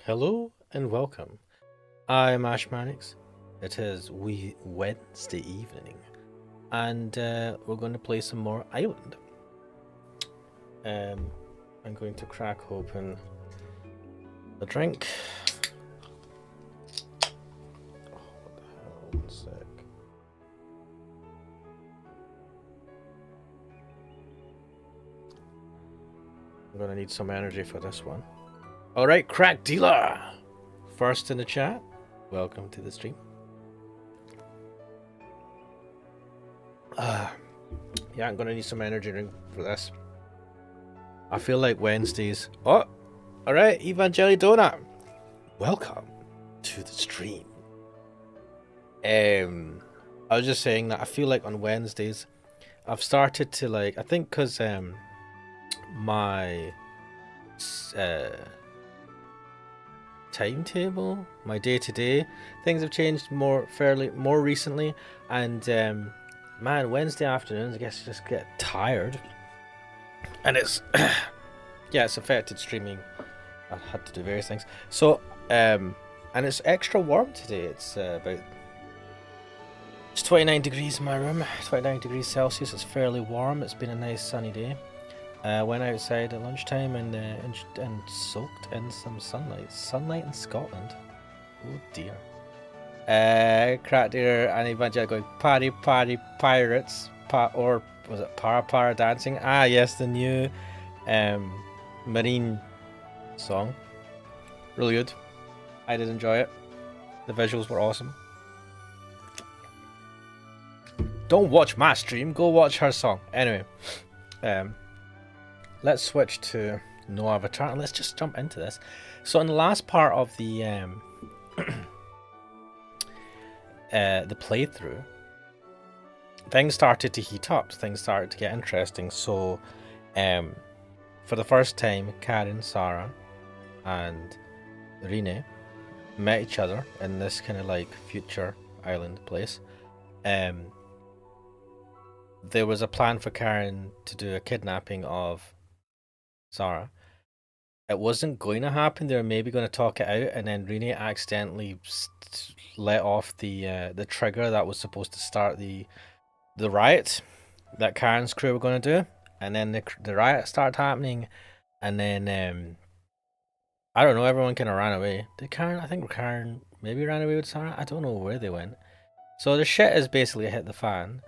Hello and welcome. I'm Ash Mannix. It is Wednesday evening, and we're going to play some more Island. I'm going to crack open the drink. Oh, what the hell? 1 sec. I'm going to need some energy for this one. Alright, crack dealer! First in the chat, welcome to the stream. Yeah, I'm gonna need some energy drink for this. I feel like Wednesdays. Oh, alright, Evangeli Donut. Welcome to the stream. I was just saying that I feel like on Wednesdays, I've started to I think because my timetable, my day-to-day things have changed more recently, and man, Wednesday afternoons I guess just get tired, and it's yeah, it's affected streaming. I had to do various things, so and it's extra warm today. It's 29 degrees in my room, 29 degrees Celsius. It's fairly warm. It's been a nice sunny day. Went outside at lunchtime and soaked in some sunlight. Sunlight in Scotland. Oh dear. Crack deer and Evangelic going party pirates. Or was it para dancing? Ah yes, the new Marine song. Really good. I did enjoy it. The visuals were awesome. Don't watch my stream, go watch her song. Anyway. Let's switch to no avatar and let's just jump into this. So in the last part of the playthrough, things started to heat up. Things started to get interesting. So for the first time, Karen, Sarah, and Rene met each other in this kind of like future island place. There was a plan for Karen to do a kidnapping of Sarah. It wasn't going to happen. They were maybe going to talk it out, and then Rene accidentally let off the trigger that was supposed to start the riot that Karen's crew were going to do, and then the riot started happening, and then I don't know. Everyone kind of ran away. Did Karen? I think Karen maybe ran away with Sarah. I don't know where they went. So the shit has basically hit the fan.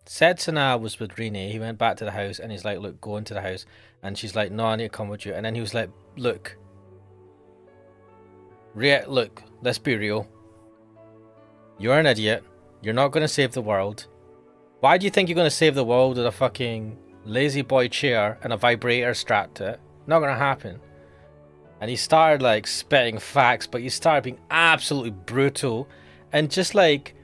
Setsuna was with Rene. He went back to the house and he's like, look, go into the house. And she's like, no, I need to come with you. And then he was like, look, let's be real. You're an idiot. You're not going to save the world. Why do you think you're going to save the world with a fucking lazy boy chair and a vibrator strapped to it? Not going to happen. And he started like spitting facts, but he started being absolutely brutal and just like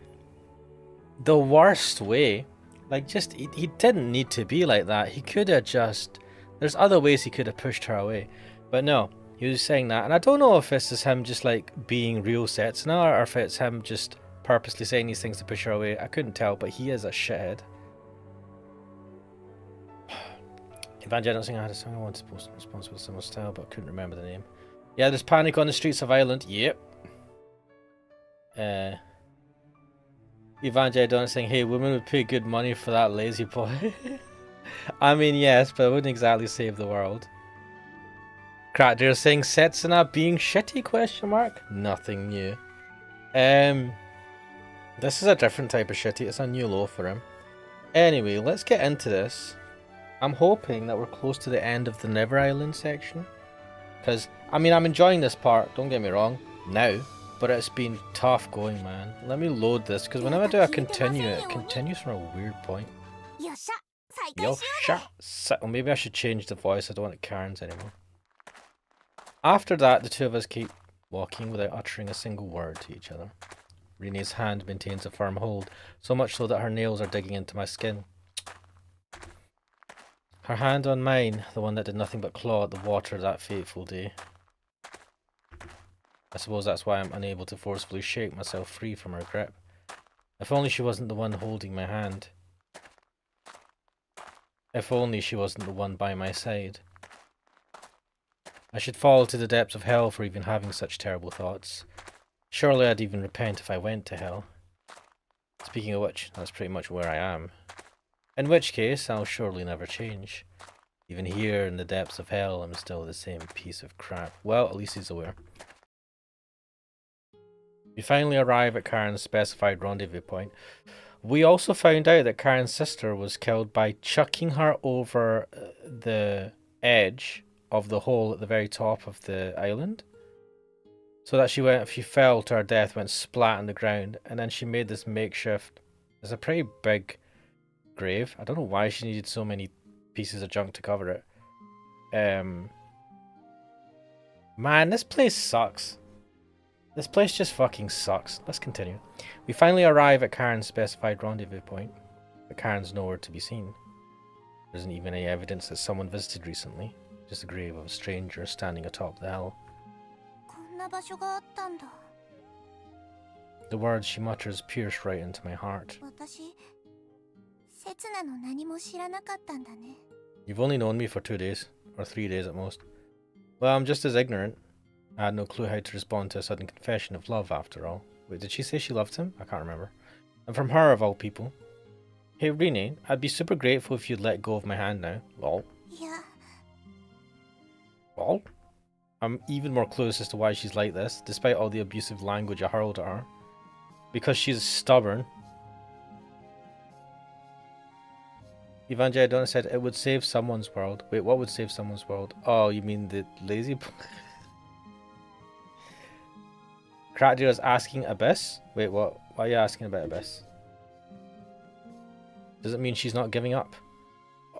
the worst way. Like, just, he didn't need to be like that. He could have just, there's other ways he could have pushed her away. But no, he was saying that. And I don't know if this is him just, like, being real Setsuna, or if it's him just purposely saying these things to push her away. I couldn't tell, but he is a shithead. Evangelion saying I had a song I wanted to post in response with similar style, but I couldn't remember the name. Yeah, there's panic on the streets of Ireland. Yep. Evangelion saying, hey, women would pay good money for that lazy boy. I mean, yes, but it wouldn't exactly save the world. Crackdeer saying, Setsuna being shitty, question mark? Nothing new. This is a different type of shitty. It's a new low for him. Anyway, let's get into this. I'm hoping that we're close to the end of the Never Island section. Because, I mean, I'm enjoying this part, don't get me wrong, now. But it's been tough going, man. Let me load this, because whenever I do a continue, it continues from a weird point. Yosha. Or maybe I should change the voice. I don't want it Karen's anymore. After that, the two of us keep walking without uttering a single word to each other. Rene's hand maintains a firm hold, so much so that her nails are digging into my skin. Her hand on mine, the one that did nothing but claw at the water that fateful day. I suppose that's why I'm unable to forcefully shake myself free from her grip. If only she wasn't the one holding my hand. If only she wasn't the one by my side. I should fall to the depths of hell for even having such terrible thoughts. Surely I'd even repent if I went to hell. Speaking of which, that's pretty much where I am. In which case, I'll surely never change. Even here in the depths of hell, I'm still the same piece of crap. Well, at least he's aware. We finally arrive at Karen's specified rendezvous point. We also found out that Karen's sister was killed by chucking her over the edge of the hole at the very top of the island. So that she fell to her death, went splat on the ground, and then she made this makeshift. It's a pretty big grave. I don't know why she needed so many pieces of junk to cover it. Man, this place sucks. This place just fucking sucks. Let's continue. We finally arrive at Karen's specified rendezvous point, but Karen's nowhere to be seen. There isn't even any evidence that someone visited recently. Just a grave of a stranger standing atop the hill. The words she mutters pierce right into my heart. You've only known me for 2 days, or 3 days at most. Well, I'm just as ignorant. I had no clue how to respond to a sudden confession of love, after all. Wait, did she say she loved him? I can't remember. And from her, of all people. Hey, Rini, I'd be super grateful if you'd let go of my hand now. Lol. Yeah. Lol? I'm even more clueless as to why she's like this, despite all the abusive language I hurled at her. Because she's stubborn. Evangelidon said it would save someone's world. Wait, what would save someone's world? Oh, you mean the lazy... Kratdira's asking Abyss? Wait, what? Why are you asking about Abyss? Does it mean she's not giving up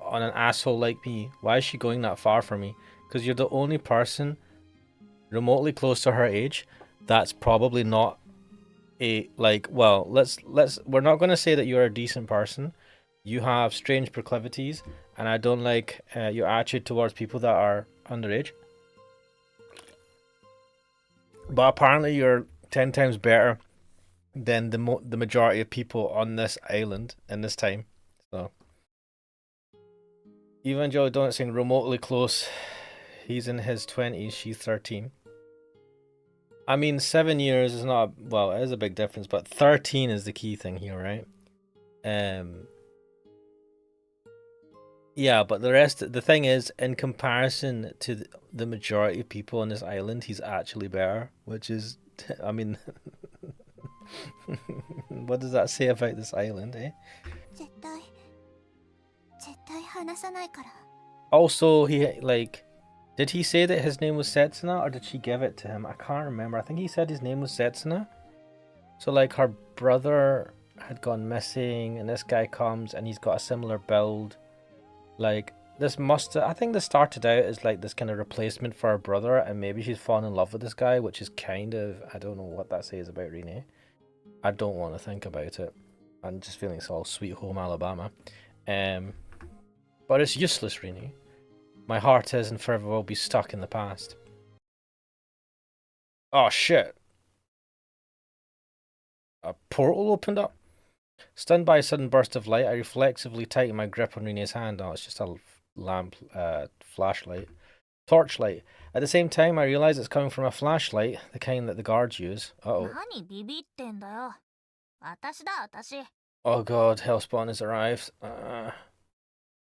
on an asshole like me? Why is she going that far for me? Because you're the only person remotely close to her age that's probably not a, like, well, we're not going to say that you're a decent person. You have strange proclivities, and I don't like your attitude towards people that are underage. But apparently you're 10 times better than the majority of people on this island in this time. So, Evangelidon saying remotely close. He's in his 20s, she's 13. I mean, 7 years is not, well, it is a big difference, but 13 is the key thing here, right? Yeah, but the thing is, in comparison to the majority of people on this island, he's actually better, which is, I mean, what does that say about this island, eh? Also, did he say that his name was Setsuna, or did she give it to him? I can't remember. I think he said his name was Setsuna. So, like, her brother had gone missing, and this guy comes, and he's got a similar build. Like, I think this started out as, like, this kind of replacement for her brother, and maybe she's fallen in love with this guy, which is kind of, I don't know what that says about Rene. I don't want to think about it. I'm just feeling it's all Sweet Home Alabama. But it's useless, Rene. My heart is and forever will be stuck in the past. Oh, shit. A portal opened up. Stunned by a sudden burst of light, I reflexively tighten my grip on Rene's hand. Oh, it's just a lamp, flashlight. Torchlight. At the same time, I realize it's coming from a flashlight, the kind that the guards use. Uh-oh. Oh god, Hellspawn has arrived.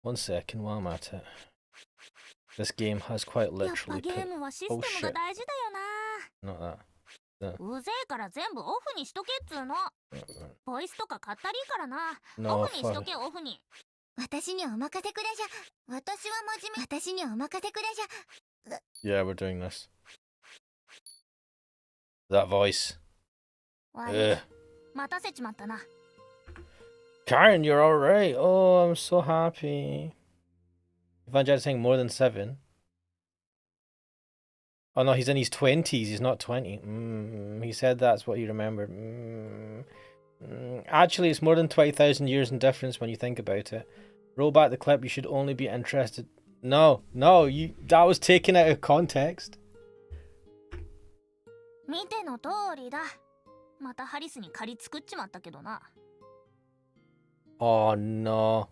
1 second while I'm at it. This game has quite literally put... Oh shit. Not that. No, fuck. Yeah, we're doing this. That voice. Ugh. Karen, you're alright. Oh, I'm so happy. Evangelist saying more than 7. Oh no, he's in his 20s. He's not 20. He said that's what he remembered. Actually, it's more than 20,000 years in difference when you think about it. Roll back the clip. You should only be interested. No, that was taken out of context. Oh no.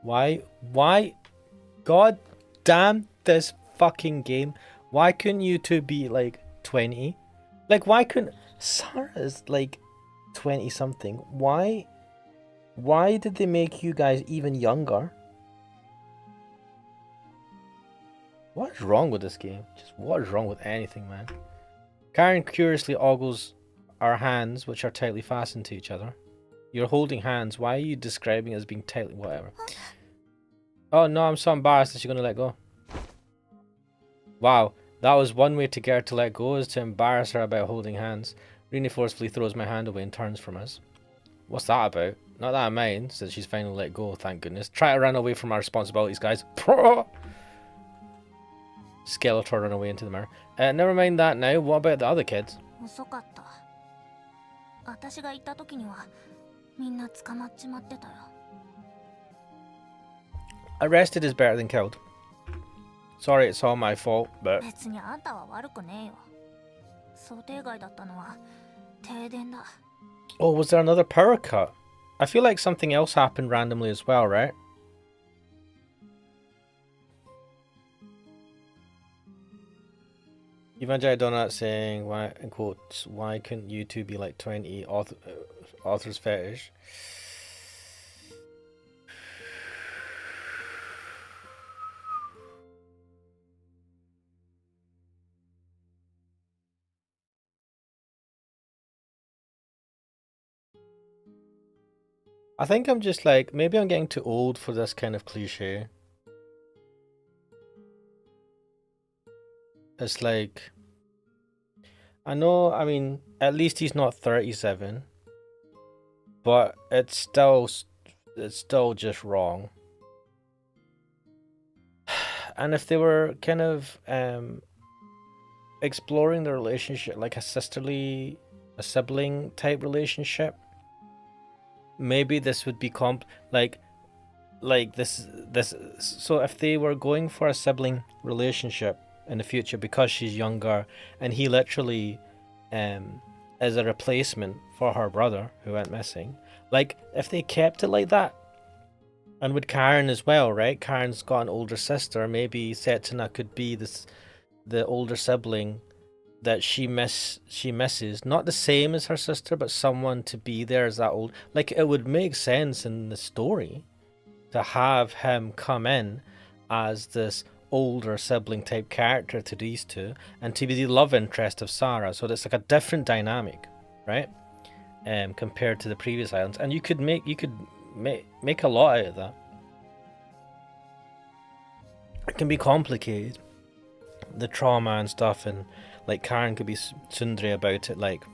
Why? God damn this fucking game. Why couldn't you two be like 20? Like, why couldn't Sarah's like 20 something? Why did they make you guys even younger? What is wrong with this game? Just what is wrong with anything, man? Karen curiously ogles our hands, which are tightly fastened to each other. You're holding hands. Why are you describing as being tightly whatever? Oh no, I'm so embarrassed that she's gonna let go. Wow, that was one way to get her to let go, is to embarrass her about holding hands. Rini forcefully throws my hand away and turns from us. What's that about? Not that I mind, since she's finally let go, thank goodness. Try to run away from our responsibilities, guys. Skeletor run away into the mirror. Never mind that now. What about the other kids? Arrested is better than killed. Sorry, it's all my fault, but... Oh, was there another power cut? I feel like something else happened randomly as well, right? Evangelic Donut saying, why, in quotes, why couldn't you two be like 20? Author's fetish. I think I'm just like, maybe I'm getting too old for this kind of cliche. It's like, I know, I mean, at least he's not 37, but it's still just wrong. And if they were kind of exploring the relationship like a sibling type relationship, maybe this would be like this. So if they were going for a sibling relationship in the future because she's younger and he literally is a replacement for her brother who went missing, like if they kept it like that, and with Karen as well, right? Karen's got an older sister. Maybe Setsuna could be the older sibling that she misses, not the same as her sister, but someone to be there as that old. Like, it would make sense in the story to have him come in as this older sibling type character to these two, and to be the love interest of Sarah. So that's like a different dynamic, right? Compared to the previous islands, and you could make a lot out of that. It can be complicated, the trauma and stuff, and like Karen could be tsundere about it, like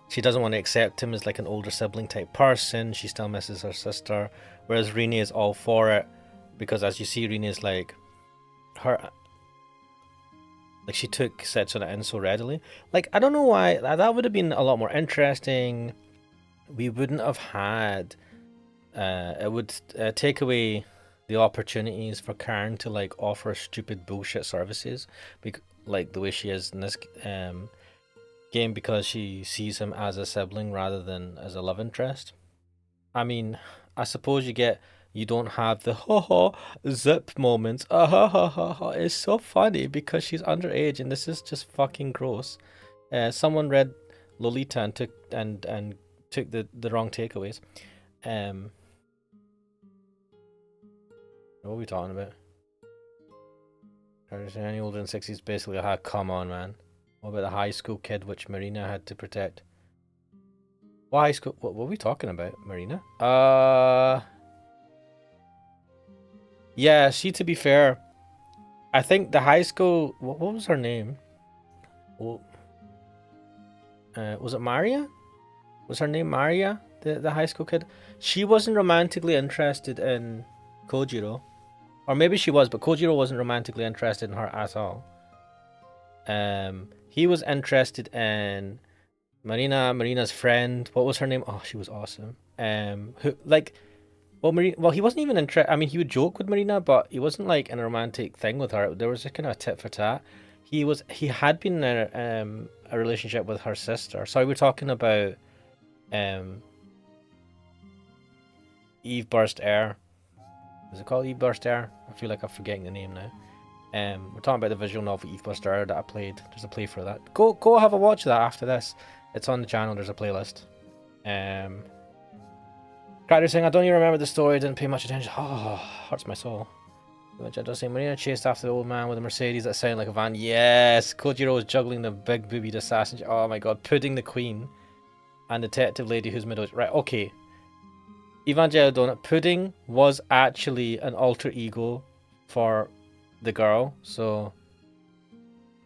she doesn't want to accept him as like an older sibling type person. She still misses her sister, whereas Rini is all for it, because as you see, Rini is like she took Setsuna in so readily. Like, I don't know why, that would have been a lot more interesting. We wouldn't have had it would take away the opportunities for Karen to like offer stupid bullshit services, like the way she is in this game, because she sees him as a sibling rather than as a love interest. I mean, I suppose you don't have the ha ha zip moments. Ha ha ha ha. It's so funny because she's underage and this is just fucking gross. Someone read Lolita and took the wrong takeaways. What are we talking about? Any older than 60s, basically. Come on, man. What about the high school kid which Marina had to protect? What high school? What were we talking about, Marina? Yeah, to be fair, I think the high school. What was her name? Was it Maria? Was her name Maria? The high school kid. She wasn't romantically interested in Kojiro. Or maybe she was, but Kojiro wasn't romantically interested in her at all. He was interested in Marina's friend. What was her name? Oh, she was awesome. He wasn't even interested. I mean, he would joke with Marina, but he wasn't like in a romantic thing with her. There was just kind of a tit for tat. He had been in a relationship with her sister. Sorry, we're talking about Eve Burst Air. Is it called Eve Burst Air? I feel like I'm forgetting the name now. We're talking about the visual novel Eve Burst Air that I played. There's a playthrough of that. Go have a watch of that after this. It's on the channel. There's a playlist. Cracker saying, I don't even remember the story. I didn't pay much attention. Oh, hurts my soul. Which I does say, Marina chased after the old man with a Mercedes that sounded like a van. Yes, Kojiro was juggling the big boobied assassin. Oh my god, Pudding the Queen and detective lady who's middle. Right, okay. Evangelion Donut, Pudding was actually an alter ego for the girl. So,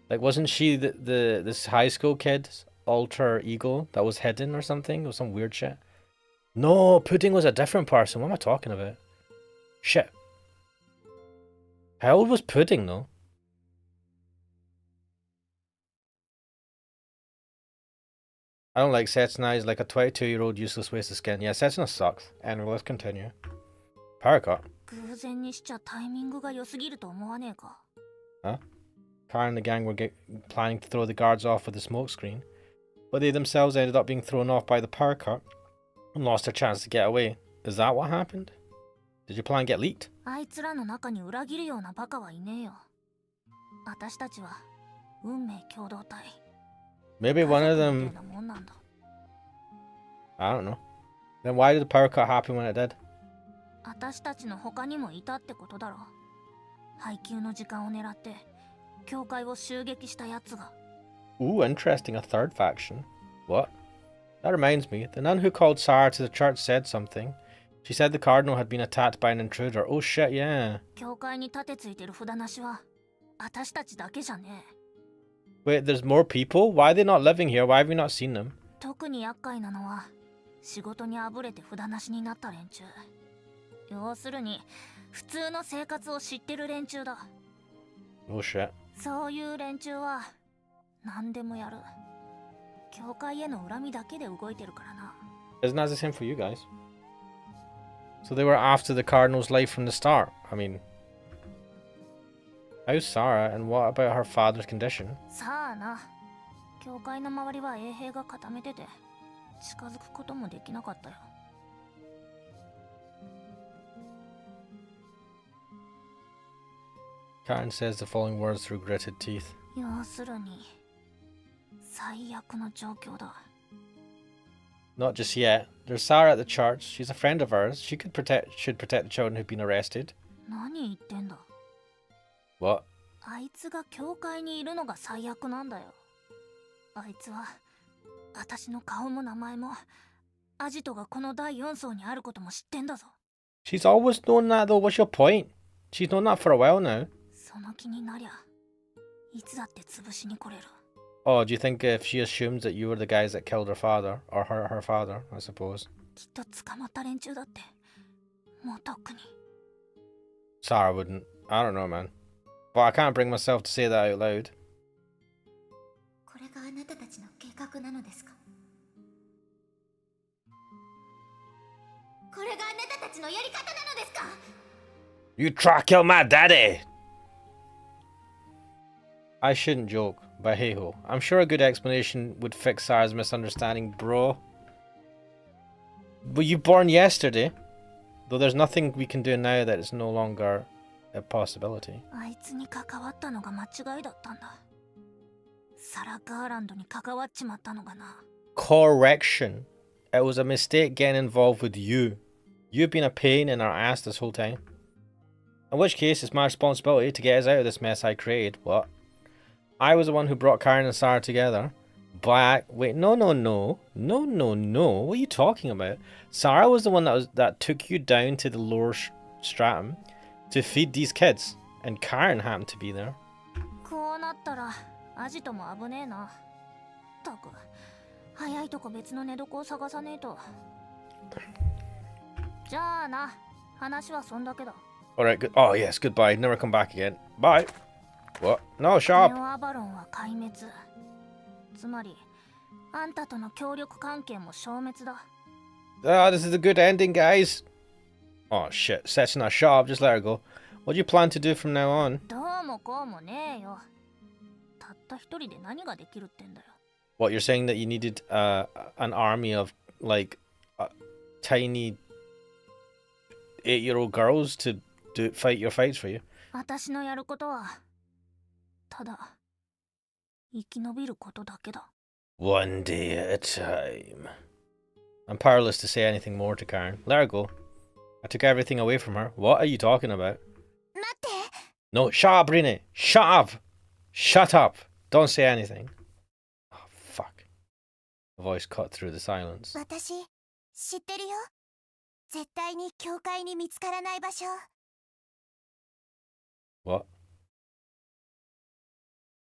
like, wasn't she this high school kid's alter ego that was hidden or something? Or some weird shit? No, Pudding was a different person. What am I talking about? Shit. How old was Pudding, though? I don't like Setsuna. He's like a 22-year-old useless waste of skin. Yeah, Setsuna sucks. Anyway, let's continue. Power cut. Huh? Karen and the gang were planning to throw the guards off with the smoke screen, but they themselves ended up being thrown off by the power cut and lost their chance to get away. Is that what happened? Did your plan get leaked? Maybe one of them... I don't know. Then why did the power cut happen when it did? Ooh, interesting. A third faction. What? That reminds me. The nun who called Sarah to the church said something. She said the cardinal had been attacked by an intruder. Oh shit, yeah. Wait, there's more people? Why are they not living here? Why have we not seen them? Oh shit. Isn't that the same for you guys? So they were after the cardinal's life from the start. I mean... How's Sarah, and what about her father's condition? Karen says the following words through gritted teeth. Not just yet. There's Sarah at the church. She's a friend of ours. She should protect the children who've been arrested. What? She's always known that though. What's your point? She's known that for a while now. Oh, do you think if she assumes that you were the guys that killed her father, or her father, I suppose? Sarah wouldn't. I don't know, man. But I can't bring myself to say that out loud. You try to kill my daddy! I shouldn't joke, but hey ho. I'm sure a good explanation would fix Sarah's misunderstanding, bro. Were you born yesterday? Though there's nothing we can do now that is no longer a possibility. Correction. It was a mistake getting involved with you. You've been a pain in our ass this whole time. In which case, it's my responsibility to get us out of this mess I created. What? I was the one who brought Karen and Sarah together. Wait, no. What are you talking about? Sarah was the one that took you down to the lower stratum to feed these kids, and Karen happened to be there. Alright, good. Oh yes, goodbye. Never come back again. Bye. What? No, shut up. Ah, this is a good ending, guys. Oh shit, Setsuna, shut up. Just let her go. What do you plan to do from now on? What, you're saying that you needed an army of, like, tiny 8-year-old girls to fight your fights for you. 私のやることはただ生き延びることだけだ。 One day at a time. I'm powerless to say anything more to Karen. Let her go. I took everything away from her. What are you talking about? 待って。 No, shut up, Rene. Shut up. Shut up. Don't say anything. Oh, fuck. A voice cut through the silence. 私知ってるよ。絶対に教会に見つからない場所。 What?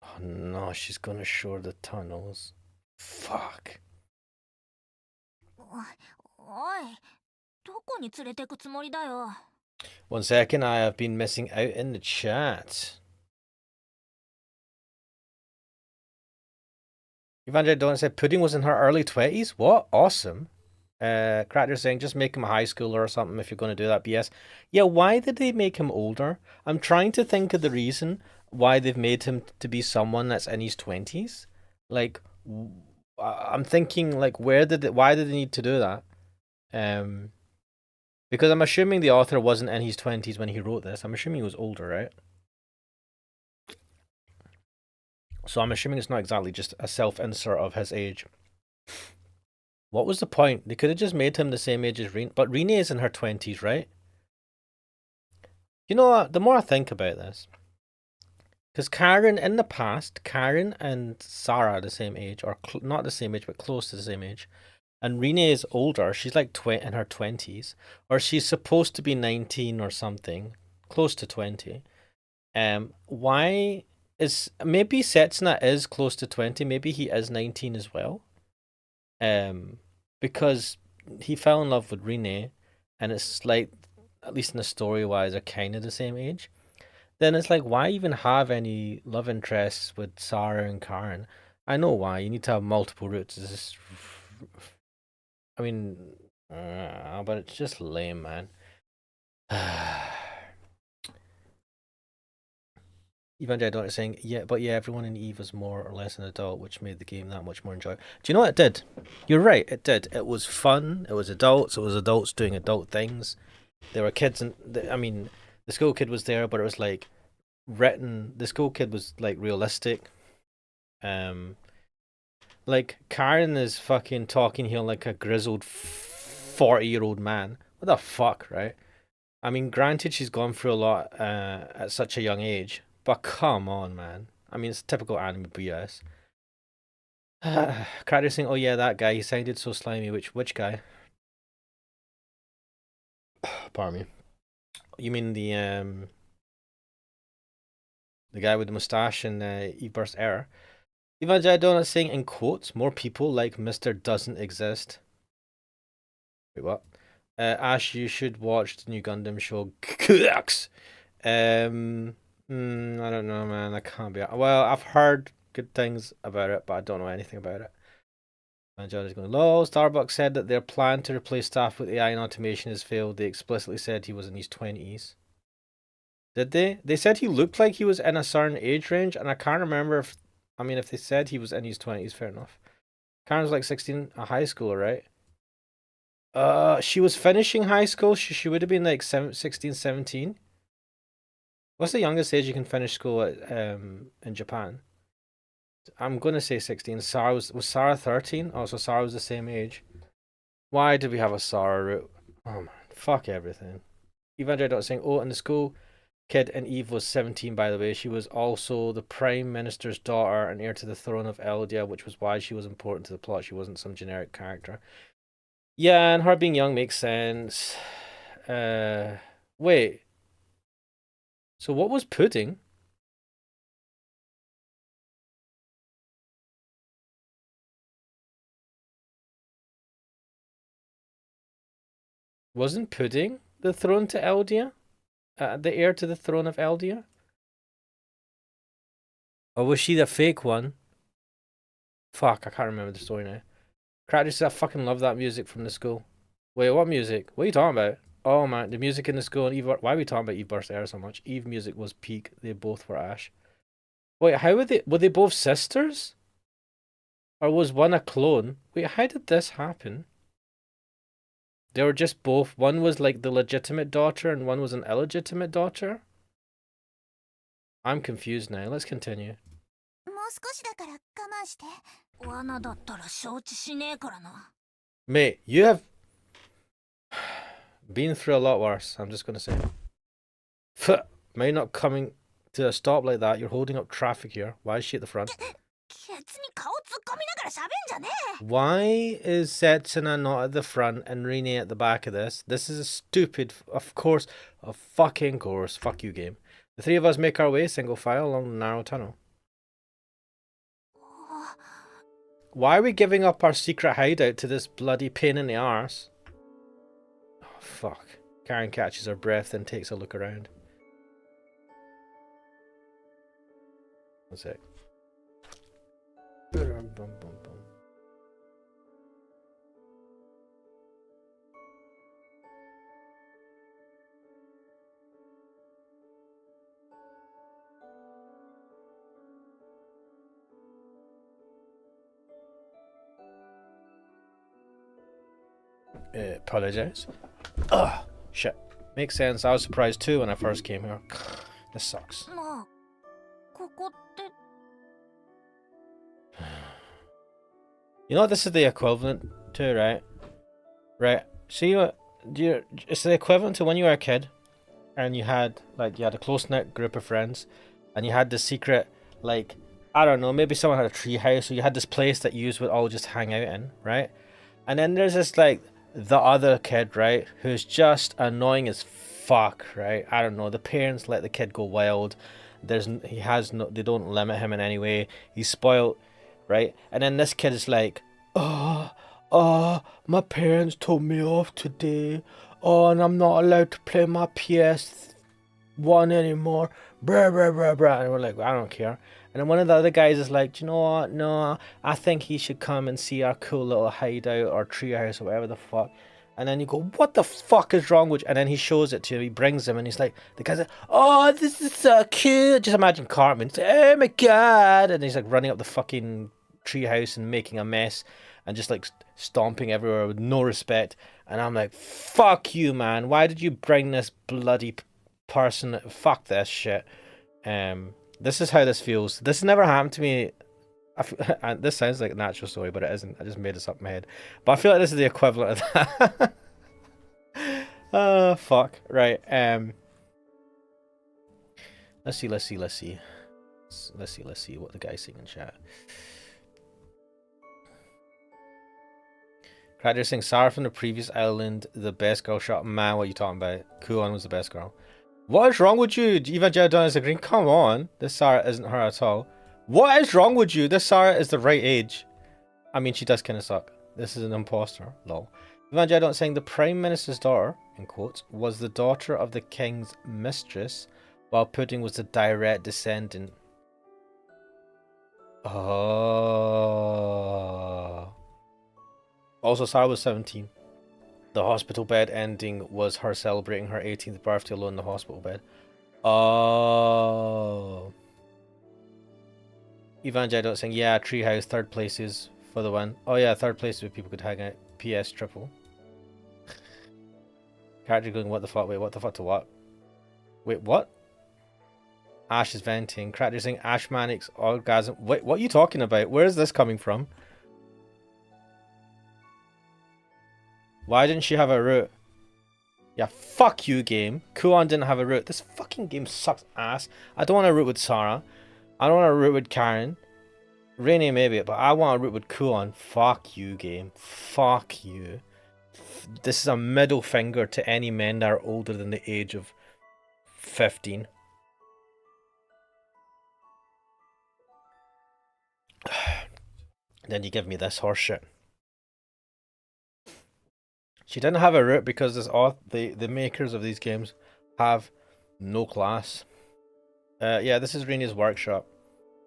Oh no, she's gonna show the tunnels. Fuck. おい、どこに連れてくつもりだよ。 One second, I have been missing out in the chat. Evangelina said Pudding was in her early 20s. What? Awesome. Cracker saying just make him a high schooler or something if you're going to do that BS. Yeah, why did they make him older? I'm trying to think of the reason why they've made him to be someone that's in his 20s. Like, I'm thinking, like, why did they need to do that? Because I'm assuming the author wasn't in his 20s when he wrote this. I'm assuming he was older, right? So I'm assuming it's not exactly just a self-insert of his age. What was the point? They could have just made him the same age as Rene. But Rene is in her 20s, right? You know what? The more I think about this, because Karen, in the past, Karen and Sarah are the same age, or not the same age, but close to the same age. And Rene is older. She's like in her 20s. Or she's supposed to be 19 or something. Close to 20. Why is... Maybe Setsuna is close to 20. Maybe he is 19 as well. Because he fell in love with Rene. And it's like, at least in the story-wise, are kind of the same age. Then it's like, why even have any love interests with Sarah and Karen? I know why. You need to have multiple routes. It's just... I mean, but it's just lame, man. Even I don't saying, yeah, but yeah, everyone in Eve was more or less an adult, which made the game that much more enjoyable. Do you know what it did? You're right, it did. It was fun. It was adults doing adult things. There were kids, and I mean, the school kid was there, but it was like written. The school kid was like realistic. Like, Karen is fucking talking here like a grizzled 40-year-old man. What the fuck, right? I mean, granted, she's gone through a lot at such a young age, but come on, man. I mean, it's typical anime BS. Karen saying, oh yeah, that guy, he sounded so slimy. Which guy? Pardon me. You mean the guy with the mustache and Eve Burst Error? Evangel Donut saying in quotes, more people like Mr. Doesn't Exist. Wait, what? Ash, you should watch the new Gundam show. I don't know, man. I can't be. Well, I've heard good things about it, but I don't know anything about it. Evangel is going, lol. Starbucks said that their plan to replace staff with AI and automation has failed. They explicitly said he was in his 20s. Did they? They said he looked like he was in a certain age range, and I can't remember if... I mean, if they said he was in his 20s, fair enough. Karen's like 16, a high schooler, right? She was finishing high school. She would have been like 16, 17. What's the youngest age you can finish school at, in Japan? I'm gonna say 16. Sarah was Sarah 13? Oh, so Sarah was the same age. Why did we have a Sarah route? Oh man, fuck everything. Evangel saying, oh, and the school kid in Eve was 17, by the way. She was also the Prime Minister's daughter and heir to the throne of Eldia, which was why she was important to the plot. She wasn't some generic character. Yeah, and her being young makes sense. Wait. So what was Pudding? Wasn't Pudding the throne to Eldia? The heir to the throne of Eldia? Or was she the fake one? Fuck, I can't remember the story now. Cracker says, I fucking love that music from the school. Wait, what music? What are you talking about? Oh man, the music in the school and Eve. Why are we talking about Eve Burst Air so much? Eve music was peak. They both were Ash. Wait, how were they? Were they both sisters? Or was one a clone? Wait, how did this happen? They were just both. One was like the legitimate daughter and one was an illegitimate daughter? I'm confused now. Let's continue. もう少しだから我慢して。罠だったら承知しねえからな。 Mate, you have been through a lot worse, I'm just gonna say. May not coming to a stop like that. You're holding up traffic here. Why is she at the front? ケツに顔突っ込みながら喋んじゃねえ。 Why is Setsuna not at the front and Rini at the back of this? This is a stupid, of course, a fucking course. Fuck you, game. The three of us make our way single file along the narrow tunnel. Why are we giving up our secret hideout to this bloody pain in the arse? Oh, fuck. Karen catches her breath and takes a look around. That's it. Apologize. Ugh, shit. Makes sense. I was surprised too when I first came here. This sucks. まあ、ここって。 You know what this is the equivalent to, right? Right. See what it's the equivalent to when you were a kid and you had a close-knit group of friends and you had this secret, like, I don't know, maybe someone had a tree house, or you had this place that you would all just hang out in, right? And then there's this, like, the other kid, right, who's just annoying as fuck, right? I don't know, the parents let the kid go wild. They don't limit him in any way. He's spoiled, right? And then this kid is like, my parents told me off today. Oh, and I'm not allowed to play my PS1 anymore. Brah, brah, brah, brah. And we're like, I don't care. And then one of the other guys is like, do you know what? No, I think he should come and see our cool little hideout or treehouse or whatever the fuck. And then you go, what the fuck is wrong with you? And then he shows it to him. He brings him and he's like, the guy's like, oh, this is so cute. Just imagine Cartman. He's like, oh my god. And he's like running up the fucking treehouse and making a mess and just like stomping everywhere with no respect. And I'm like, fuck you, man. Why did you bring this bloody person? Fuck this shit. This is how this feels. This never happened to me. And this sounds like a natural story, but it isn't. I just made this up in my head. But I feel like this is the equivalent of that. Oh, fuck. Right. Let's see what the guy's saying in chat. Cracker saying Sarah from the previous island, the best girl shot. Man, what are you talking about? Kuon was the best girl. What is wrong with you? Evangelion is agreeing. Come on. This Sarah isn't her at all. What is wrong with you? This Sarah is the right age. I mean, she does kind of suck. This is an imposter. Lol. Evangelion saying the Prime Minister's daughter, in quotes, was the daughter of the king's mistress, while Pudding was the direct descendant. Oh. Also, Sarah was 17. The hospital bed ending was her celebrating her 18th birthday alone in the hospital bed. Oh. Evangelion saying, yeah, treehouse, third places for the win. Oh yeah, third place where people could hang out. PS triple. Character going, what the fuck? Wait, what the fuck to what? Wait, what? Ash is venting. Character saying, Ash Manic's orgasm. Wait, what are you talking about? Where is this coming from? Why didn't she have a root? Yeah, fuck you, game. Kuon didn't have a root. This fucking game sucks ass. I don't want a root with Sarah. I don't want a root with Karen. Rainy maybe, but I want a root with Kuon. Fuck you, game. Fuck you. This is a middle finger to any men that are older than the age of 15. Then you give me this horse shit. She didn't have a root because the makers of these games have no class. Yeah, this is Rini's workshop.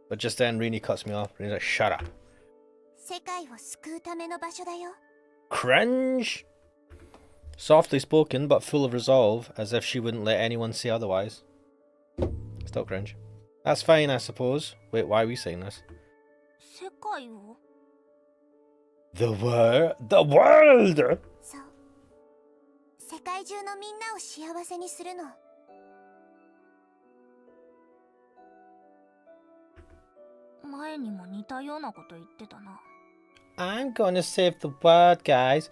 But just then Rini cuts me off. Rini's like, shut up. Cringe! Softly spoken, but full of resolve, as if she wouldn't let anyone say otherwise. Still cringe. That's fine, I suppose. Wait, why are we saying this? The world! 世界中のみんなを幸せにするの。前にも似たようなこと言ってたな。I'm gonna save the world, guys.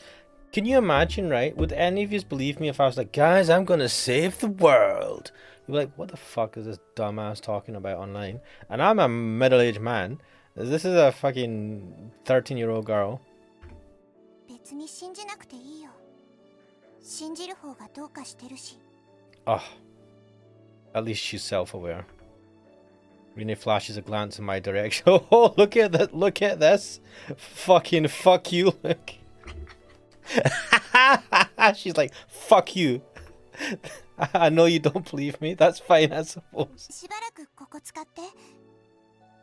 Can you imagine, right? Would any of you believe me if I was like, guys, I'm gonna save the world? You'd be like, what the fuck is this dumbass talking about online? And I'm a middle-aged man. This is a fucking 13-year-old girl. 別に信じなくていいよ。信じる方がどうかしてるし。Oh, at least she's self-aware. Rene flashes a glance in my direction. Oh, look at that! Look at this! Fucking fuck you! Look. She's like, fuck you. I know you don't believe me. That's fine, I suppose. しばらくここ使って。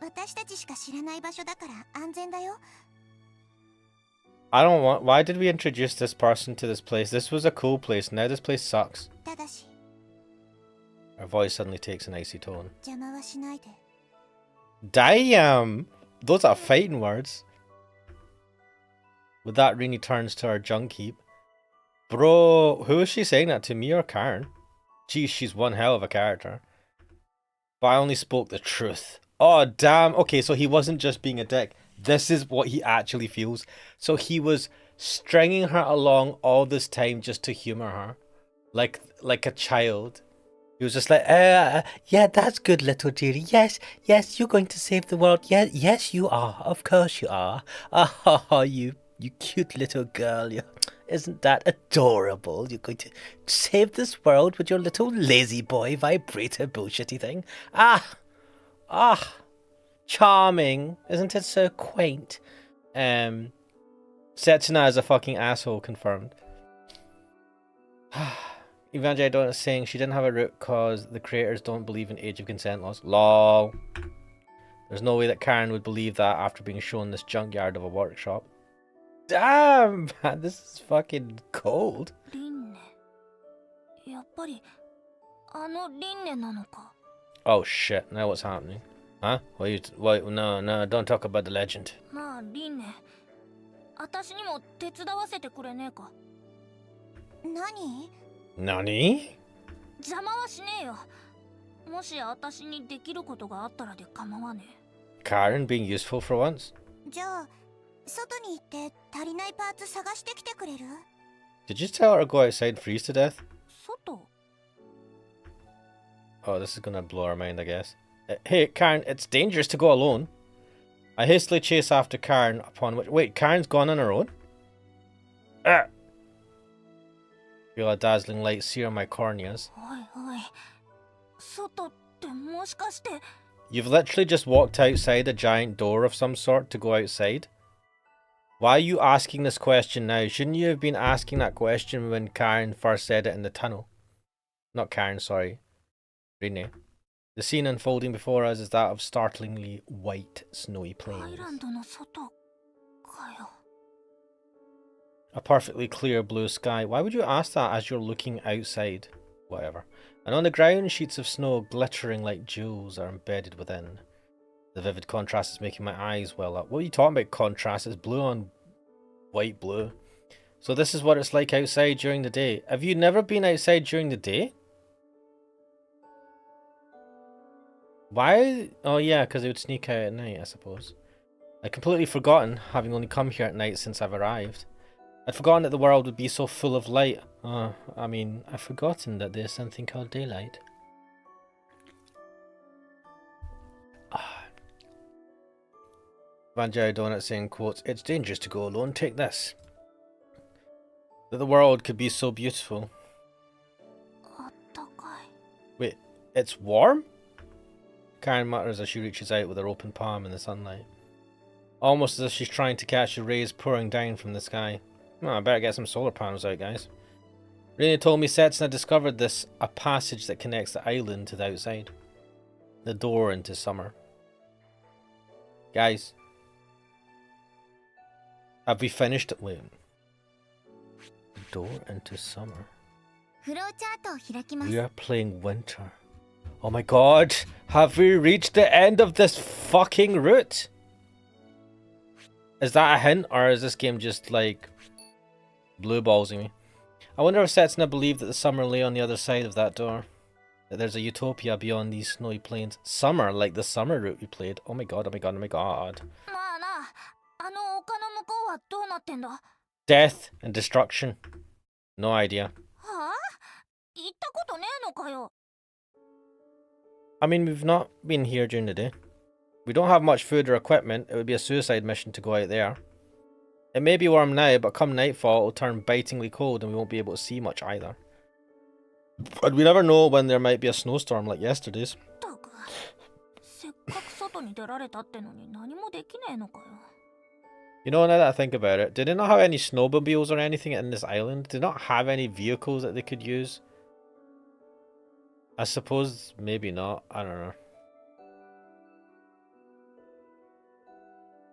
私たちしか知らない場所だから安全だよ。I don't want. Why did we introduce this person to this place? This was a cool place. Now this place sucks. ただし、 Her voice suddenly takes an icy tone. 邪魔はしないで。Damn! Those are fighting words. With that, Rini turns to her junk heap. Bro, who is she saying that to, me or Karen? Geez, she's one hell of a character. But I only spoke the truth. Oh, damn. Okay, so he wasn't just being a dick. This is what he actually feels. So he was stringing her along all this time just to humor her. Like a child. He was just like, yeah, that's good, little dearie. Yes, you're going to save the world. Yeah, yes, you are. Of course you are. Oh, you cute little girl. Isn't that adorable? You're going to save this world with your little lazy boy vibrator bullshitty thing. Charming. Isn't it so quaint? Setsuna is a fucking asshole, confirmed. Evangelion is saying she didn't have a root cause the creators don't believe in age of consent laws. Lol. There's no way that Karen would believe that after being shown this junkyard of a workshop. Damn, man, this is fucking cold. リンネ。やっぱりあのリンネなのか。 Oh shit, now what's happening? Huh? No, don't talk about the legend. まあリンネ、私にも手伝わせてくれねえか。何？ Nani? 邪魔はしねえよ。もし私にできることがあったらで構わねえ。 Karen being useful for once? じゃあ、外に行って足りないパーツ探してきてくれる？ Did you tell her to go outside and freeze to death? 外？ Oh, this is gonna blow her mind, I guess. Hey, Karen, it's dangerous to go alone. I hastily chase after Karen, upon which... Wait, Karen's gone on her own? Feel a dazzling light sear my corneas. おいおい、外ってもしかして。 You've literally just walked outside a giant door of some sort to go outside? Why are you asking this question now? Shouldn't you have been asking that question when Karen first said it in the tunnel? Not Karen, sorry. Rene. The scene unfolding before us is that of startlingly white, snowy plains. アイランドの外かよ。 A perfectly clear blue sky. Why would you ask that as you're looking outside? Whatever. And on the ground, sheets of snow glittering like jewels are embedded within. The vivid contrast is making my eyes well up. What are you talking about, contrast? It's blue on white blue. So this is what it's like outside during the day. Have you never been outside during the day? Why? Oh yeah, because it would sneak out at night, I suppose. I'd completely forgotten, having only come here at night since I've arrived. I'd forgotten that the world would be so full of light. I mean, I've forgotten that there's something called daylight. Vanjari Donut saying, quotes, "It's dangerous to go alone, take this. That the world could be so beautiful." あったかい。 Wait, it's warm? Karen mutters as she reaches out with her open palm in the sunlight. Almost as if she's trying to catch the rays pouring down from the sky. Oh, I better get some solar panels out, guys. Rene told me Setsuna discovered this, a passage that connects the island to the outside. The door into summer. Guys. Have we finished it? Wait. The door into summer. フローチャートを開きます。 We are playing winter. Oh my god. Have we reached the end of this fucking route? Is that a hint, or is this game just like blue ballsing me? I wonder if Setsuna believed that the summer lay on the other side of that door. That there's a utopia beyond these snowy plains. Summer, like the summer route we played. Oh my god, oh my god, oh my god. まあな、あの丘の向こうはどうなってんだ？ Death and destruction. No idea. はあ？行ったことねえのかよ。 I mean, we've not been here during the day. We don't have much food or equipment. It would be a suicide mission to go out there. It may be warm now, but come nightfall, it'll turn bitingly cold and we won't be able to see much either. And we never know when there might be a snowstorm like yesterday's. ったく、せっかく外に出られたってのに何もできねえのかよ。 You know, now that I think about it, did they not have any snowmobiles or anything in this island? Did they not have any vehicles that they could use? I suppose maybe not. I don't know.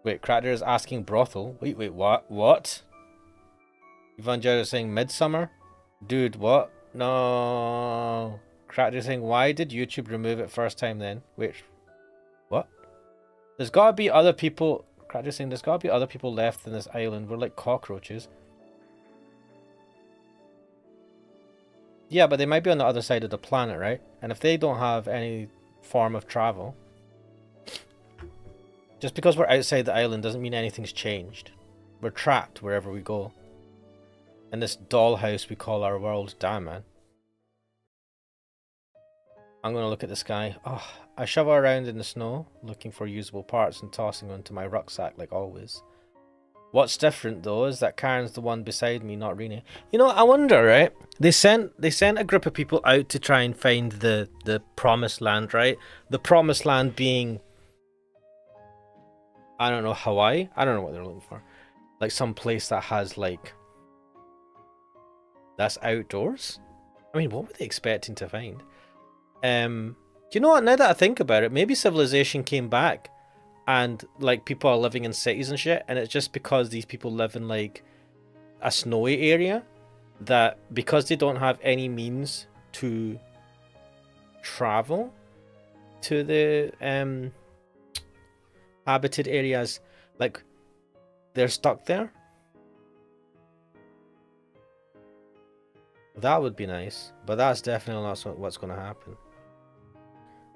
Wait, Cracker is asking brothel. Wait, what? What? Evangelion is saying midsummer? Dude, what? No. Cracker is saying, why did YouTube remove it first time then? Wait, what? There's gotta be other people. Cracker is saying, there's gotta be other people left in this island. We're like cockroaches. Yeah, but they might be on the other side of the planet, right? And if they don't have any form of travel, just because we're outside the island doesn't mean anything's changed. We're trapped wherever we go. In this dollhouse we call our world. Damn, man. I'm going to look at the sky. Oh, I shovel around in the snow, looking for usable parts and tossing them into my rucksack like always. What's different though is that Karen's the one beside me, not Rene. You know, I wonder, right? They sent a group of people out to try and find the promised land, right? The promised land being, I don't know, Hawaii? I don't know what they're looking for. Like some place that has like, that's outdoors? I mean, what were they expecting to find? Do you know what, now that I think about it, maybe civilization came back and like people are living in cities and shit, and it's just because these people live in like a snowy area that because they don't have any means to travel to the habited areas, like they're stuck there. That would be nice, but that's definitely not what's going to happen.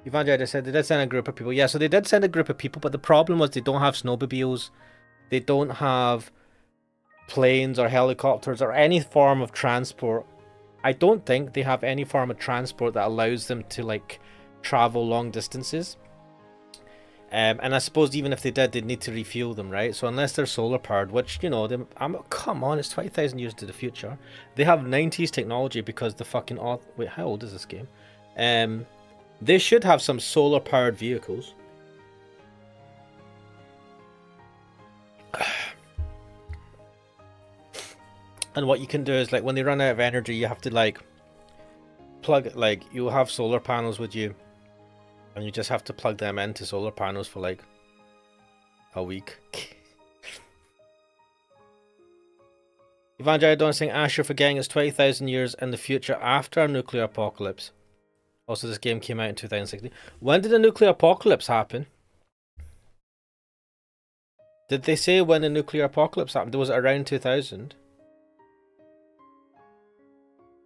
Evangelist said they did send a group of people. Yeah, so they did send a group of people, but the problem was they don't have snowmobiles. They don't have planes or helicopters or any form of transport. I don't think they have any form of transport that allows them to like travel long distances. And I suppose even if they did, they'd need to refuel them, right? So unless they're solar powered, which, you know, come on, it's 20,000 years to the future. They have 90s technology because the fucking... Wait, how old is this game? They should have some solar powered vehicles. And what you can do is, like, when they run out of energy, you have to, like, plug... Like, you'll have solar panels with you. And you just have to plug them into solar panels for like a week. Evangelidon saying, Ash, you're forgetting it's 20,000 years in the future after a nuclear apocalypse. Also, this game came out in 2016. When did the nuclear apocalypse happen? Did they say when the nuclear apocalypse happened? Was it around 2000?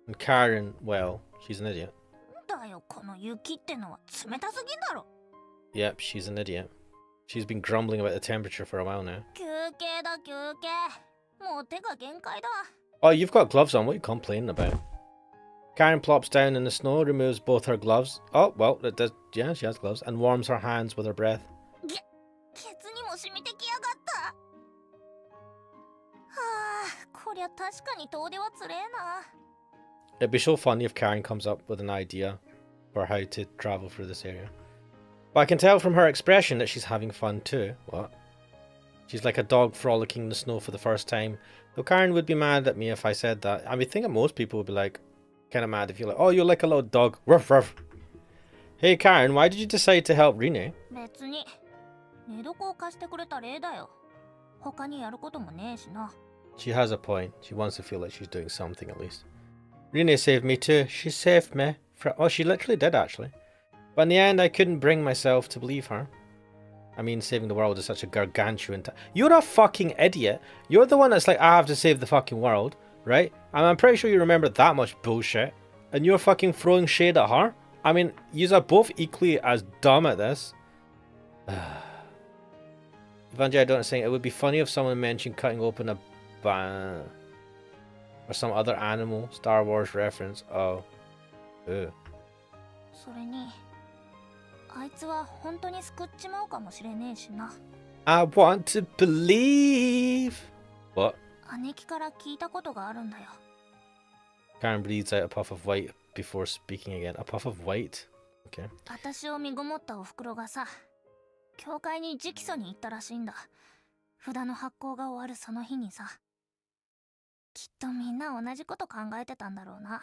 And Karen, well, she's an idiot. Yep, she's an idiot. She's been grumbling about the temperature for a while now. Oh, you've got gloves on. What are you complaining about? Karen plops down in the snow, removes both her gloves. Oh, well, it does. Yeah, she has gloves. And warms her hands with her breath. It'd be so funny if Karen comes up with an idea for how to travel through this area. But I can tell from her expression that she's having fun too. What? She's like a dog frolicking in the snow for the first time. Though Karen would be mad at me if I said that. I mean, think that most people would be like, kind of mad if you're like, oh, you're like a little dog. Ruff, ruff. Hey Karen, why did you decide to help Rene? She has a point. She wants to feel like she's doing something at least. Rene saved me too. She saved me. Oh, she literally did actually. But in the end, I couldn't bring myself to believe her. I mean, saving the world is such a gargantuan... You're a fucking idiot. You're the one that's like, I have to save the fucking world. right? And I'm pretty sure you remember that much bullshit. And you're fucking throwing shade at her? I mean, yous are both equally as dumb at this. Evangelii don't saying it would be funny if someone mentioned cutting open a ban or some other animal Star Wars reference. Oh. Ew. それにあいつは本当に救っちまうかもしれねえしな。 I want to believe. What? 姉貴から聞いたことがあるんだよ。 Karen breathes out a puff of white before speaking again. A puff of white? Okay. 私を身ごもったおふくろがさ、教会に直訴に行ったらしいんだ。札の発行が終わるその日にさ。きっとみんな同じこと考えてたんだろうな。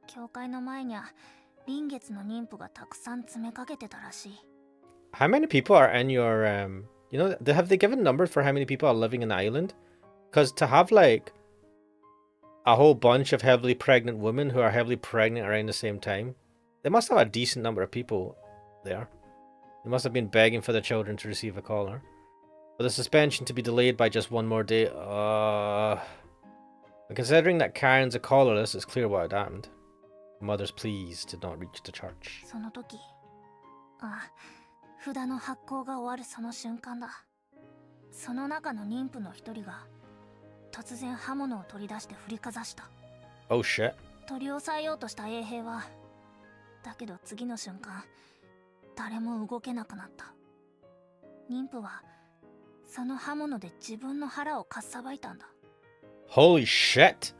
教会の前には臨月の妊婦がたくさん詰めかけてたらしい。 How many people are in your you know, have they given numbers for how many people are living in the island? Because to have like a whole bunch of heavily pregnant women who are heavily pregnant around the same time, they must have a decent number of people there. They must have been begging for the children to receive a caller. For the suspension to be delayed by just one more day, and considering that Karen's a collarless, it's clear what had happened. The mother's pleas did not reach the church. その時、札の発行が終わるその瞬間だ。その中の妊婦の一人が突然刃物を取り出して振りかざした。 Oh shit. 取り押さえようとした衛兵は、だけど次の瞬間、誰も動けなくなった。妊婦はその刃物で自分の腹をかっさばいたんだ。 Holy shit.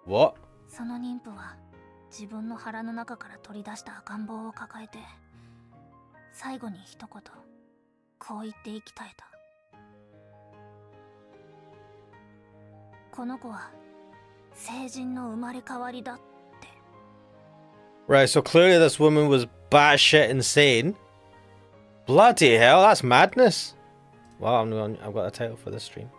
What? その妊婦は自分の腹の中から取り出した赤ん坊を抱えて、最後に一言こう言って息絶えた。この子は成人の生まれ変わりだって。 Right, so clearly this woman was batshit insane. Bloody hell, that's madness. Well, I've got a title for this stream.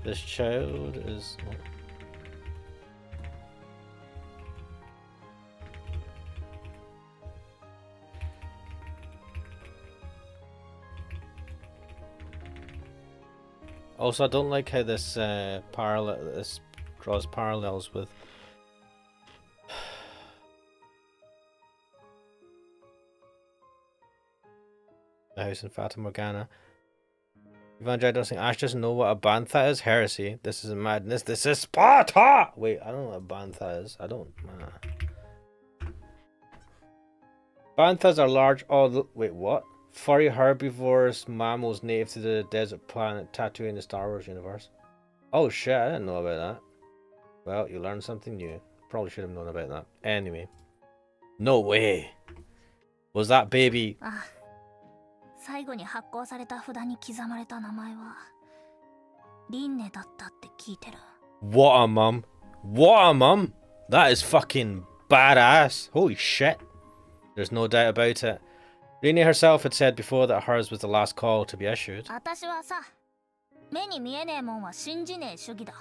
This child is... Also, I don't like how this this draws parallels with the house in Fata Morgana. Evangelii don't think Ash doesn't know what a bantha is. Heresy. This is madness. This is Sparta. Wait, I don't know what a bantha is. I don't. Banthas are large. Oh, wait, what? Furry herbivores, mammals native to the desert planet Tatooine in the Star Wars universe. Oh shit, I didn't know about that. Well, you learned something new. Probably should have known about that. Anyway. No way. Was that baby... 最後に発行された札に刻まれた名前はリンネだったって聞いてる。 What a mum. What a mum. That is fucking badass. Holy shit. There's no doubt about it. Rini herself had said before that hers was the last call to be issued. 私はさ、目に見えねえもんは信じねえ主義だ。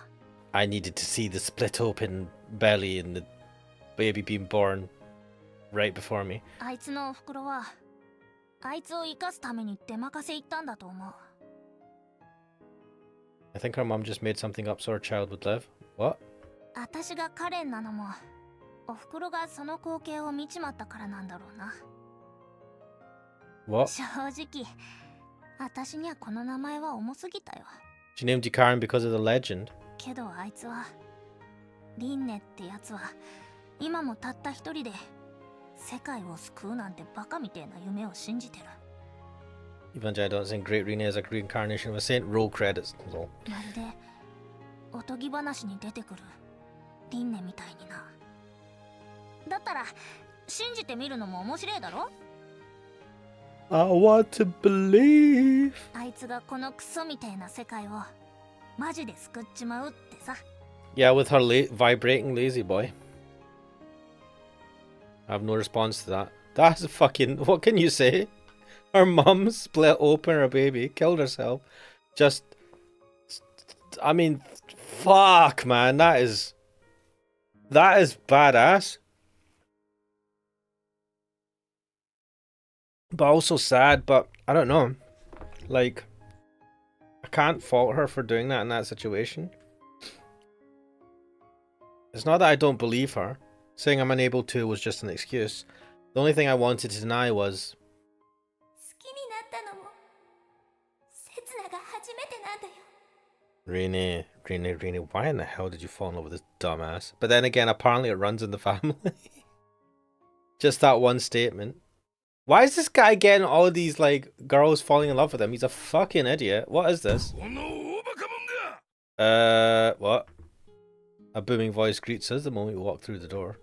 I needed to see the split open belly and the baby being born right before me. あいつのおふくろはあいつを生かすために出任せ行ったんだと思う。 I think her mum just made something up so her child would live. What? 私がカレンなのもおふくろがその光景を見ちまったからなんだろうな。 What? 正直私にはこの名前は重すぎたよ。 She named you Karen because of the legend. けどあいつはリンネってやつは今もたった一人で世界を救うなんてバカみてえな夢を信じてる。 Evangelii don't think Great Rene is a reincarnation of a saint. Roll credits. まるでおとぎ話に出てくるリンネみたいにな。だったら信じてみるのも面白いだろ。 I want to believe. あいつがこのクソみたいな世界をマジで救っちまうってさ。 Yeah, with her vibrating lazy boy. I have no response to that. That's fucking... What can you say? Her mum split open her baby, killed herself. Just... I mean, fuck, man. That is badass. But also sad, but I don't know. Like, can't fault her for doing that in that situation. It's not that I don't believe her. Saying I'm unable to was just an excuse. The only thing I wanted to deny was... Rini, why in the hell did you fall in love with this dumbass? But then again, apparently it runs in the family. Just that one statement. Why is this guy getting all of these, like, girls falling in love with him? He's a fucking idiot. What is this? What? A booming voice greets us the moment we walk through the door.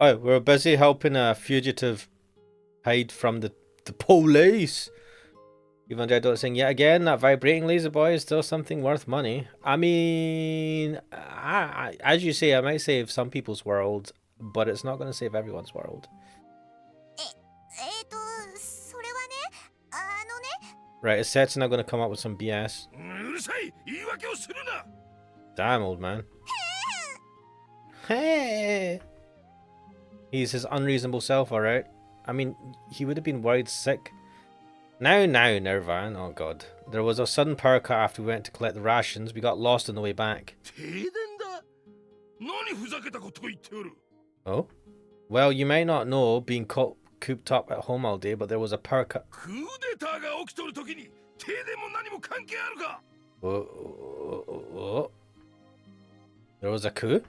Oh, we're busy helping a fugitive hide from the police. Even Jedi saying, yet again, that vibrating laser boy is still something worth money. I mean, as you say, I might save some people's world, but it's not going to save everyone's world. Right, is Setsuna going to come up with some BS? Damn, old man. Hey! He's his unreasonable self, alright? I mean, he would have been worried sick. Now, Nirvan. Oh god. There was a sudden power cut after we went to collect the rations. We got lost on the way back. Oh? Well, you may not know, being cooped up at home all day, but there was a power cut. Oh. There was a coup?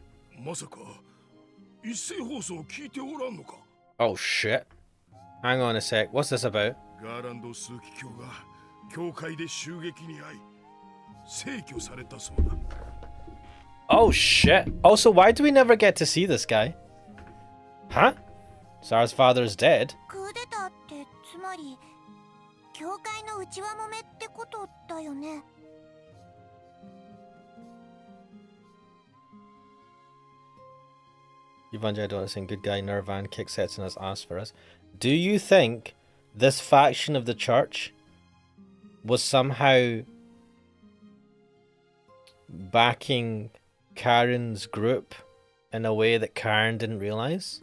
Oh shit. Hang on a sec, what's this about? Oh shit. Also, why do we never get to see this guy? Huh? Sarah's father is dead? Evangelion saying good guy Nirvan kicks Setsuna's ass for us. Do you think this faction of the church was somehow backing Karen's group in a way that Karen didn't realize?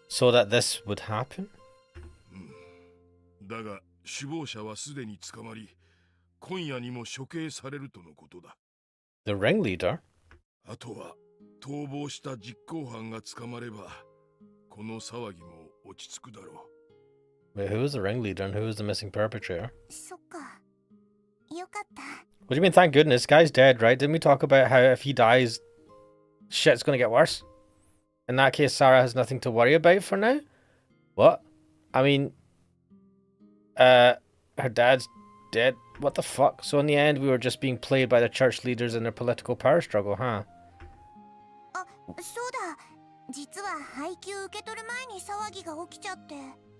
So that this would happen? The ringleader? Wait, who was the ringleader and who was the missing perpetrator? What do you mean, thank goodness? Guy's dead, right? Didn't we talk about how if he dies, shit's gonna get worse? In that case, Sarah has nothing to worry about for now? What? I mean, her dad's dead. What the fuck? So in the end, we were just being played by the church leaders in their political power struggle, huh?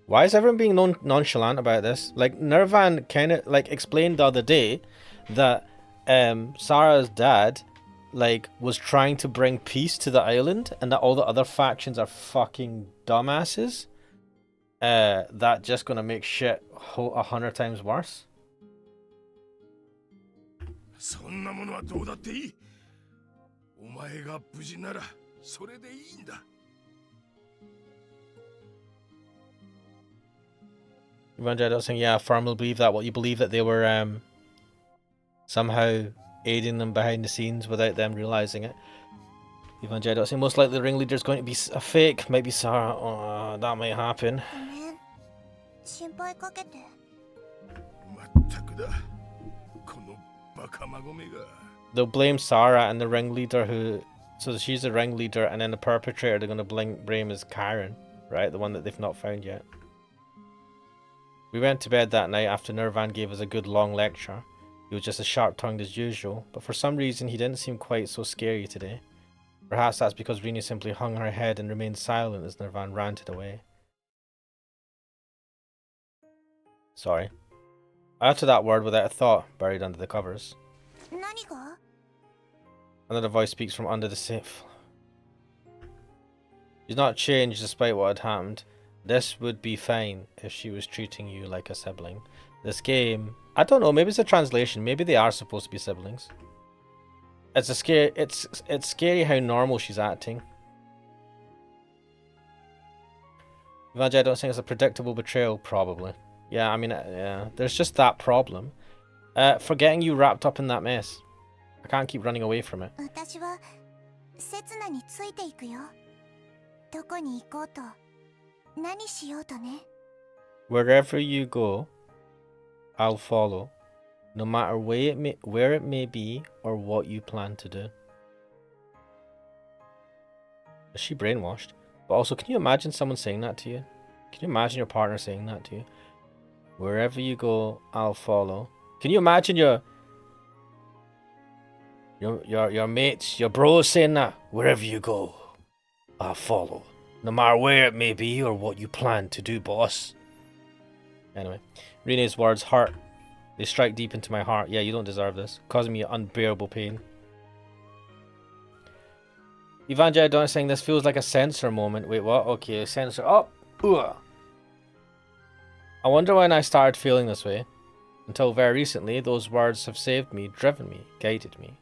Why is everyone being nonchalant about this? Like, Nirvan kind of, like, explained the other day that Sarah's dad, like, was trying to bring peace to the island and that all the other factions are fucking dumbasses. That just gonna make shit 100 times worse. Evangelion saying, yeah, I firmly believe that. What, you believe that they were somehow aiding them behind the scenes without them realizing it? Evangelion saying, most likely the ringleader is going to be a fake. Might be Sarah. Oh, that might happen. They'll blame Sarah and the ringleader who... So she's the ringleader, and then the perpetrator they're going to blame is Karen, right? The one that they've not found yet. We went to bed that night after Nirvan gave us a good long lecture. He was just as sharp-tongued as usual, but for some reason he didn't seem quite so scary today. Perhaps that's because Rini simply hung her head and remained silent as Nirvan ranted away. Sorry. I uttered that word without a thought, buried under the covers. Another voice speaks from under the safe. She's not changed despite what had happened. This would be fine if she was treating you like a sibling. This game... I don't know, maybe it's a translation. Maybe they are supposed to be siblings. It's scary how normal she's acting. Evangelion don't think it's a predictable betrayal, probably. Yeah, I mean, yeah, there's just that problem. For getting you wrapped up in that mess. I can't keep running away from it. 私は刹那についていくよ。どこに行こうと、何しようとね。Wherever you go, I'll follow, no matter where it may be or what you plan to do. Is she brainwashed? But also, can you imagine someone saying that to you? Can you imagine your partner saying that to you? Wherever you go, I'll follow. Can you imagine your mates, your bros saying that? Wherever you go, I'll follow. No matter where it may be or what you plan to do, boss. Anyway, Rene's words hurt. They strike deep into my heart. Yeah, you don't deserve this. Causing me unbearable pain. Evangelion saying this feels like a censor moment. Wait, what? Okay, censor. Oh! Ugh. I wonder when I started feeling this way. Until very recently, those words have saved me, driven me, guided me.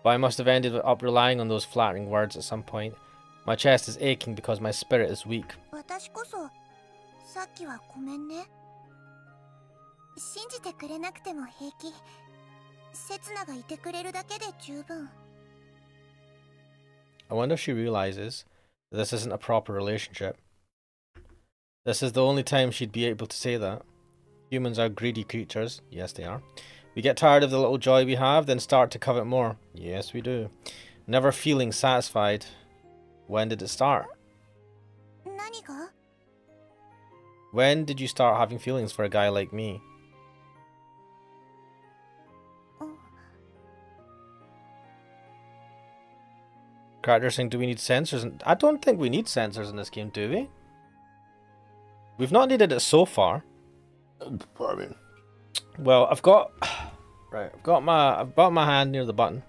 But I must have ended up relying on those flattering words at some point. My chest is aching because my spirit is weak. 私こそさっきはごめんね。信じてくれなくても平気。刹那がいてくれるだけで十分。I wonder if she realizes that this isn't a proper relationship. This is the only time she'd be able to say that. Humans are greedy creatures. Yes, they are. We get tired of the little joy we have, then start to covet more. Yes, we do. Never feeling satisfied. When did it start? 何が? When did you start having feelings for a guy like me? Character saying, do we need sensors? I don't think we need sensors in this game, do we? We've not needed it so far. Pardon. Well, I've got my hand near the button.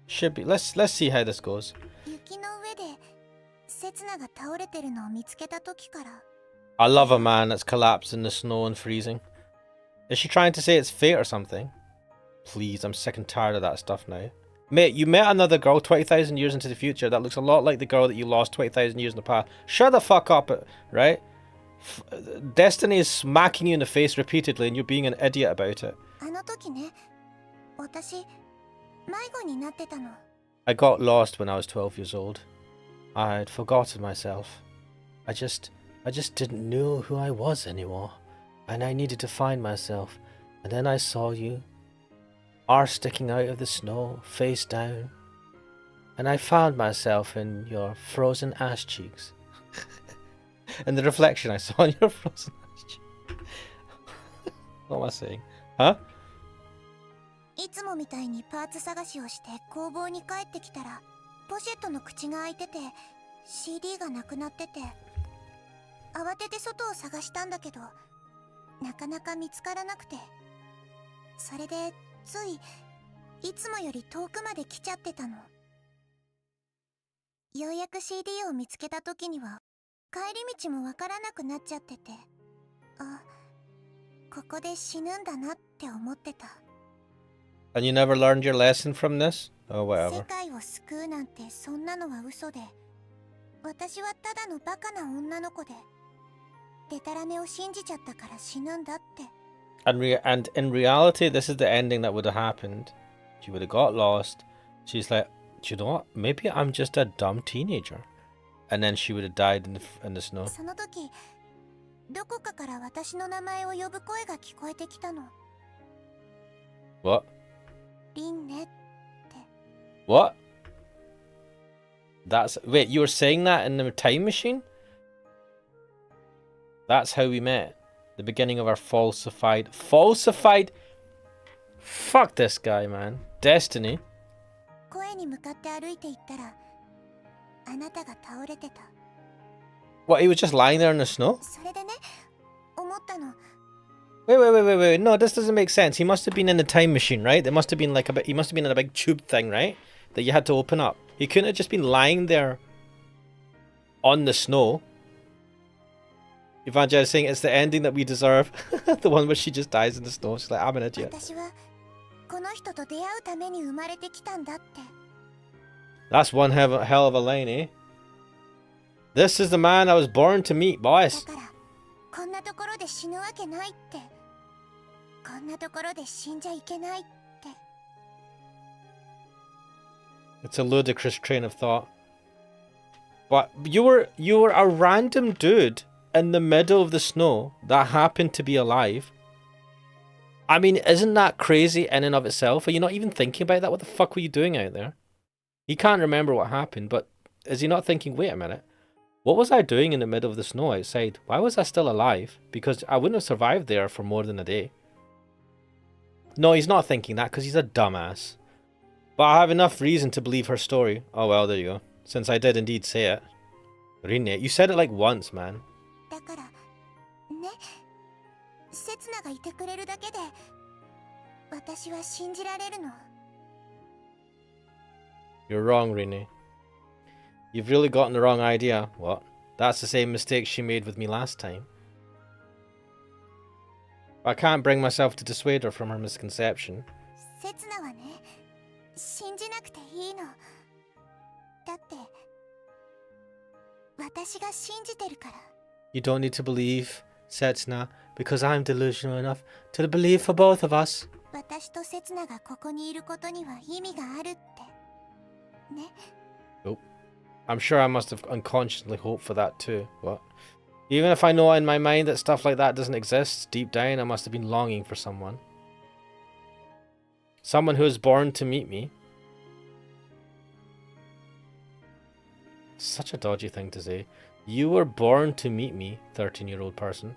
Should be. Let's see how this goes. 雪の上で刹那が倒れてるのを見つけた時から。I love a man that's collapsed in the snow and freezing. Is she trying to say it's fate or something? Please, I'm sick and tired of that stuff now. Mate, you met another girl 20,000 years into the future that looks a lot like the girl that you lost 20,000 years in the past. Shut the fuck up, right? Destiny is smacking you in the face repeatedly and you're being an idiot about it. あの時ね、私、迷子になってたの。I got lost when I was 12 years old. I'd forgotten myself. I just didn't know who I was anymore. And I needed to find myself. And then I saw you. Arse sticking out of the snow, face down. And I found myself in your frozen ass cheeks. And the reflection I saw in your frozen ass cheeks. What am I saying? Huh? いつもみたいにパーツ探しをして工房に帰ってきたら、ポシェットの口が開いてて、CD がなくなってて、慌てて外を探したんだけど、なかなか見つからなくて、それでついつもより遠くまで来ちゃってたの。ようやく CD を見つけた時には帰り道もわからなくなっちゃってて、あ、ここで死ぬんだなって思ってた。And you never learned your lesson from this? Oh, whatever. 世界を救うなんてそんなのは嘘で、私はただのバカな女の子で、デタラメを信じちゃったから死ぬんだって。And in reality, this is the ending that would have happened. She would have got lost. She's like, do you know what? Maybe I'm just a dumb teenager. And then she would have died in the snow. その時、どこかから私の名前を呼ぶ声が聞こえてきたの。What? リンねって。What? Wait, you were saying that in the time machine? That's how we met. The beginning of our falsified... Fuck this guy, man. Destiny. 声に向かって歩いていったら、あなたが倒れてた。What, he was just lying there in the snow? それでね、思ったの。Wait. No, this doesn't make sense. He must have been in the time machine, right? There must have been like he must have been in a big tube thing, right? That you had to open up. He couldn't have just been lying there on the snow. Evangelia is saying it's the ending that we deserve. The one where she just dies in the snow. She's like, I'm an idiot. 私はこの人と出会うために生まれてきたんだって。That's one hell of a line, eh? This is the man I was born to meet, boys. だからこんなところで死ぬわけないって、こんなところで死んじゃいけないって。 It's a ludicrous train of thought. But you were a random dude in the middle of the snow that happened to be alive. I mean, isn't that crazy in and of itself? Are you not even thinking about that? What the fuck were you doing out there? He can't remember what happened, but is he not thinking, wait a minute, what was I doing in the middle of the snow outside? Why was I still alive? Because I wouldn't have survived there for more than a day. No, he's not thinking that because he's a dumbass. But I have enough reason to believe her story. Oh well, there you go. Since I did indeed say it. Rine, you said it like once, man. だからね、刹那がいてくれるだけで私は信じられるの。 You're wrong, Rine. You've really gotten the wrong idea. What? That's the same mistake she made with me last time. I can't bring myself to dissuade her from her misconception. 刹那はね、信じなくていいの。だって私が信じてるから。 You don't need to believe, Setsuna, because I'm delusional enough to believe for both of us. 私と刹那がここにいることには意味があるって。ね。 Nope. I'm sure I must have unconsciously hoped for that too. What? Even if I know in my mind that stuff like that doesn't exist, deep down I must have been longing for someone. Someone who was born to meet me. Such a dodgy thing to say. You were born to meet me, 13-year-old person.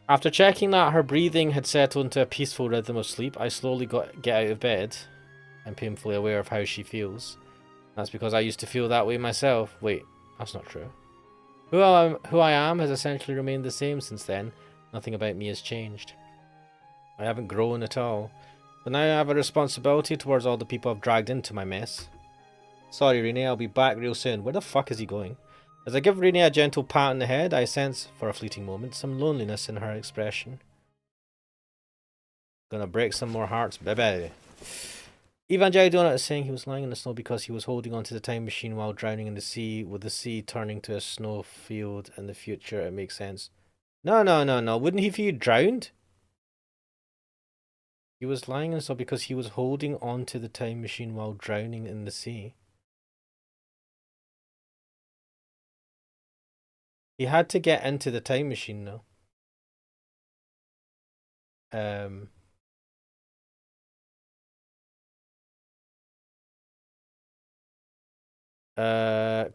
After checking that her breathing had settled into a peaceful rhythm of sleep, I slowly get out of bed. I'm painfully aware of how she feels. That's because I used to feel that way myself. Wait, that's not true. Who I am has essentially remained the same since then. Nothing about me has changed. I haven't grown at all. But now I have a responsibility towards all the people I've dragged into my mess. Sorry, Rene, I'll be back real soon. Where the fuck is he going? As I give Rene a gentle pat on the head, I sense, for a fleeting moment, some loneliness in her expression. Gonna break some more hearts, baby. Evangel Donut is saying he was lying in the snow because he was holding onto the time machine while drowning in the sea, with the sea turning to a snowfield in the future. It makes sense. No. Wouldn't he feel drowned? He was lying in the snow because he was holding onto the time machine while drowning in the sea. He had to get into the time machine though.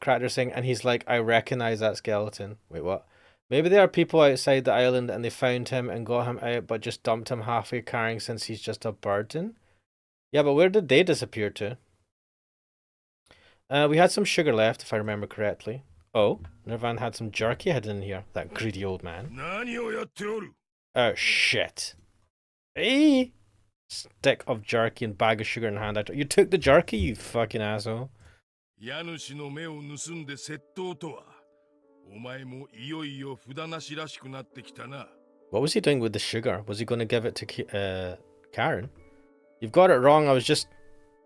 Cracker saying, and he's like, I recognize that skeleton. Wait, what? Maybe there are people outside the island and they found him and got him out but just dumped him halfway carrying since he's just a burden? Yeah, but where did they disappear to? We had some sugar left, if I remember correctly. Oh, Nirvan had some jerky hidden in here. That greedy old man. Oh, shit. Hey! Stick of jerky and bag of sugar in hand. You took the jerky, you fucking asshole. What was he doing with the sugar? Was he going to give it to Karen? You've got it wrong, I was just...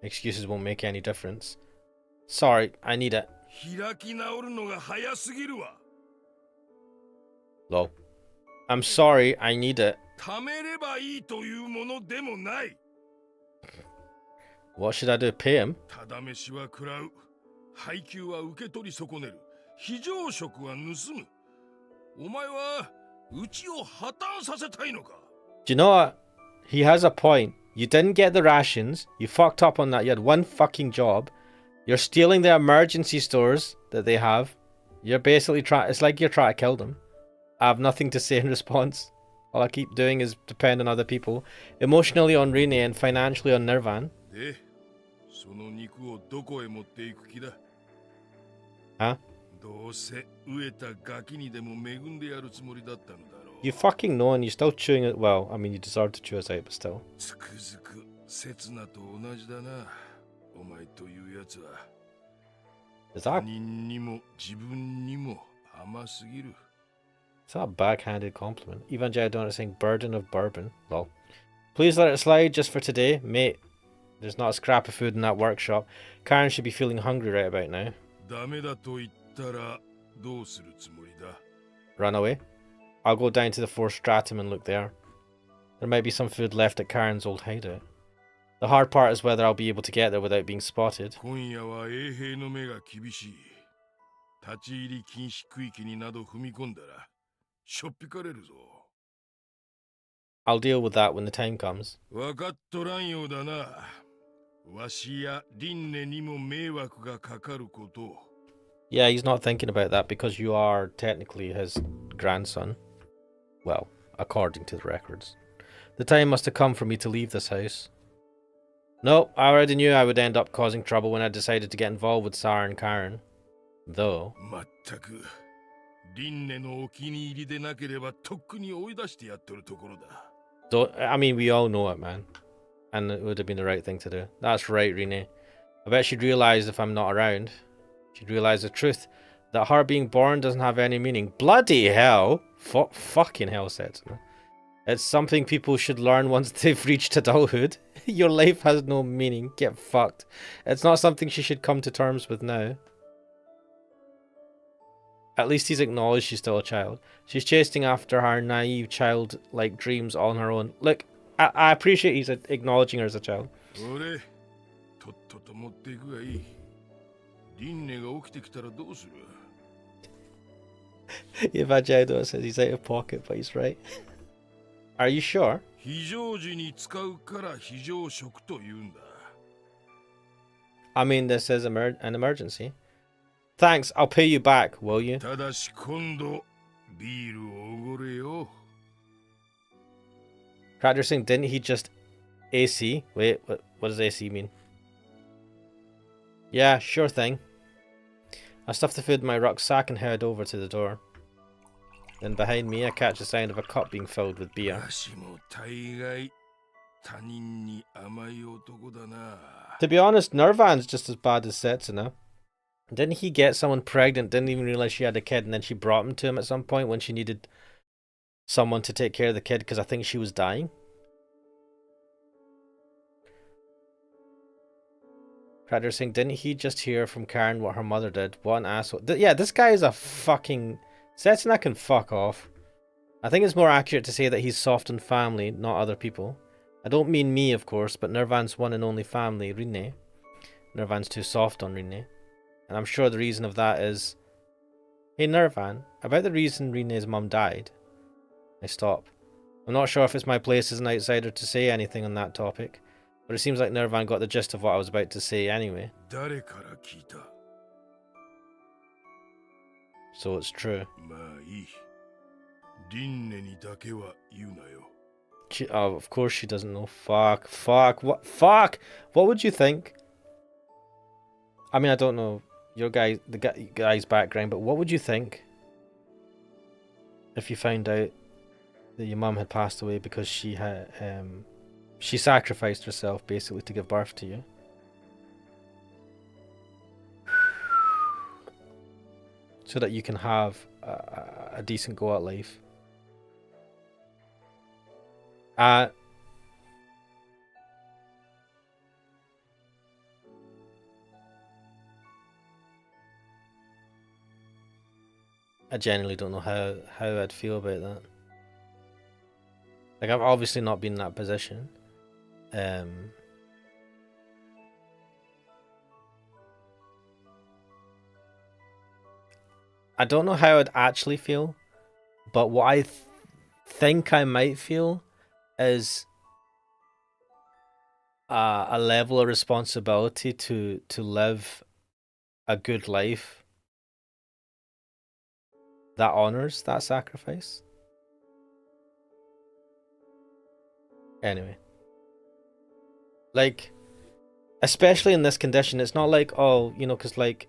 Excuses won't make any difference. Sorry, I need it. Lol. I'm sorry, I need it. What should I do? Pay him? Do you know what? He has a point. You didn't get the rations. You fucked up on that. You had one fucking job. You're stealing the emergency stores that they have. You're basically trying... It's like you're trying to kill them. I have nothing to say in response. All I keep doing is depend on other people. Emotionally on Rene and financially on Nirvan. Huh? You fucking know and you're still chewing it. Well, I mean, you deserve to chew us out, but still. Is that a backhanded compliment? Evangel Donut saying burden of bourbon. Lol. Please let it slide just for today. Mate, there's not a scrap of food in that workshop. Karen should be feeling hungry right about now. Run away? I'll go down to the fourth stratum and look there. There might be some food left at Karen's old hideout. The hard part is whether I'll be able to get there without being spotted. I'll deal with that when the time comes. Yeah, he's not thinking about that because you are technically his grandson. Well, according to the records. The time must have come for me to leave this house. No, I already knew I would end up causing trouble when I decided to get involved with Sarah and Karen. Though. I mean, we all know it, man. And it would have been the right thing to do. That's right, Rene. I bet she'd realise if I'm not around. She'd realise the truth. That her being born doesn't have any meaning. Bloody hell! Fucking hell, Setsuna. It's something people should learn once they've reached adulthood. Your life has no meaning. Get fucked. It's not something she should come to terms with now. At least he's acknowledged she's still a child. She's chasing after her naive childlike dreams on her own. Look, I appreciate he's acknowledging her as a child. Evangelido says he's out of pocket, but he's right. Are you sure? I mean, this is an emergency. Thanks, I'll pay you back, will you? Crowder saying, didn't he just AC? Wait, what does AC mean? Yeah, sure thing. I stuff the food in my rucksack and head over to the door. Then behind me, I catch the sound of a cup being filled with beer. To be honest, Nirvan's just as bad as Setsuna. Didn't he get someone pregnant, didn't even realize she had a kid, and then she brought him to him at some point when she needed someone to take care of the kid because I think she was dying? Predator saying, didn't he just hear from Karen what her mother did? What an asshole. Yeah, this guy is a fucking... Setsuna can fuck off. I think it's more accurate to say that he's soft on family, not other people. I don't mean me, of course, but Nirvan's one and only family, Rine. Nirvan's too soft on Rine. And I'm sure the reason of that is... Hey Nirvan, about the reason Rine's mum died. I stop. I'm not sure if it's my place as an outsider to say anything on that topic, but it seems like Nirvan got the gist of what I was about to say anyway. So it's true. Oh, of course she doesn't know. Fuck. Fuck! What would you think? I mean, I don't know the guy's background, but what would you think if you found out that your mum had passed away because she had she sacrificed herself basically to give birth to you? So that you can have a decent go at life. I genuinely don't know how I'd feel about that. Like, I've obviously not been in that position. I don't know how I'd actually feel, but what I think I might feel is a level of responsibility to live a good life that honors that sacrifice. Anyway, like, especially in this condition, it's not like, oh, you know, because like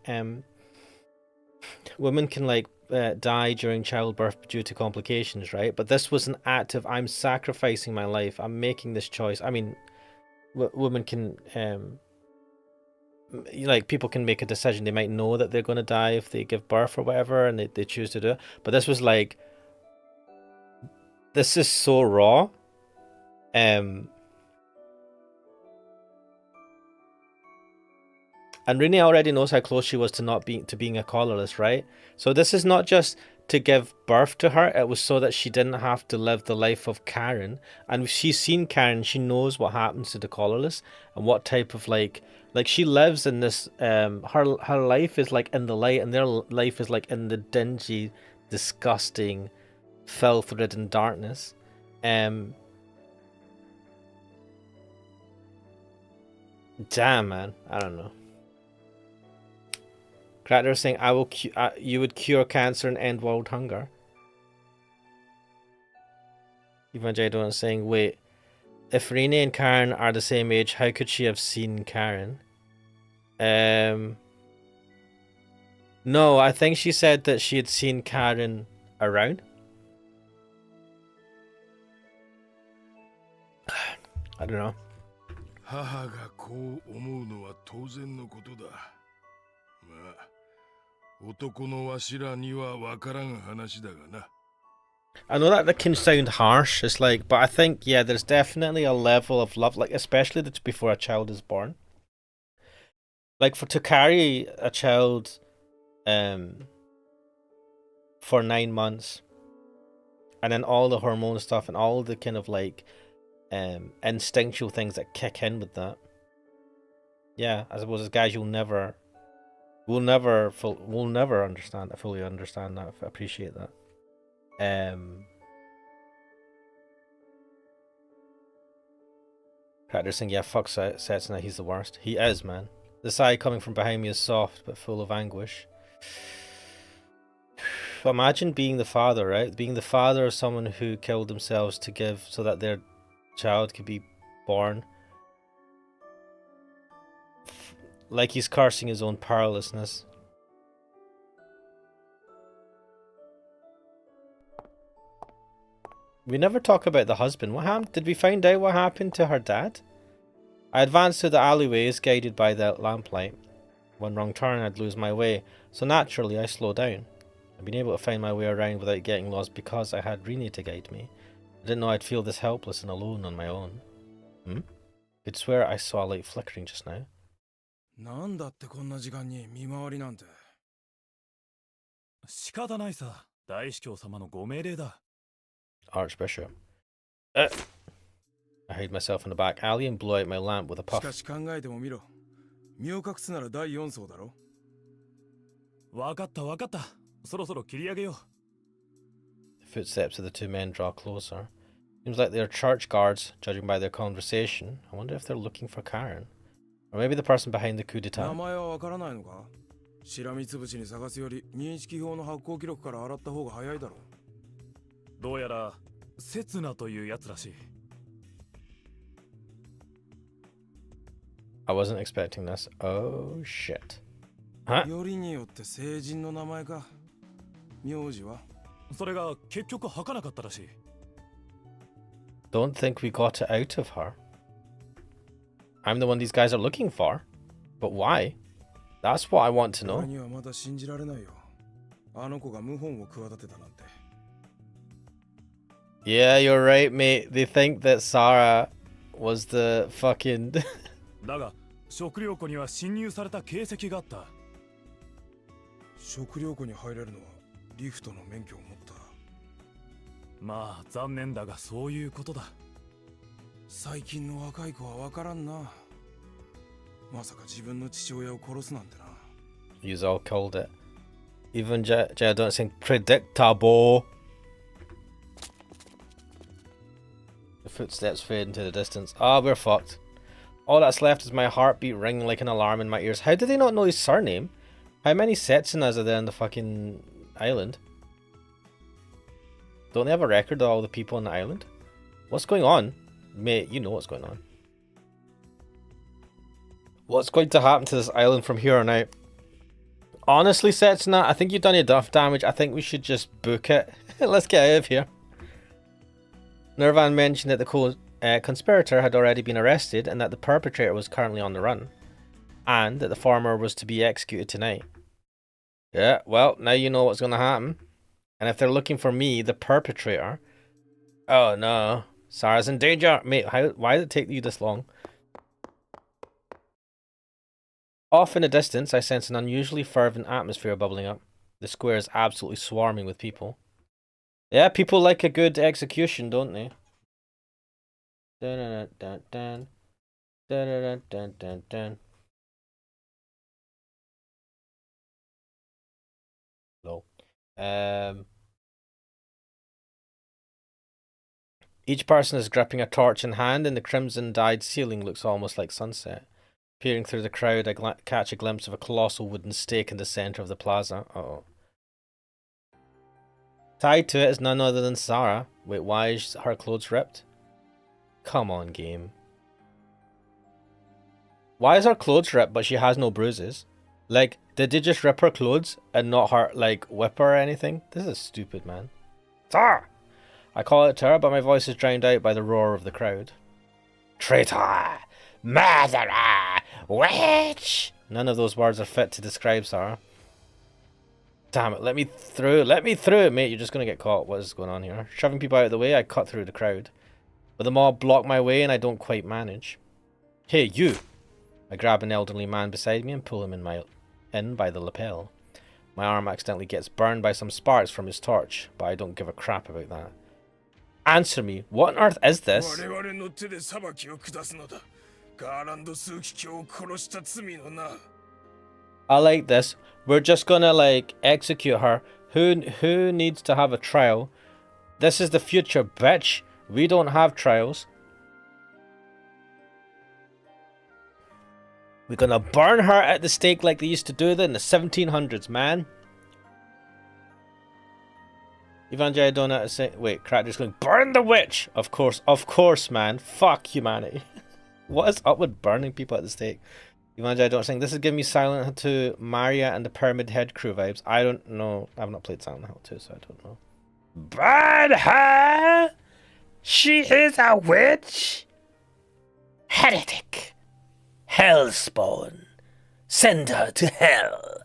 women can like die during childbirth due to complications, right? But this was an act of, I'm sacrificing my life, I'm making this choice. I mean, women can like, people can make a decision. They might know that they're going to die if they give birth or whatever, and they choose to do it. But this was like, this is so raw. And Rini already knows how close she was to being a collarless, right? So this is not just to give birth to her, it was so that she didn't have to live the life of Karen. And she's seen Karen, she knows what happens to the collarless and what type of like she lives in this her life is like in the light and their life is like in the dingy, disgusting, filth-ridden darkness. Damn, man, I don't know. Cracker saying, you would cure cancer and end world hunger. Even Jadon saying, wait, if Renee and Karen are the same age, how could she have seen Karen? No, I think she said that she had seen Karen around. I don't know. 母がこう思うのは当然のことだ。まあ、男のわしらにはわからん話だがな。 I know that can sound harsh. It's like, but I think yeah, there's definitely a level of love, like especially that's before a child is born. Like to carry a child, for 9 months, and then all the hormone stuff and all the kind of like, instinctual things that kick in with that. Yeah, I suppose as guys, we'll never fully understand that, appreciate that. Cracker saying, yeah, fuck Setsuna, he's the worst. He is, man. The sigh coming from behind me is soft, but full of anguish. Imagine being the father, right? Being the father of someone who killed themselves to give so that their child could be born. Like he's cursing his own powerlessness. We never talk about the husband. What happened? Did we find out what happened to her dad? I advanced through the alleyways, guided by the lamplight. One wrong turn, I'd lose my way, so naturally I slowed down. I've been able to find my way around without getting lost because I had Rini to guide me. I didn't know I'd feel this helpless and alone on my own. Could swear I saw a light flickering just now. なんだってこんな時間に見回りなんて。仕方ないさ。大司教様のご命令だ。 Archbishop. I hid myself in the back alley and blew out my lamp with a し puff. かし考えてもみろ。身を隠すなら第4層だろ。わかったわかった。そろそろ切り上げよう。 The footsteps of the two men draw closer. Seems like they're church guards, judging by their conversation. I wonder if they're looking for Karen. Or maybe the person behind the coup 名 d'etat. 前はわからないのか。しらみつぶしに探すより認識票の発行記録から洗った方が早いだろう。どうやら刹那というやつらしい。 I wasn't expecting this. Oh shit. Huh? よりによって成人の名前か。名字はそれが結局吐かなかったらしい。 Don't think we got it out of her. I'm the one these guys are looking for. But why? That's what I want to know. 俺にはまだ信じられないよ。あの子が謀反を企てたなんて。 Yeah, you're right, mate. They think that Sarah was the fucking... だが食料庫には侵入された形跡があった。食料庫に入れるのはリフトの免許を持った。まあ残念だがそういうことだ。最近の若い子はわからんな。まさか自分の父親を殺すなんてな。 You've all called it. Even Jed don't think predictable. The footsteps fade into the distance. Ah, we're fucked. All that's left is my heartbeat ringing like an alarm in my ears. How do they not know his surname? How many Setsunas are there on the fucking island? Don't they have a record of all the people on the island? What's going on? Mate, you know what's going on. What's going to happen to this island from here on out? Honestly, Setsuna, I think you've done enough damage. I think we should just book it. Let's get out of here. Nirvan mentioned that the conspirator had already been arrested and that the perpetrator was currently on the run. And that the former was to be executed tonight. Yeah, well, now you know what's going to happen. And if they're looking for me, the perpetrator... Oh no. Sarah's in danger. Mate, why did it take you this long? Off in the distance, I sense an unusually fervent atmosphere bubbling up. The square is absolutely swarming with people. Yeah, people like a good execution, don't they? Dun dun dun dun dun dun dun dun dun. Low. Each person is gripping a torch in hand, and the crimson-dyed ceiling looks almost like sunset. Peering through the crowd, I catch a glimpse of a colossal wooden stake in the center of the plaza. Uh-oh. Tied to it is none other than Sarah. Wait, why is her clothes ripped? Come on, game. Why is her clothes ripped, but she has no bruises? Like, did they just rip her clothes and not her, like, whip her or anything? This is stupid, man. Sarah! I call it to her, but my voice is drowned out by the roar of the crowd. Traitor! Murderer! Witch! None of those words are fit to describe Sarah. Damn it, let me through, mate, you're just gonna get caught. What is going on here? Shoving people out of the way, I cut through the crowd. But the mob block my way and I don't quite manage. Hey, you! I grab an elderly man beside me and pull him in by the lapel. My arm accidentally gets burned by some sparks from his torch, but I don't give a crap about that. Answer me, what on earth is this? I like this. We're just gonna, like, execute her. Who needs to have a trial? This is the future, bitch. We don't have trials. We're gonna burn her at the stake like they used to do in the 1700s, man. Evangelii Donut is saying, wait, Cracker's going, burn the witch! Of course, man. Fuck humanity. What is up with burning people at the stake? Evangelii Donut saying, this is giving me Silent Hill 2, Maria and the Pyramid Head crew vibes. I don't know. I've not played Silent Hill 2, so I don't know. Burn her! She is a witch! Heretic! Hellspawn! Send her to hell!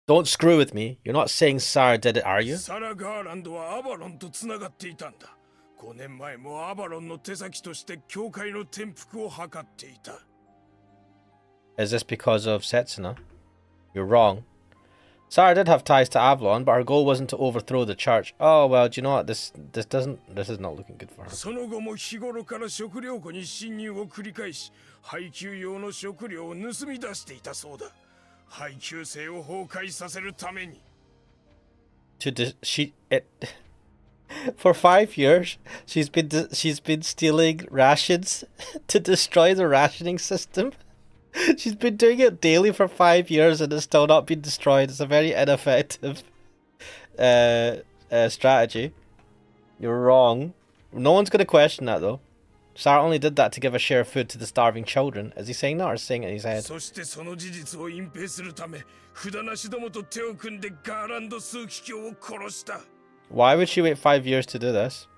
Don't screw with me. You're not saying Sarah did it, are you? Sarah Garland はアバロンとつながっていたんだ。5年前もアバロンの手先として教会の転覆を図っていた。Is this because of Setsuna? You're wrong. Sarah did have ties to Avalon, but her goal wasn't to overthrow the church. Oh well, do you know what? This is not looking good for her. その後も日頃から食料庫に侵入を繰り返し、配給用の食料を盗み出していたそうだ。配給制を崩壊させるために。For 5 years, she's been stealing rations to destroy the rationing system. She's been doing it daily for 5 years and it's still not been destroyed. It's a very ineffective strategy. You're wrong. No one's going to question that though. Sarah only did that to give a share of food to the starving children. Is he saying that or saying it in his head? Why would she wait 5 years to do this?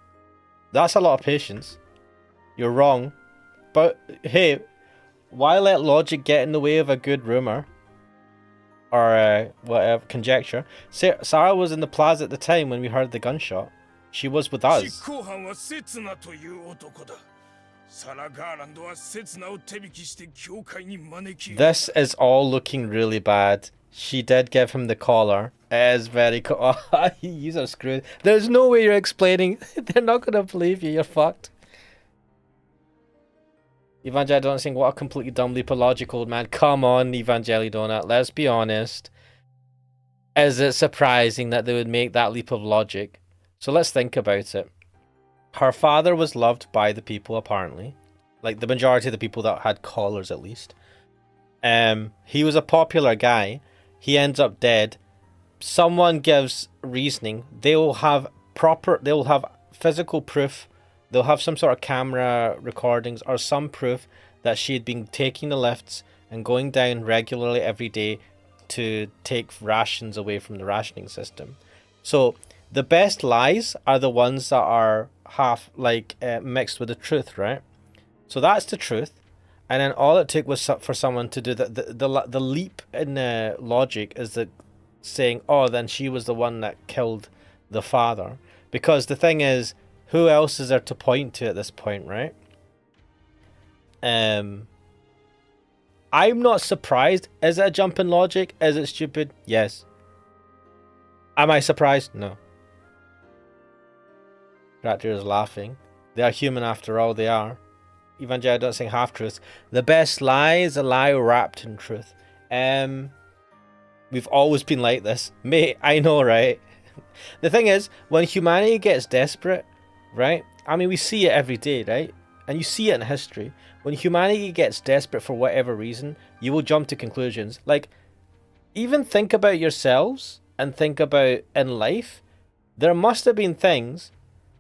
That's a lot of patience. You're wrong. But hey, why let logic get in the way of a good rumor? Or whatever, conjecture. Sarah was in the plaza at the time when we heard the gunshot. She was with us. This is all looking really bad. She did give him the collar. It is very cool. You are screwed. There's no way you're explaining. They're not going to believe you. You're fucked. Evangelii Donut saying, what a completely dumb leap of logic, old man. Come on, Evangelii Donut. Let's be honest. Is it surprising that they would make that leap of logic? So let's think about it. Her father was loved by the people, apparently. Like, the majority of the people that had collars, at least. He was a popular guy. He ends up dead. Someone gives reasoning. They will have physical proof. They'll have some sort of camera recordings or some proof that she had been taking the lifts and going down regularly every day to take rations away from the rationing system. So the best lies are the ones that are half like mixed with the truth, right? So that's the truth. And then all it took was for someone to do the leap in logic is that saying, oh, then she was the one that killed the father. Because the thing is, who else is there to point to at this point, right? I'm not surprised. Is it a jump in logic? Is it stupid? Yes. Am I surprised? No. Raptor is laughing. They are human after all, they are. Evangelion don't sing half-truths. The best lie is a lie wrapped in truth. We've always been like this. Mate, I know, right? The thing is, when humanity gets desperate, right? I mean, we see it every day, right? And you see it in history. When humanity gets desperate for whatever reason, you will jump to conclusions. Like, even think about yourselves and think about in life. There must have been things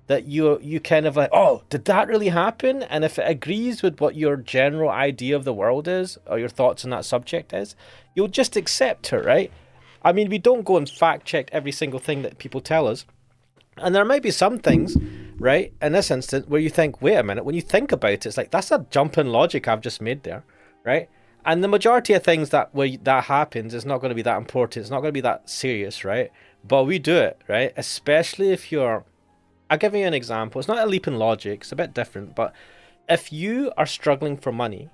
that you kind of like, oh, did that really happen? And if it agrees with what your general idea of the world is, or your thoughts on that subject is, you'll just accept it, right? I mean, we don't go and fact check every single thing that people tell us. And there might be some things, right, in this instance, where you think, wait a minute, when you think about it, it's like, that's a jump in logic I've just made there, right? And the majority of things that where that happens is not going to be that important. It's not going to be that serious, right? But we do it, right? Especially if you're... I'll give you an example. It's not a leap in logic. It's a bit different. But if you are struggling for money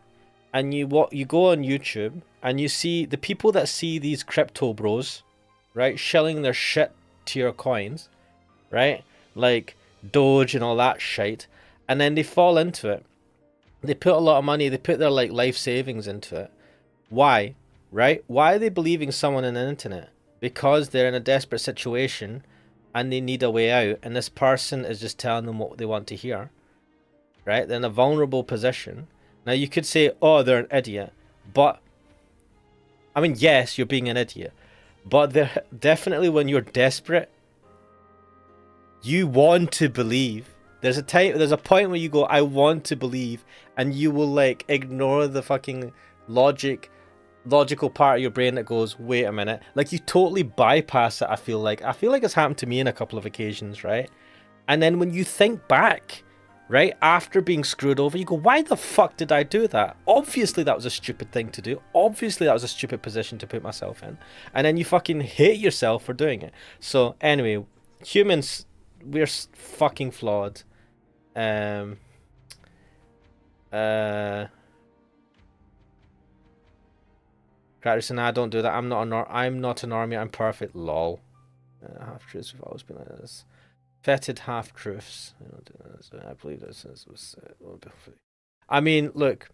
and you go on YouTube and you see the people that see these crypto bros, right, shelling their shit to your coins, right, like Doge and all that shit, and then they fall into it. They put a lot of money, they put their like life savings into it. Why? Right? Why are they believing someone on the internet? Because they're in a desperate situation and they need a way out, and this person is just telling them what they want to hear. Right? They're in a vulnerable position. Now you could say, oh, they're an idiot. But I mean, yes, you're being an idiot. But they're definitely, when you're desperate, you want to believe. There's a point where you go, I want to believe, and you will like ignore the fucking logical part of your brain that goes, wait a minute. Like, you totally bypass it. I feel like it's happened to me in a couple of occasions, right? And then when you think back, right, after being screwed over, you go, why the fuck did I do that? Obviously that was a stupid thing to do. Obviously that was a stupid position to put myself in. And then you fucking hate yourself for doing it. So anyway, humans, we're fucking flawed. Crackerson, I don't do that. I'm not an army. I'm perfect. Lol. Half truths have always been like this. Fetid half truths. I believe this was. I mean, look.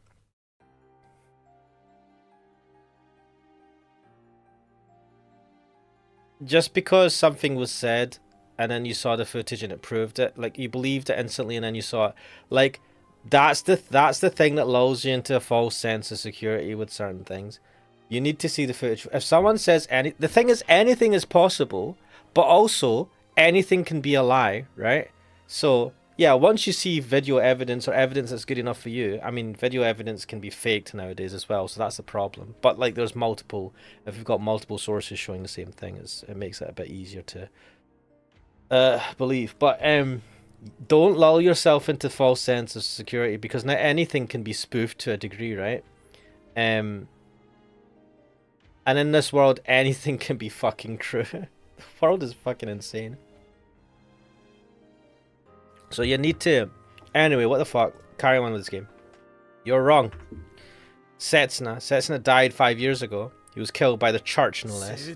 Just because something was said, and then you saw the footage and it proved it, like you believed it instantly, and then you saw it, like that's the thing that lulls you into a false sense of security with certain things. You need to see the footage. If someone says the thing is, anything is possible, but also anything can be a lie, right? So yeah, once you see video evidence or evidence that's good enough for you, I mean, video evidence can be faked nowadays as well, so that's the problem. But like, there's multiple. If you've got multiple sources showing the same thing, it makes it a bit easier to believe. But don't lull yourself into false sense of security, because not anything can be spoofed to a degree, right? And in this world, anything can be fucking true. The world is fucking insane. So you need to... Anyway, what the fuck? Carry on with this game. You're wrong. Setsuna died 5 years ago. He was killed by the church, no less.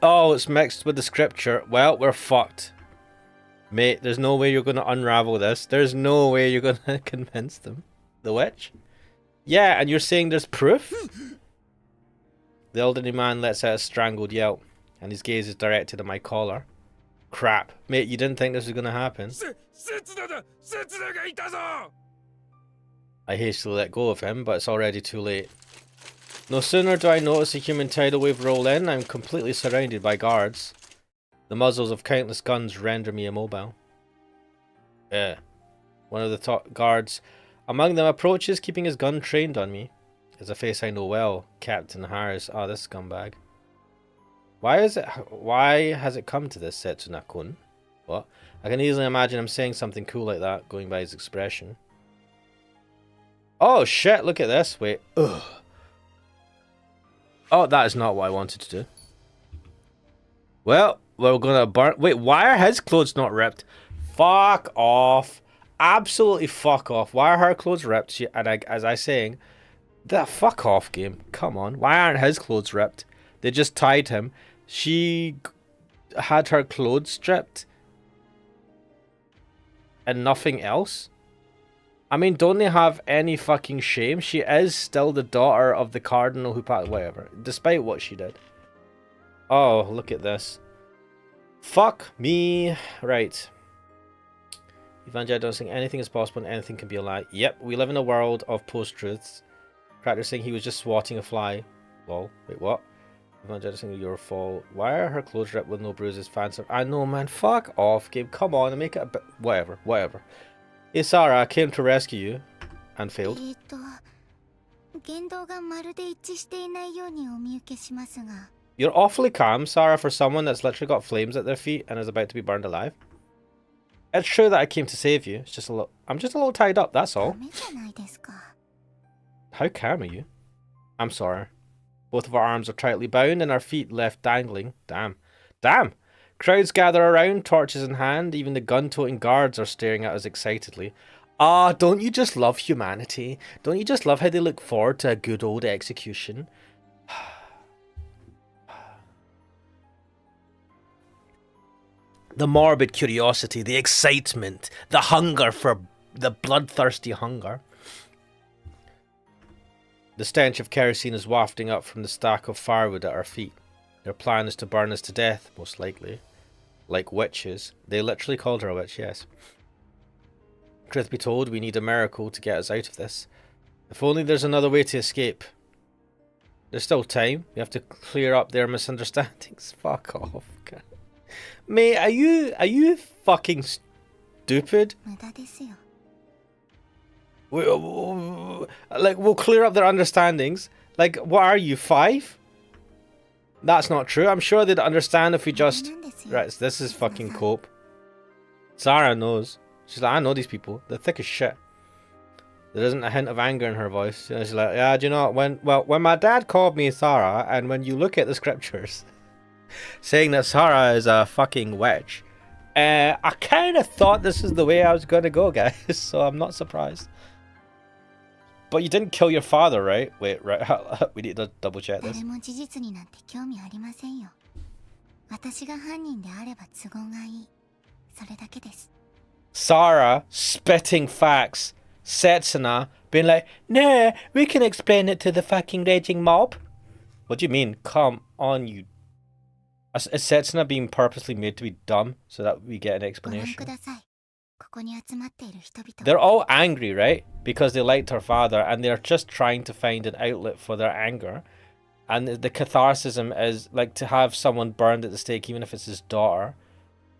Oh, it's mixed with the scripture. Well, we're fucked. Mate, there's no way you're going to unravel this. There's no way you're going to convince them. The witch? Yeah, and you're saying there's proof? The elderly man lets out a strangled yelp, and his gaze is directed at my collar. Crap. Mate, you didn't think this was going to happen. I hastily let go of him, but it's already too late. No sooner do I notice a human tidal wave roll in, I'm completely surrounded by guards. The muzzles of countless guns render me immobile. One of the top guards among them approaches, keeping his gun trained on me. It's a face I know well, Captain Harris. Ah, this scumbag. Why has it come to this, Setsuna-kun? What? I can easily imagine him saying something cool like that, going by his expression. Oh shit, look at this. Wait. Ugh. Oh, that is not what I wanted to do. Well, we're gonna burn. Wait, why are his clothes not ripped? Fuck off. Absolutely fuck off. Why are her clothes ripped? As I saying, the fuck off game. Come on. Why aren't his clothes ripped? They just tied him. She had her clothes stripped. And nothing else? I mean, don't they have any fucking shame? She is still the daughter of the cardinal who passed. Whatever. Despite what she did. Oh, look at this. Fuck me. Right. Evangelion don't think anything is possible and anything can be a lie. Yep, we live in a world of post-truths. Cracker saying he was just swatting a fly. Lol. Wait, what? Evangelion saying your fault. Why are her clothes ripped with no bruises? Fans I know, man. Fuck off, game. Come on and make it a bit. Whatever. Whatever. Hey, Sarah, I came to rescue you. And failed. 言動がまるで一致していないようにお見受けしますが。 You're awfully calm, Sarah, for someone that's literally got flames at their feet and is about to be burned alive. It's true that I came to save you. It's just a little. I'm just a little tied up, that's all. ダメじゃないですか。 How calm are you? I'm sorry. Both of our arms are tightly bound and our feet left dangling. Damn. Damn! Crowds gather around, torches in hand. Even the gun-toting guards are staring at us excitedly. Ah, don't you just love humanity? Don't you just love how they look forward to a good old execution? The morbid curiosity, the excitement, the hunger for the bloodthirsty hunger. The stench of kerosene is wafting up from the stack of firewood at our feet. Their plan is to burn us to death, most likely. Like witches. They literally called her a witch, yes. Truth be told, we need a miracle to get us out of this. If only there's another way to escape. There's still time. We have to clear up their misunderstandings. Fuck off. Mate, are you fucking stupid? 無駄ですよ。 Like, we'll clear up their understandings. Like, what are you, 5? That's not true. I'm sure they'd understand if we just... Right, so this is fucking cope. Sarah knows. She's like, I know these people. They're thick as shit. There isn't a hint of anger in her voice. You know, she's like, yeah, do you know, when my dad called me Sarah, and when you look at the scriptures, saying that Sarah is a fucking witch, I kind of thought this is the way I was going to go, guys, so I'm not surprised. But you didn't kill your father, right? Wait, right, we need to double check this. 誰も事実になんて興味ありませんよ。私が犯人であれば都合がいい。それだけです。 Sarah spitting facts. Setsuna being like, nah, we can explain it to the fucking raging mob. What do you mean? Come on, you... Is Setsuna being purposely made to be dumb so that we get an ご覧 explanation? ください。ここに集まっている人々。 They're all angry, right? Because they liked her father and they're just trying to find an outlet for their anger. And the catharsism is like to have someone burned at the stake, even if it's his daughter.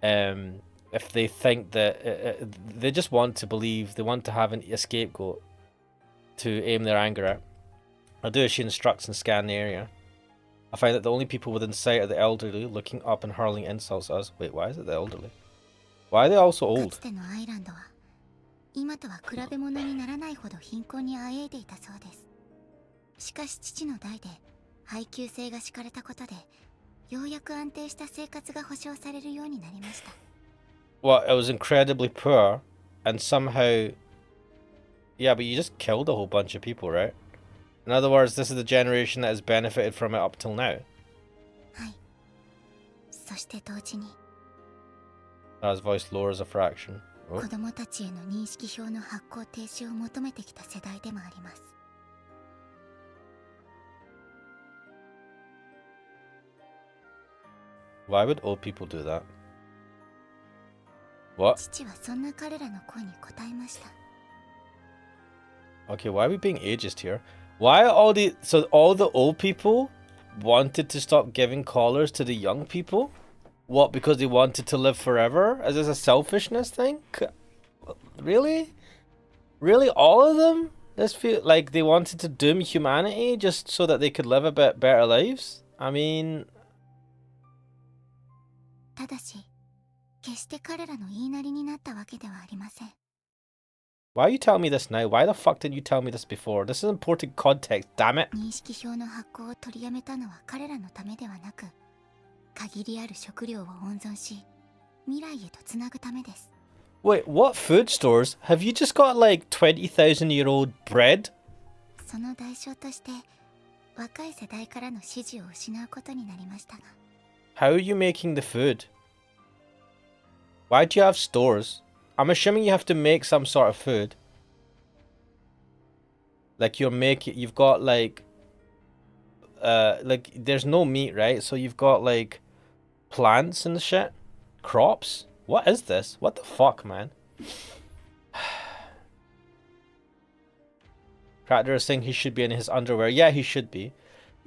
If they think that they just want to believe, they want to have a scapegoat to aim their anger at. I do as she instructs and scan the area. I find that the only people within sight are the elderly, looking up and hurling insults at us. Wait, why is it the elderly? Why are they all so か old? つてのアイランドは今とは比べ物にならないほど貧困にあえいでいたそうです。しかし父の代で配給制が敷かれたことでようやく安定した生活が保障されるようになりました。 Well, it was incredibly poor, and somehow... Yeah, but you just killed a whole bunch of people, right? In other words, this is the generation that has benefited from it up till now. はい。そして同時に As voice lowers a fraction. Oh. 子供たちへの認識票の発行停止を求めてきた世代でもあります。 Why would old people do that? What? 父はそんな彼らの声に応えました。 Okay, why are we being ageist here? Why are all the... So all the old people wanted to stop giving collars to the young people? What, because they wanted to live forever? Is this a selfishness thing? Really? Really, all of them? This feel like they wanted to doom humanity just so that they could live a bit better lives? I mean... ただし、決して彼らの言いなりになったわけではありません。 Why are you telling me this now? Why the fuck didn't you tell me this before? This is important context, damn it. 認識票の発行を取りやめたのは彼らのためではなく、限りある食料を温存し、未来へとつなぐためです。 Wait, what food stores? Have you just got like 20,000-year-old bread? その代償として若い世代からの支持を失うことになりましたが。 How are you making the food? Why do you have stores? I'm assuming you have to make some sort of food. Like you've got like there's no meat, right? So you've got like plants and shit, crops. What is this? What the fuck, man? Cracker is saying he should be in his underwear. Yeah, he should be.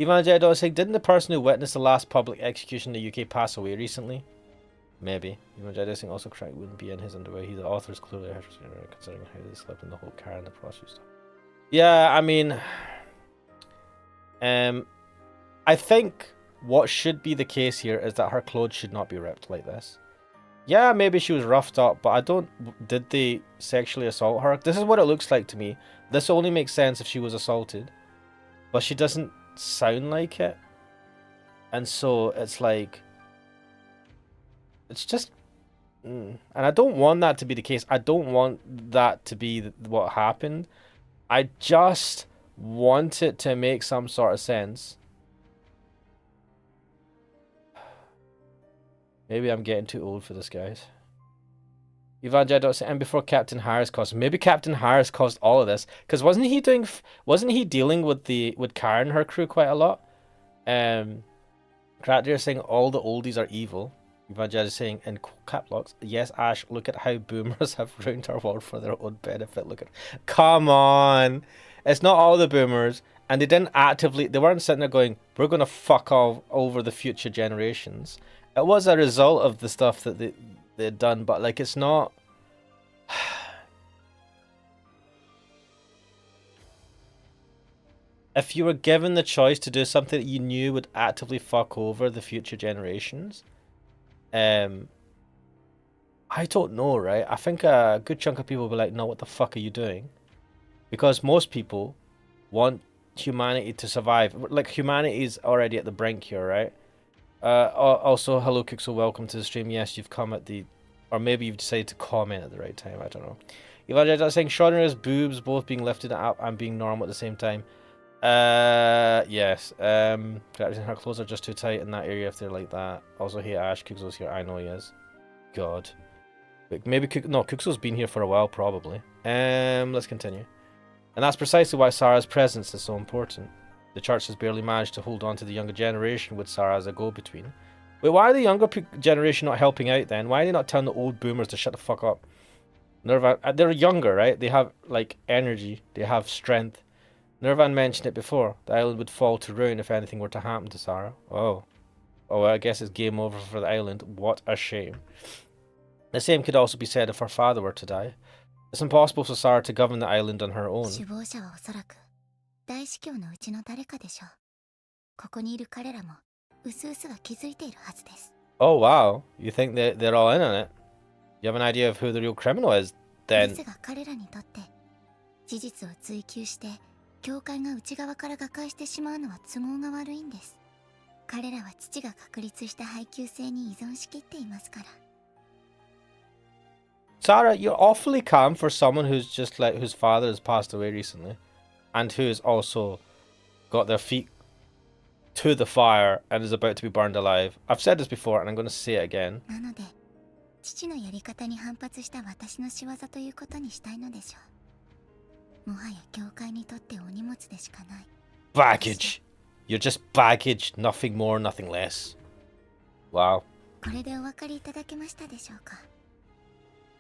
Ivan Jeddo is saying, didn't the person who witnessed the last public execution in the UK pass away recently? Maybe. Ivan Jeddo is saying also Crack wouldn't be in his underwear. He, the author, is clearly considering how they slept in the whole car and the prostitute stuff. Yeah, I mean, I think what should be the case here is that her clothes should not be ripped like this. Yeah, maybe she was roughed up, but I don't... Did they sexually assault her? This is what it looks like to me. This only makes sense if she was assaulted. But she doesn't sound like it. And so it's like... It's just... And I don't want that to be the case. I don't want that to be what happened. I just want it to make some sort of sense. Maybe I'm getting too old for this, guys. Ivan Jedot saying, and before Captain Harris caused, maybe Captain Harris caused all of this, because wasn't he dealing with Karen and her crew quite a lot? Cracker saying all the oldies are evil. Ivan Jedot saying in cap locks, yes, Ash, look at how boomers have ruined our world for their own benefit. Look at, come on, it's not all the boomers, and they weren't sitting there going, we're gonna fuck all over the future generations. It was a result of the stuff that they'd done, but like it's not. If you were given the choice to do something that you knew would actively fuck over the future generations, I don't know, right? I think a good chunk of people will be like, no, what the fuck are you doing? Because most people want humanity to survive. Like, humanity's already at the brink here, right? Also, hello, Kixel, welcome to the stream. Yes, you've come at the... Or maybe you've decided to comment at the right time, I don't know. Elijah saying, Shauna's boobs both being lifted up and being normal at the same time. Yes. Her clothes are just too tight in that area if they're like that. Also, hey, Ash, Kixel's here. I know he is. God. But maybe... No, Kixel's been here for a while, probably. Let's continue. And that's precisely why Sarah's presence is so important. The church has barely managed to hold on to the younger generation with Sarah as a go-between. Wait, why are the younger generation not helping out then? Why are they not telling the old boomers to shut the fuck up? They're younger, right? They have, like, energy. They have strength. Nirvan mentioned it before. The island would fall to ruin if anything were to happen to Sarah. Oh. Oh, well, I guess it's game over for the island. What a shame. The same could also be said if her father were to die. It's impossible for Sarah to govern the island on her own. 大司教のうちの誰かでしょう。ここにいる彼らも薄々は気づいているはずです。 Oh wow, you think they're all in on it? You have an idea of who the real criminal is, then? ですが彼らにとって事実を追求して教会が内側から瓦解してしまうのは都合が悪いんです。彼らは父が確立した配給制に依存しきっていますから。 Sarah, you're awfully calm for someone who's just like whose father has passed away recently. And who's also got their feet to the fire and is about to be burned alive. I've said this before and I'm going to say it again. なので、父のやり方に反発した私の仕業ということにしたいのでしょう。もはや教会にとってお荷物でしかない。Baggage. You're just baggage. Nothing more, nothing less. Wow. これでお分かりいただけましたでしょうか。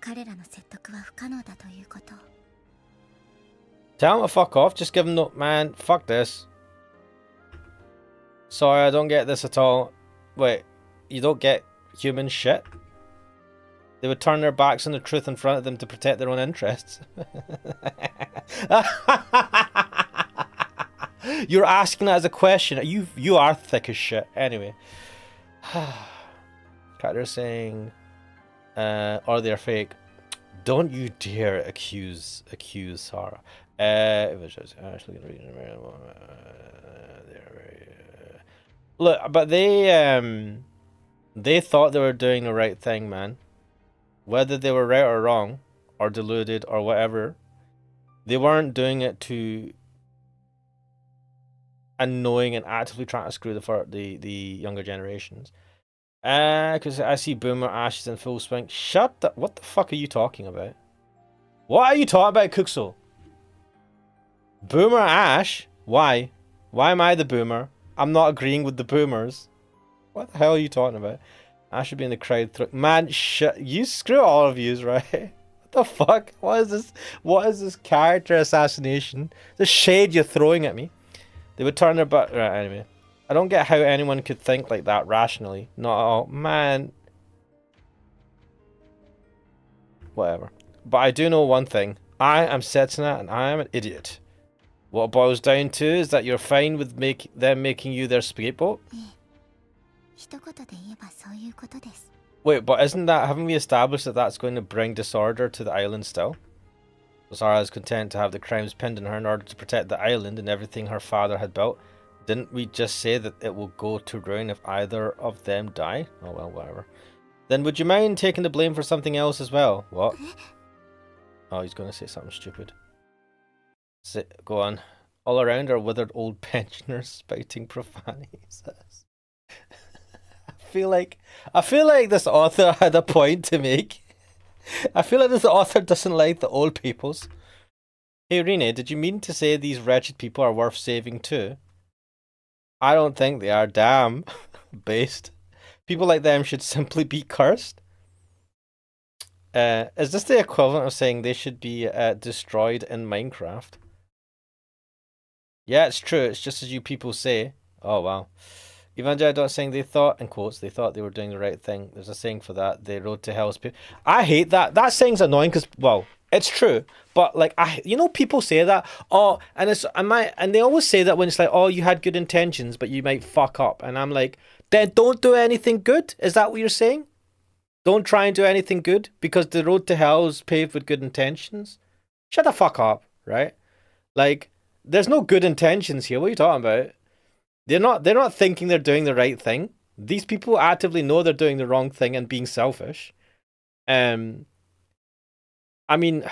彼らの説得は不可能だということを。 Tell him to fuck off. Just give him no... Man, fuck this. Sorry, I don't get this at all. Wait, you don't get human shit? They would turn their backs on the truth in front of them to protect their own interests. You're asking that as a question. You are thick as shit. Anyway. They're saying... or they're fake. Don't you dare accuse Sarah. Look, but they They thought they were doing the right thing, man. Whether they were right or wrong, or deluded, or whatever, they weren't doing it to annoying and actively trying to screw the younger generations. Because I see Boomer Ash is in full swing. Shut the... What the fuck are you talking about? What are you talking about, Kuxel? Boomer Ash? Why? Why am I the boomer? I'm not agreeing with the boomers. What the hell are you talking about? I should be in the crowd. Man, shit. You screw all of yous, right? What the fuck? What is this? What is this character assassination? The shade you're throwing at me. They would turn their butt. Right, anyway. I don't get how anyone could think like that rationally. Not at all. Man. Whatever. But I do know one thing. I am Setsuna and I am an idiot. What it boils down to is that you're fine with them making you their scapegoat. Wait, but isn't that... Haven't we established that that's going to bring disorder to the island still? Sarah is content to have the crimes pinned on her in order to protect the island and everything her father had built. Didn't we just say that it will go to ruin if either of them die? Oh well, whatever. Then would you mind taking the blame for something else as well? What? Oh, he's going to say something stupid. Go on. All around are withered old pensioners spouting profanities. I feel like this author had a point to make. I feel like this author doesn't like the old peoples. Hey Rene, did you mean to say these wretched people are worth saving too? I don't think they are. Damn. Based. People like them should simply be cursed. Is this the equivalent of saying they should be destroyed in Minecraft? Yeah, it's true. It's just as you people say. Oh, wow. Evangelion saying they thought, in quotes, they thought they were doing the right thing. There's a saying for that. They rode to hell's people. I hate that. That saying's annoying because, well, it's true. But, like, people say that. Oh, and and they always say that when it's like, oh, you had good intentions, but you might fuck up. And I'm like, then don't do anything good? Is that what you're saying? Don't try and do anything good because the road to hell is paved with good intentions? Shut the fuck up, right? Like, there's no good intentions here. What are you talking about? They're not thinking they're doing the right thing. These people actively know they're doing the wrong thing and being selfish. I mean,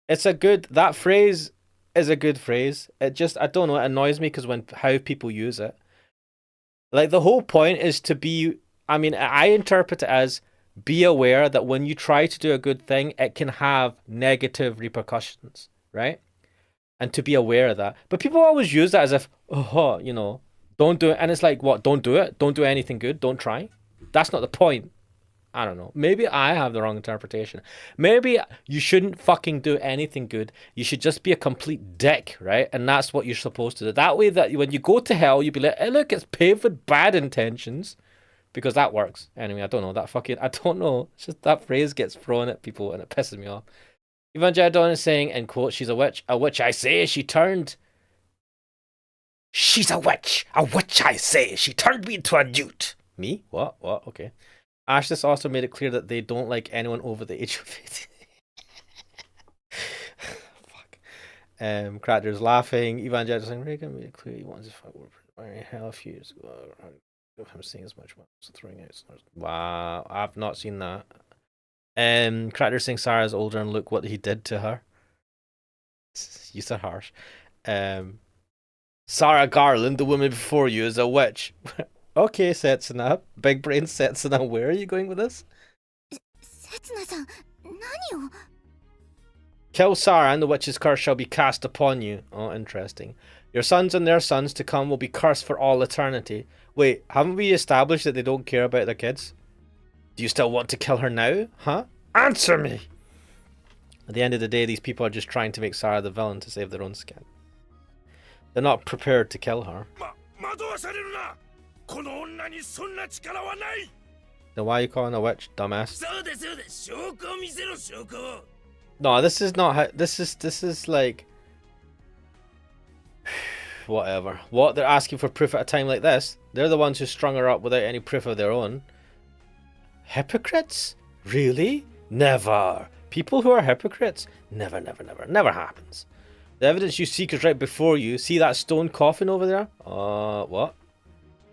that phrase is a good phrase. It just, I don't know, it annoys me because how people use it. Like, the whole point is to be, I mean, I interpret it as be aware that when you try to do a good thing, it can have negative repercussions, right? And to be aware of that. But people always use that as if, oh, don't do it. And it's like, what? Don't do it? Don't do anything good? Don't try? That's not the point. I don't know. Maybe I have the wrong interpretation. Maybe you shouldn't fucking do anything good. You should just be a complete dick, right? And that's what you're supposed to do. That way that when you go to hell, you'll be like, hey, look, it's paved with bad intentions. Because that works. Anyway, I don't know. I don't know. It's just that phrase gets thrown at people and it pisses me off. Evangelion is saying, in quotes, she's a witch. A witch, I say, she turned... She's a witch. A witch, I say. She turned me into a newt. Me? What? Okay. Ashless also made it clear that they don't like anyone over the age of 18. Fuck. Crater's laughing. Evangelion saying, Reagan made it clear he wants to fight war for hell a few years ago. I'm seeing as much so throwing out stars. Wow, I've not seen that. Crater saying Sarah's older and look what he did to her. You said harsh. Sarah Garland, the woman before you, is a witch. Okay, Setsuna. Big brain Setsuna. Where are you going with this? Setsuna-san, nani? Kill Sarah and the witch's curse shall be cast upon you. Oh, interesting. Your sons and their sons to come will be cursed for all eternity. Wait, haven't we established that they don't care about their kids? Do you still want to kill her now? Huh? Answer me! At the end of the day, these people are just trying to make Sarah the villain to save their own skin. They're not prepared to kill her. Then why are you calling her a witch, dumbass? No, this is not how... This is like... Whatever. What? They're asking for proof at a time like this? They're the ones who strung her up without any proof of their own. Hypocrites? Really? Never. People who are hypocrites? Never, never, never. Never happens. The evidence you seek is right before you. See that stone coffin over there? What?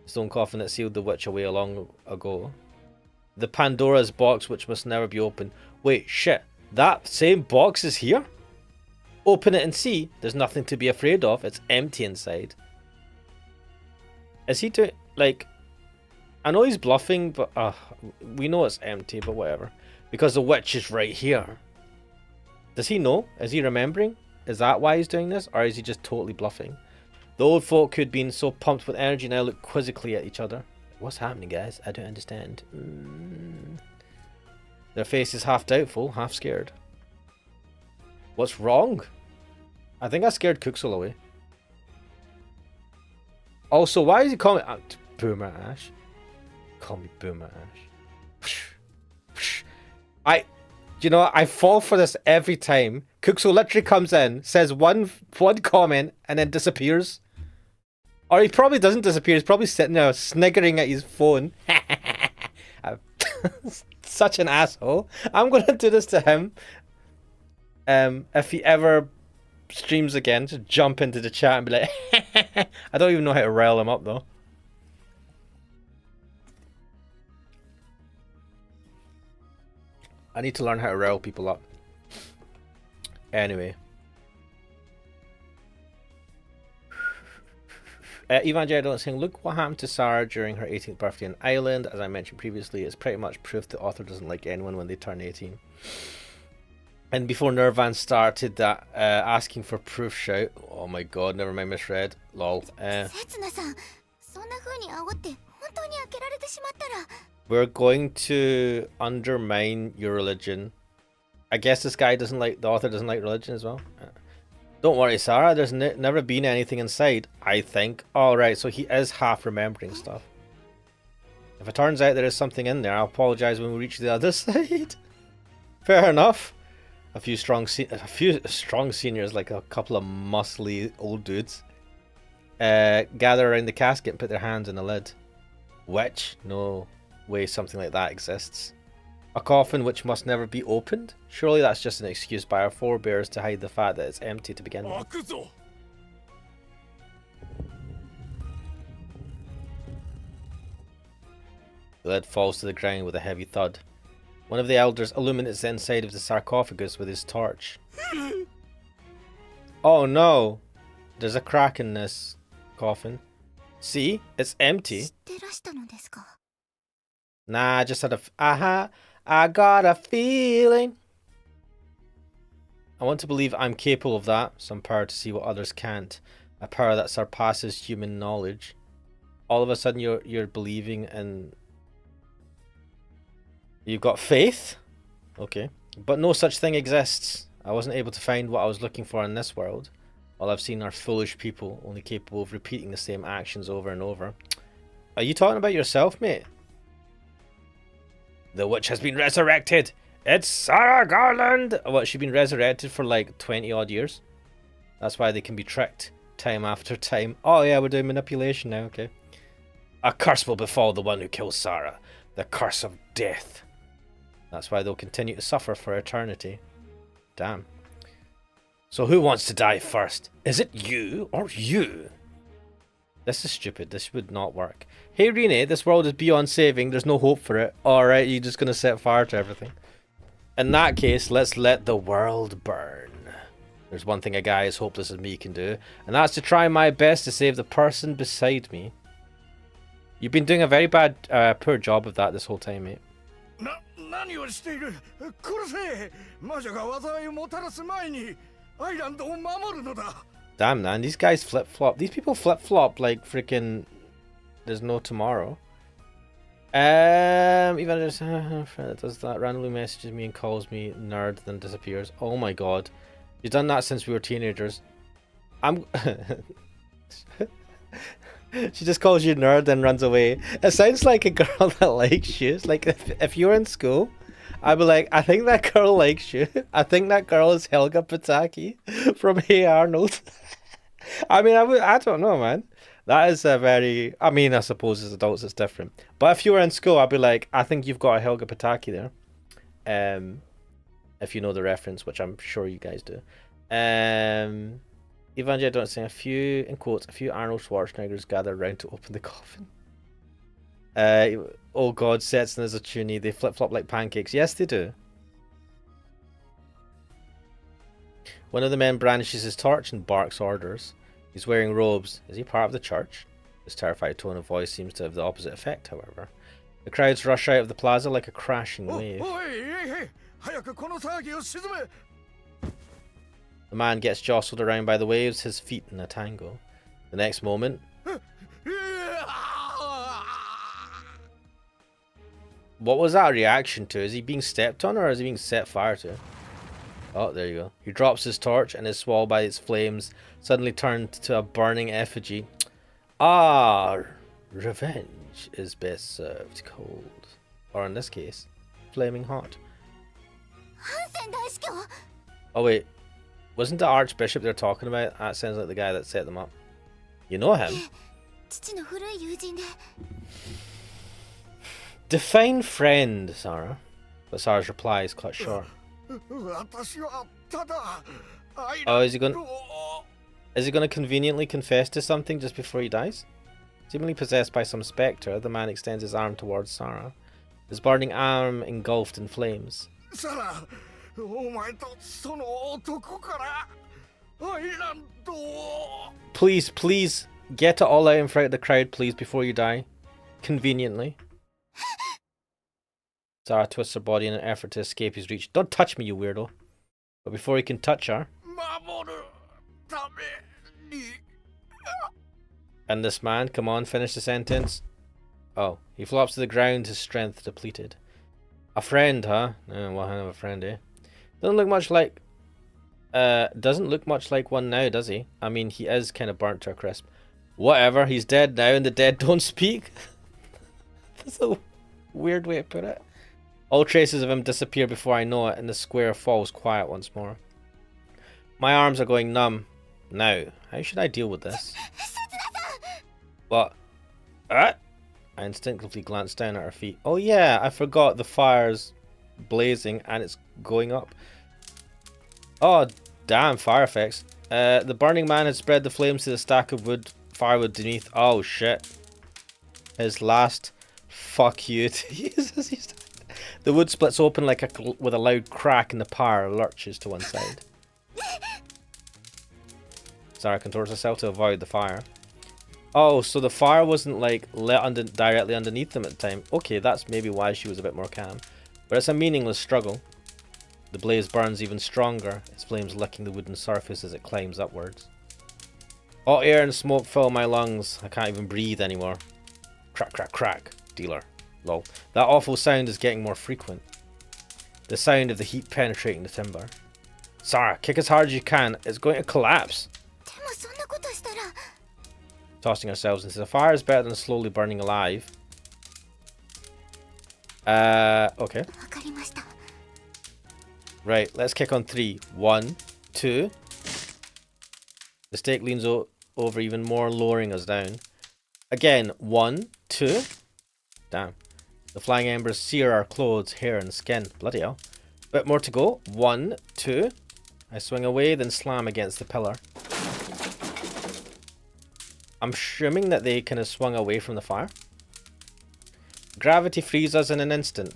Stone coffin that sealed the witch away long ago. The Pandora's box which must never be opened. Wait, shit. That same box is here? Open it and see. There's nothing to be afraid of. It's empty inside. Is he doing... like... I know he's bluffing, but... we know it's empty, but whatever. Because the witch is right here. Does he know? Is he remembering? Is that why he's doing this? Or is he just totally bluffing? The old folk who'd been so pumped with energy now look quizzically at each other. What's happening, guys? I don't understand. Their faces half doubtful, half scared. What's wrong? I think I scared Cooksel away. Also, why is he calling me Boomer Ash? Call me Boomer Ash. You know, I fall for this every time. Cooksel literally comes in, says one comment, and then disappears. Or he probably doesn't disappear. He's probably sitting there sniggering at his phone. Such an asshole. I'm going to do this to him. If he ever streams again, just jump into the chat and be like, I don't even know how to rile him up though. I need to learn how to rile people up. Anyway. Evangelion saying, look what happened to Sarah during her 18th birthday on Island. As I mentioned previously, it's pretty much proof the author doesn't like anyone when they turn 18. And before Nirvan started that asking for proof shout. Oh my god, never mind, misread. Lol. We're going to undermine your religion. I guess this guy doesn't like, the author doesn't like religion as well. Don't worry, Sarah, there's never been anything inside, I think. Alright, so he is half remembering stuff. If it turns out there is something in there, I'll apologise when we reach the other side. Fair enough. A few strong seniors, like a couple of muscly old dudes, gather around the casket and put their hands on the lid. Which? No way something like that exists. A coffin which must never be opened? Surely that's just an excuse by our forebears to hide the fact that it's empty to begin with. The lid falls to the ground with a heavy thud. One of the elders illuminates the inside of the sarcophagus with his torch. Oh no! There's a crack in this coffin. See? It's empty. Nah, I just had I got a feeling. I want to believe I'm capable of that. Some power to see what others can't. A power that surpasses human knowledge. All of a sudden you're believing in... You've got faith? Okay. But no such thing exists. I wasn't able to find what I was looking for in this world. All I've seen are foolish people, only capable of repeating the same actions over and over. Are you talking about yourself, mate? The witch has been resurrected! It's Sarah Garland! What, she's been resurrected for like 20 odd years? That's why they can be tricked time after time. Oh yeah, we're doing manipulation now, okay. A curse will befall the one who kills Sarah. The curse of death. That's why they'll continue to suffer for eternity. Damn. So who wants to die first? Is it you or you? This is stupid. This would not work. Hey Rene, this world is beyond saving. There's no hope for it. Alright, you're just going to set fire to everything. In that case, let's let the world burn. There's one thing a guy as hopeless as me can do, and that's to try my best to save the person beside me. You've been doing a very bad, poor job of that this whole time, mate. Damn, man, these guys flip-flop. These people flip-flop like freaking... There's no tomorrow. Even just that does that randomly messages me and calls me nerd, then disappears. Oh my god, you've done that since we were teenagers. She just calls you nerd and runs away. It sounds like a girl that likes you. It's like if you're in school, I'd be like, I think that girl likes you. I think that girl is Helga Pataki from Hey Arnold. I mean, I don't know, man. That is a very... I mean, I suppose as adults it's different. But if you were in school, I'd be like, I think you've got a Helga Pataki there. If you know the reference, which I'm sure you guys do. Evangelion don't say a few, in quotes, a few Arnold Schwarzeneggers gather around to open the coffin. Oh god, Setsun is a toonie. They flip-flop like pancakes. Yes, they do. One of the men brandishes his torch and barks orders. He's wearing robes. Is he part of the church? His terrified tone of voice seems to have the opposite effect, however. The crowds rush out of the plaza like a crashing wave. The man gets jostled around by the waves, his feet in a tango. The next moment... What was that a reaction to? Is he being stepped on or is he being set fire to? Oh, there you go. He drops his torch and is swallowed by its flames, suddenly turned to a burning effigy. Ah, revenge is best served cold. Or in this case, flaming hot. Oh wait, wasn't the Archbishop they're talking about? That sounds like the guy that set them up. You know him? Define friend, Sarah. But Sarah's reply is cut short. Oh, is he gonna conveniently confess to something just before he dies? Seemingly possessed by some spectre, the man extends his arm towards Sarah, his burning arm engulfed in flames. Please, please, get it all out in front of the crowd, please, before you die. Conveniently. Sarah twists her body in an effort to escape his reach. Don't touch me, you weirdo. But before he can touch her... And this man, come on, finish the sentence. Oh, he flops to the ground, his strength depleted. A friend, huh? What kind of a friend, eh? Doesn't look much like one now, does he? I mean, he is kind of burnt to a crisp. Whatever, he's dead now and the dead don't speak. That's a weird way to put it. All traces of him disappear before I know it, and the square falls quiet once more. My arms are going numb. Now, how should I deal with this? What? I instinctively glanced down at her feet. Oh yeah, I forgot the fire's blazing and it's going up. Oh, damn, fire effects. The burning man had spread the flames to the stack of firewood beneath. Oh shit. His last fuck you to Jesus. The wood splits open with a loud crack and the pyre lurches to one side. Sarah contorts herself to avoid the fire. Oh, so the fire wasn't like lit directly underneath them at the time. Okay, that's maybe why she was a bit more calm. But it's a meaningless struggle. The blaze burns even stronger, its flames licking the wooden surface as it climbs upwards. Hot air and smoke fill my lungs. I can't even breathe anymore. Crack, crack, crack. Dealer. Lol. That awful sound is getting more frequent. The sound of the heat penetrating the timber. Sarah, kick as hard as you can. It's going to collapse. Tossing ourselves into the fire is better than slowly burning alive. Okay. Right, let's kick on 3. 1, 2. The stake leans over even more, lowering us down. Again, 1, 2. Damn. The flying embers sear our clothes, hair, and skin. Bloody hell. Bit more to go. 1, 2. I swing away, then slam against the pillar. I'm assuming that they kind of swung away from the fire. Gravity frees us in an instant.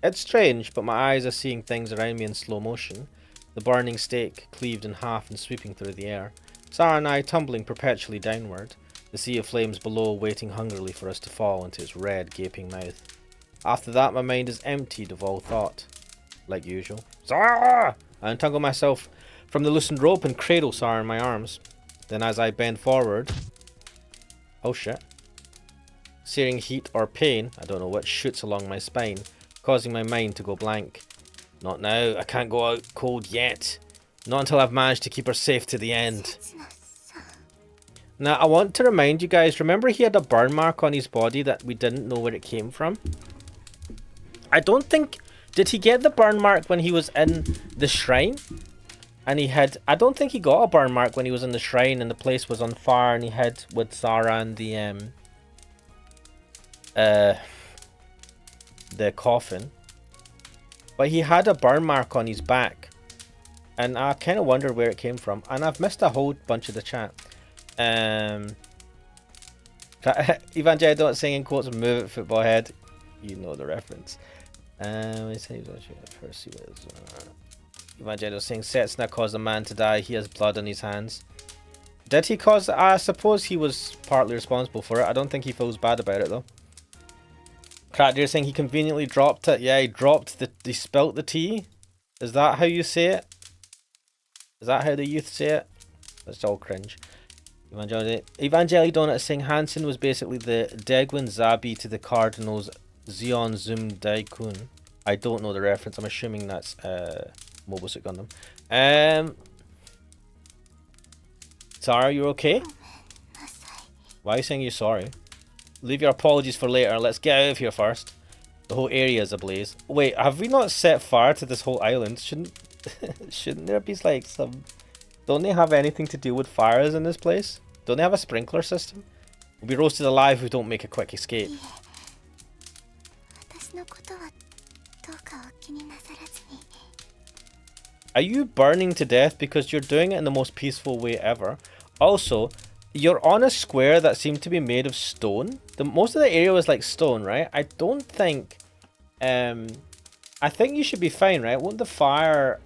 It's strange, but my eyes are seeing things around me in slow motion. The burning stake cleaved in half and sweeping through the air. Sarah and I tumbling perpetually downward. The sea of flames below waiting hungrily for us to fall into its red, gaping mouth. After that, my mind is emptied of all thought. Like usual. Sarah! I untangle myself from the loosened rope and cradle Sarah in my arms. Then as I bend forward... Oh shit. Searing heat or pain, I don't know what, shoots along my spine, causing my mind to go blank. Not now, I can't go out cold yet. Not until I've managed to keep her safe to the end. Now, I want to remind you guys, remember he had a burn mark on his body that we didn't know where it came from? I don't think... Did he get the burn mark when he was in the shrine? And he had... I don't think he got a burn mark when he was in the shrine and the place was on fire and he had with Sarah and the coffin. But he had a burn mark on his back. And I kind of wondered where it came from. And I've missed a whole bunch of the chat. Evangelion don't sing in quotes, move it, football head. You know the reference. Evangelion saying Setsuna caused a man to die. He has blood on his hands. Did he cause? I suppose he was partly responsible for it. I don't think he feels bad about it though. Crackdeer saying he conveniently dropped it. Yeah, he dropped the. He spilt the tea. Is that how you say it? Is that how the youth say it? That's all cringe. Evangeli Donut is saying Hansen was basically the Degwin Zabi to the Cardinals Zeon Zum Daikun. I don't know the reference. I'm assuming that's Mobile Suit Gundam. Sarah, you okay? Why are you saying you're sorry? Leave your apologies for later. Let's get out of here first. The whole area is ablaze. Wait, have we not set fire to this whole island? Shouldn't there be like some... Don't they have anything to do with fires in this place? Don't they have a sprinkler system? We'll be roasted alive if we don't make a quick escape. Are you burning to death because you're doing it in the most peaceful way ever? Also, you're on a square that seemed to be made of stone. Most of the area was like stone, right? I don't think... I think you should be fine, right? Won't the fire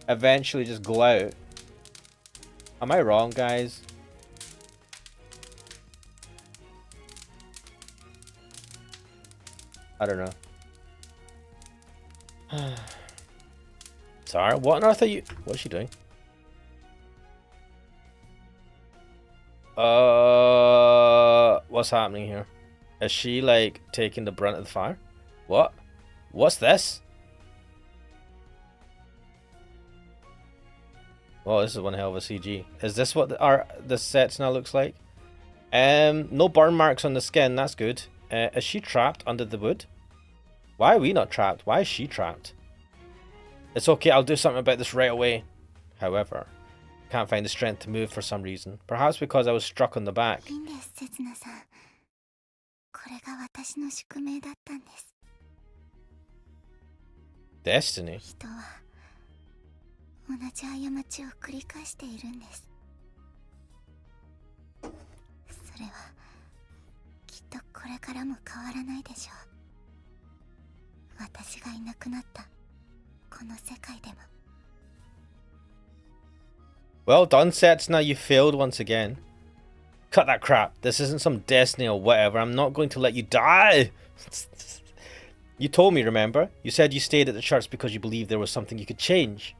eventually just go out? Am I wrong, guys? I don't know. Sorry, what on earth are you... What's she doing? What's happening here? Is she like taking the brunt of the fire? What? What's this? Oh, this is one hell of a CG. Is this what the sets now looks like? No burn marks on the skin. That's good. Is she trapped under the wood? Why are we not trapped? Why is she trapped? It's okay. I'll do something about this right away. However, can't find the strength to move for some reason. Perhaps because I was struck on the back. Destiny? Well done, Setsuna, you failed once again. Cut that crap. This isn't some destiny or whatever. I'm not going to let you die. You told me, remember? You said you stayed at the church because you believed there was something you could change.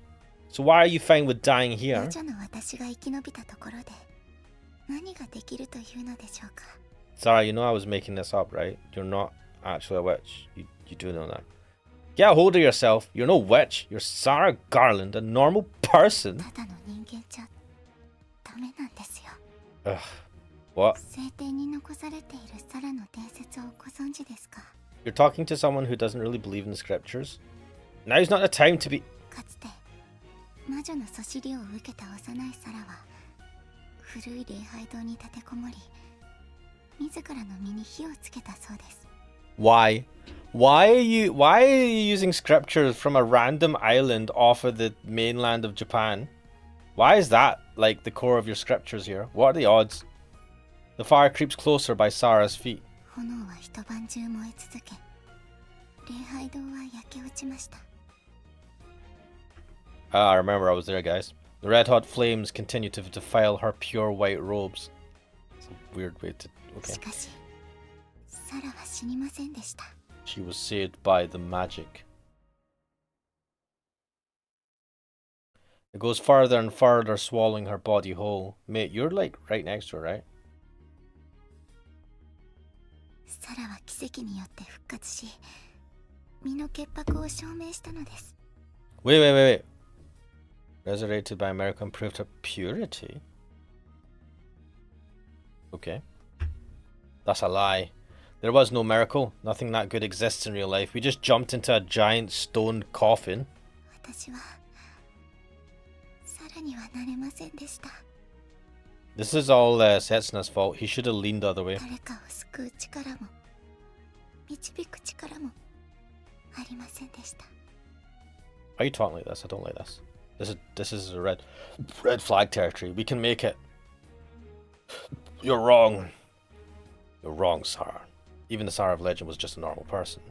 So why are you fine with dying here? Sorry, you know I was making this up, right? You're not actually a witch. You do know that. Get a hold of yourself. You're no witch. You're Sarah Garland, a normal person. Ugh. What? You're talking to someone who doesn't really believe in the scriptures? Now's not the time to be... Why? Why are you using scriptures from a random island off of the mainland of Japan? Why is that like the core of your scriptures here? What are the odds? The fire creeps closer by Sarah's feet. I remember I was there, guys. The red hot flames continue to defile her pure white robes. It's a weird way to... Okay. She was saved by the magic. It goes further and further, swallowing her body whole. Mate, you're like right next to her, right? Wait. Resurrected by a miracle and proved her purity? Okay. That's a lie. There was no miracle. Nothing that good exists in real life. We just jumped into a giant stone coffin. This is all Setsuna's fault. He should have leaned the other way. Are you talking like this? I don't like this. This is a red flag territory. We can make it. You're wrong. You're wrong, Sarah. Even the Sarah of legend was just a normal person.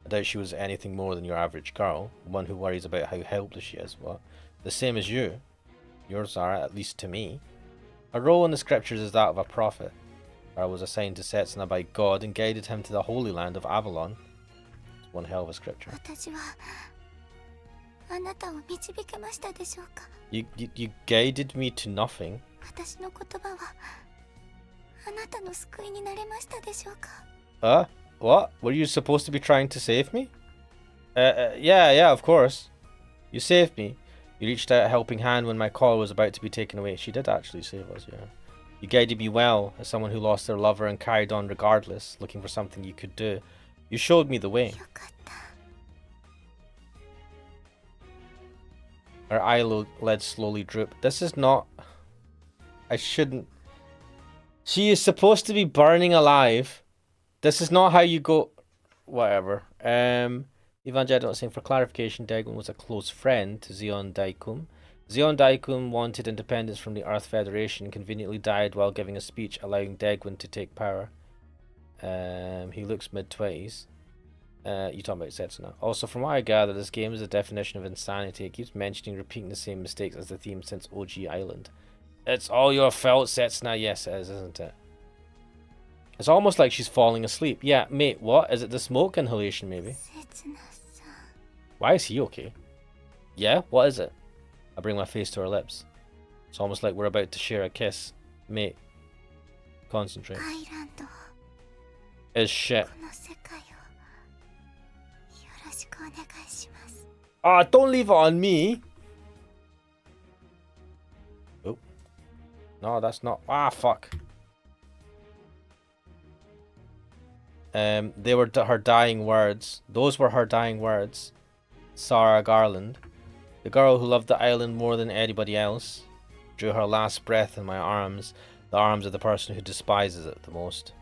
I doubt she was anything more than your average girl, one who worries about how helpless she is. What? The same as you. Your Sarah, at least to me. Her role in the scriptures is that of a prophet. Sarah was assigned to Setsuna by God and guided him to the Holy Land of Avalon. It's one hell of a scripture. 私はあなたを導けましたでしょうか。 You guided me to nothing. 私の言葉はあなたの救いになれましたでしょうか。 What? Were you supposed to be trying to save me? Yeah, of course. You saved me. You reached out a helping hand when my collar was about to be taken away. She did actually save us, yeah. You guided me well, as someone who lost their lover and carried on regardless, looking for something you could do. You showed me the way. よかった。 Her eyelids slowly droop. This is not... I shouldn't... She is supposed to be burning alive. This is not how you go... Whatever. Evangelion saying, for clarification, Dagon was a close friend to Zeon Daikum. Zeon Daikum wanted independence from the Earth Federation, conveniently died while giving a speech allowing Dagon to take power. He looks mid-20s. You talking about Setsuna. Also, from what I gather, this game is a definition of insanity. It keeps mentioning repeating the same mistakes as the theme since OG Island. It's all your fault, Setsuna. Yes, it is, isn't it? It's almost like she's falling asleep. Yeah, mate, what? Is it the smoke inhalation, maybe? 切なさ。 Why is he okay? Yeah, what is it? I bring my face to her lips. It's almost like we're about to share a kiss. Mate, concentrate. アイランドを Is shit. この世界をよろしくお願いします。 Ah, don't leave it on me. Oh. No, that's not. Ah, fuck. They were her dying words. Those were her dying words. Sarah Garland, the girl who loved the island more than anybody else, drew her last breath in my arms, the arms of the person who despises it the most.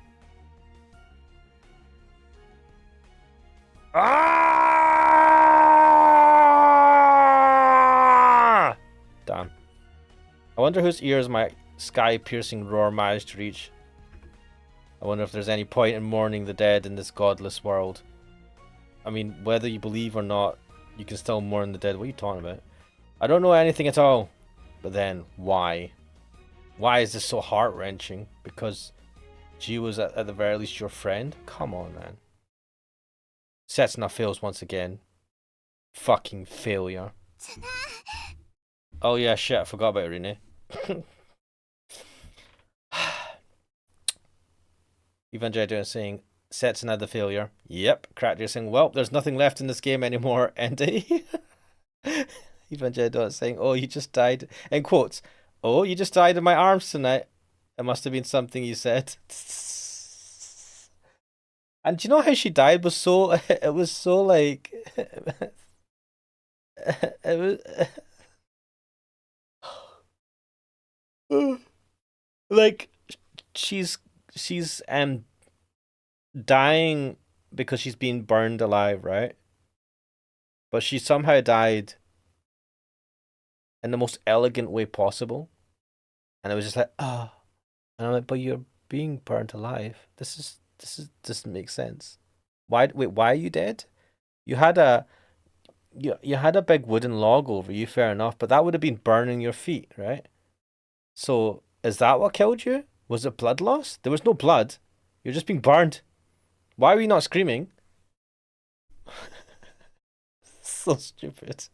Ah! Damn. I wonder whose ears my sky-piercing roar managed to reach. I wonder if there's any point in mourning the dead in this godless world. I mean, whether you believe or not, you can still mourn the dead. What are you talking about? I don't know anything at all. But then, why? Why is this so heart-wrenching? Because she was at the very least your friend? Come on, man. Setsuna fails once again. Fucking failure. Oh yeah, shit, I forgot about Rene. Evangelion saying, Setsuna the failure. Yep. Cracker saying, well, there's nothing left in this game anymore, Andy. Evangelion saying, oh, you just died. In quotes, oh, you just died in my arms tonight. It must have been something you said. And do you know how she died was so, it was so like, it was, like, she's dying because she's been burned alive, right? But she somehow died in the most elegant way possible. And it was just like, ah. Oh. And I'm like, but you're being burnt alive. This doesn't make sense. Why are you dead? You had a big wooden log over you, fair enough, but that would have been burning your feet, right? So is that what killed you? Was it blood loss? There was no blood. You're just being burned. Why were you not screaming? So stupid.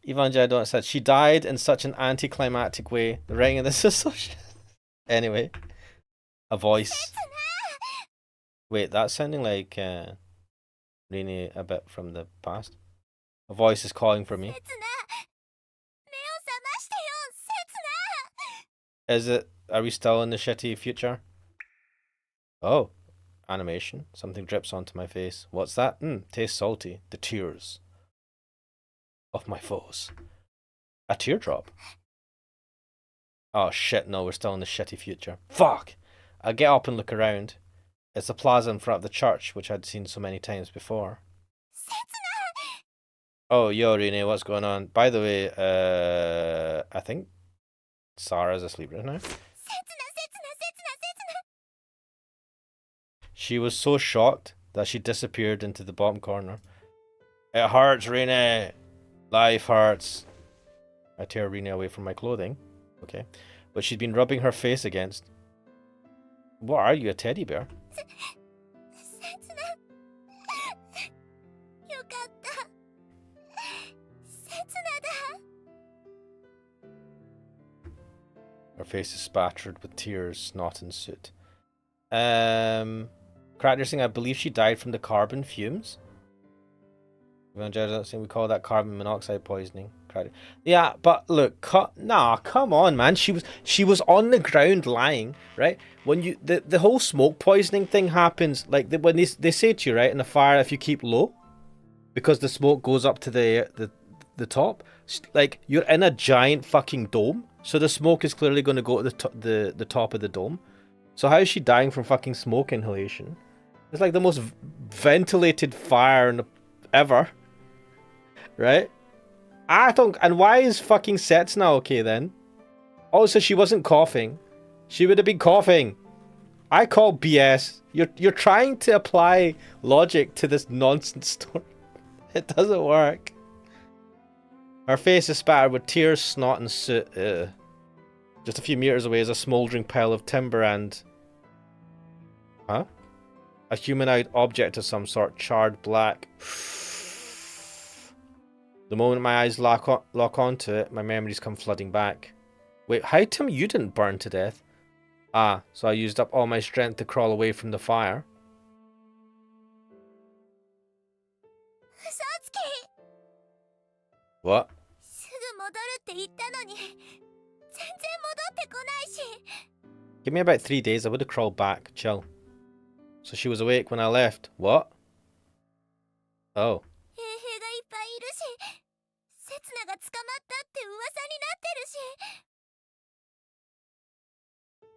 Evangelion said she died in such an anticlimactic way. The writing of this is so shit. Anyway, a voice. Wait, that's sounding like Rini a bit from the past. A voice is calling for me. Is it? Are we still in the shitty future? Oh, animation. Something drips onto my face. What's that? Tastes salty. The tears of my foes. A teardrop. Oh shit, no, we're still in the shitty future. Fuck! I get up and look around. It's the plaza in front of the church, which I'd seen so many times before. Oh, yo, Rene, what's going on? By the way, I think Sarah's asleep right now. She was so shocked that she disappeared into the bottom corner. It hurts, Rena. Life hurts. I tear Rena away from my clothing. Okay. But she'd been rubbing her face against. What are you, a teddy bear? 刹那よかった刹那だ Her face is spattered with tears, snot, and soot. Character saying, I believe she died from the carbon fumes. Saying we call that carbon monoxide poisoning. Yeah, but look, come on, man. She was on the ground lying, right? When you the whole smoke poisoning thing happens, like when they say to you, right, in the fire, if you keep low, because the smoke goes up to the top, like you're in a giant fucking dome, so the smoke is clearly going to go to the top of the dome. So how is she dying from fucking smoke inhalation? It's like the most ventilated fire ever, right? I don't. And why is fucking Setsuna okay then? Also, she wasn't coughing. She would have been coughing. I call BS. You're trying to apply logic to this nonsense story. It doesn't work. Her face is spattered with tears, snot, and soot. Ugh. Just a few meters away is a smouldering pile of timber and... Huh? A humanoid object of some sort, charred black. The moment my eyes lock onto it, my memories come flooding back. Wait, how come you didn't burn to death? Ah, so I used up all my strength to crawl away from the fire. 嘘つき What? すぐ戻るって言ったのに全然戻ってこないし Give me about 3 days, I would have crawled back. Chill. So she was awake when I left. What? Oh. 衛兵がいっぱいいるし刹那が捕まったって噂になってるし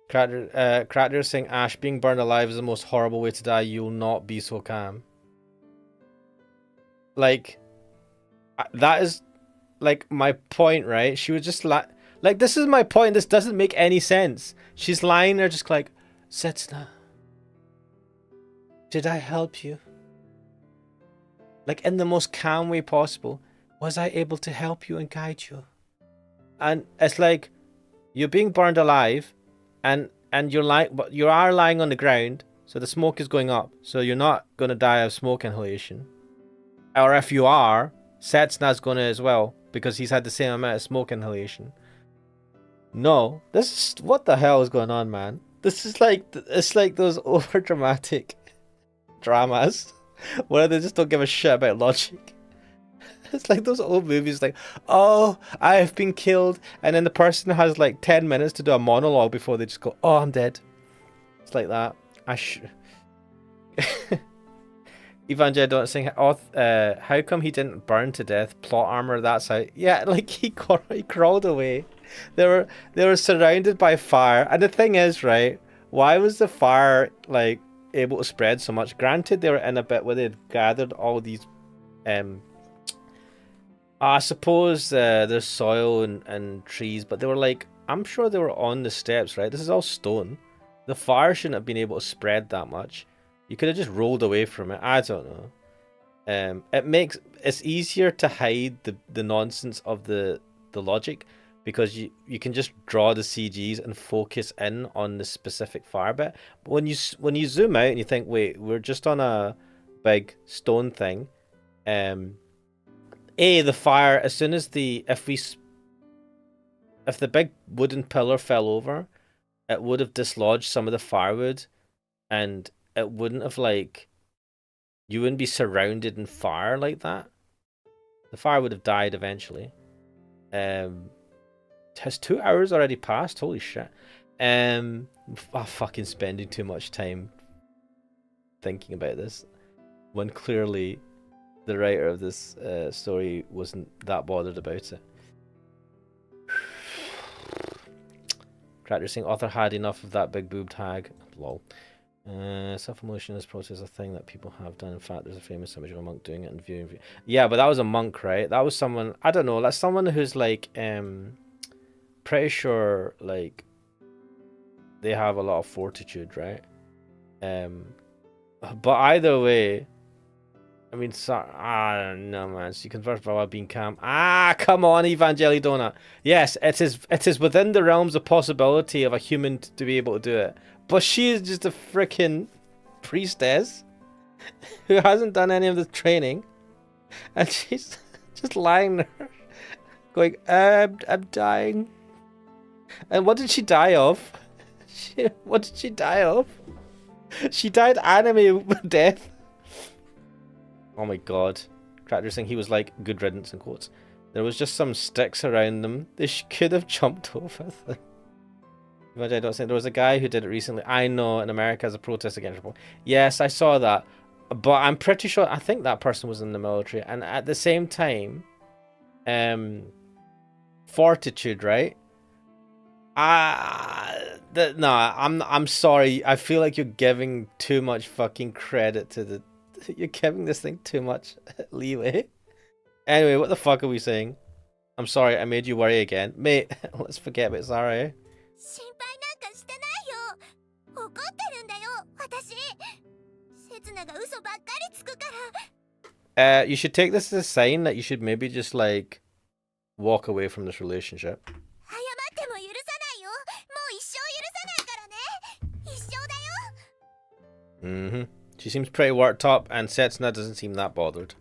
Cracker is saying, Ash, being burned alive is the most horrible way to die. You'll not be so calm. Like, that is, like, my point, right? She was just like, this is my point. This doesn't make any sense. She's lying there just like, Setsuna, did I help you? Like, in the most calm way possible. Was I able to help you and guide you? And it's like, you're being burned alive, and you're lying, but you are lying on the ground, so the smoke is going up, so you're not going to die of smoke inhalation. Or if you are, Setsuna's going to as well, because he's had the same amount of smoke inhalation. No, this is, what the hell is going on, man? This is like, it's like those overdramatic dramas where they just don't give a shit about logic. It's like those old movies, like, oh, I have been killed, and then the person has like 10 minutes to do a monologue before they just go, oh, I'm dead. It's like that. Evangel don't sing. How come he didn't burn to death? Plot armor. That's how. Yeah, like he crawled away. They were surrounded by fire, and the thing is, right? Why was the fire like able to spread so much? Granted, they were in a bit where they'd gathered all these. I suppose there's soil and trees, but they were like, I'm sure they were on the steps, right? This is all stone. The fire shouldn't have been able to spread that much. You could have just rolled away from it. I don't know. It's easier to hide the nonsense of the logic, because you can just draw the CGs and focus in on the specific fire bit. But when you zoom out and you think, wait, we're just on a big stone thing. The fire, as soon as if the big wooden pillar fell over, it would have dislodged some of the firewood, and it wouldn't have, like, you wouldn't be surrounded in fire like that. The fire would have died eventually. Has 2 hours already passed? Holy shit. I'm fucking spending too much time thinking about this, when clearly the writer of this story wasn't that bothered about it. Cracker saying author had enough of that big boob tag. Lol. Self-emotion is process a thing that people have done. In fact, there's a famous image of a monk doing it and viewing. Yeah, but that was a monk, right? That was someone, I don't know, that's someone who's like, pretty sure, like, they have a lot of fortitude, right? But either way, I mean, no, man. She converts by while being calm. Come on, Evangelidona. Yes, it is within the realms of possibility of a human to be able to do it. But she is just a freaking priestess who hasn't done any of the training, and she's just lying there, going, I'm dying. And what did she die of? What did she die of? She died anime death. Oh my god. Cracker saying he was like, good riddance in quotes. There was just some sticks around them. They could have jumped over them. Imagine I don't say there was a guy who did it recently. I know, in America as a protest against Japan. Yes, I saw that. But I'm pretty sure, I think that person was in the military. And at the same time, fortitude, right? No, I'm sorry. I feel like you're giving too much fucking credit to the... You're giving this thing too much leeway. Anyway, what the fuck are we saying? I'm sorry, I made you worry again. Mate, let's forget about Zara. You should take this as a sign that you should maybe just, like, walk away from this relationship. She seems pretty worked up, and Setsuna doesn't seem that bothered.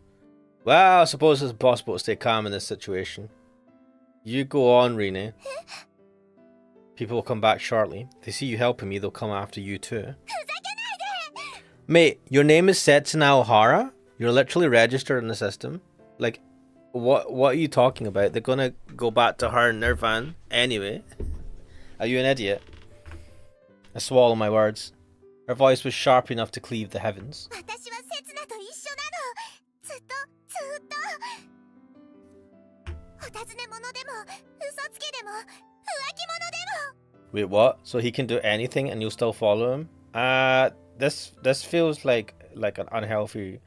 Well, I suppose it's impossible to stay calm in this situation. You go on, Rine. People will come back shortly. If they see you helping me, they'll come after you too. Mate, your name is Setsuna Ohara? You're literally registered in the system? Like, what are you talking about? They're gonna go back to her in their van anyway. Are you an idiot? I swallow my words. Her voice was sharp enough to cleave the heavens. Wait, what? So he can do anything and you'll still follow him? This feels like an unhealthy...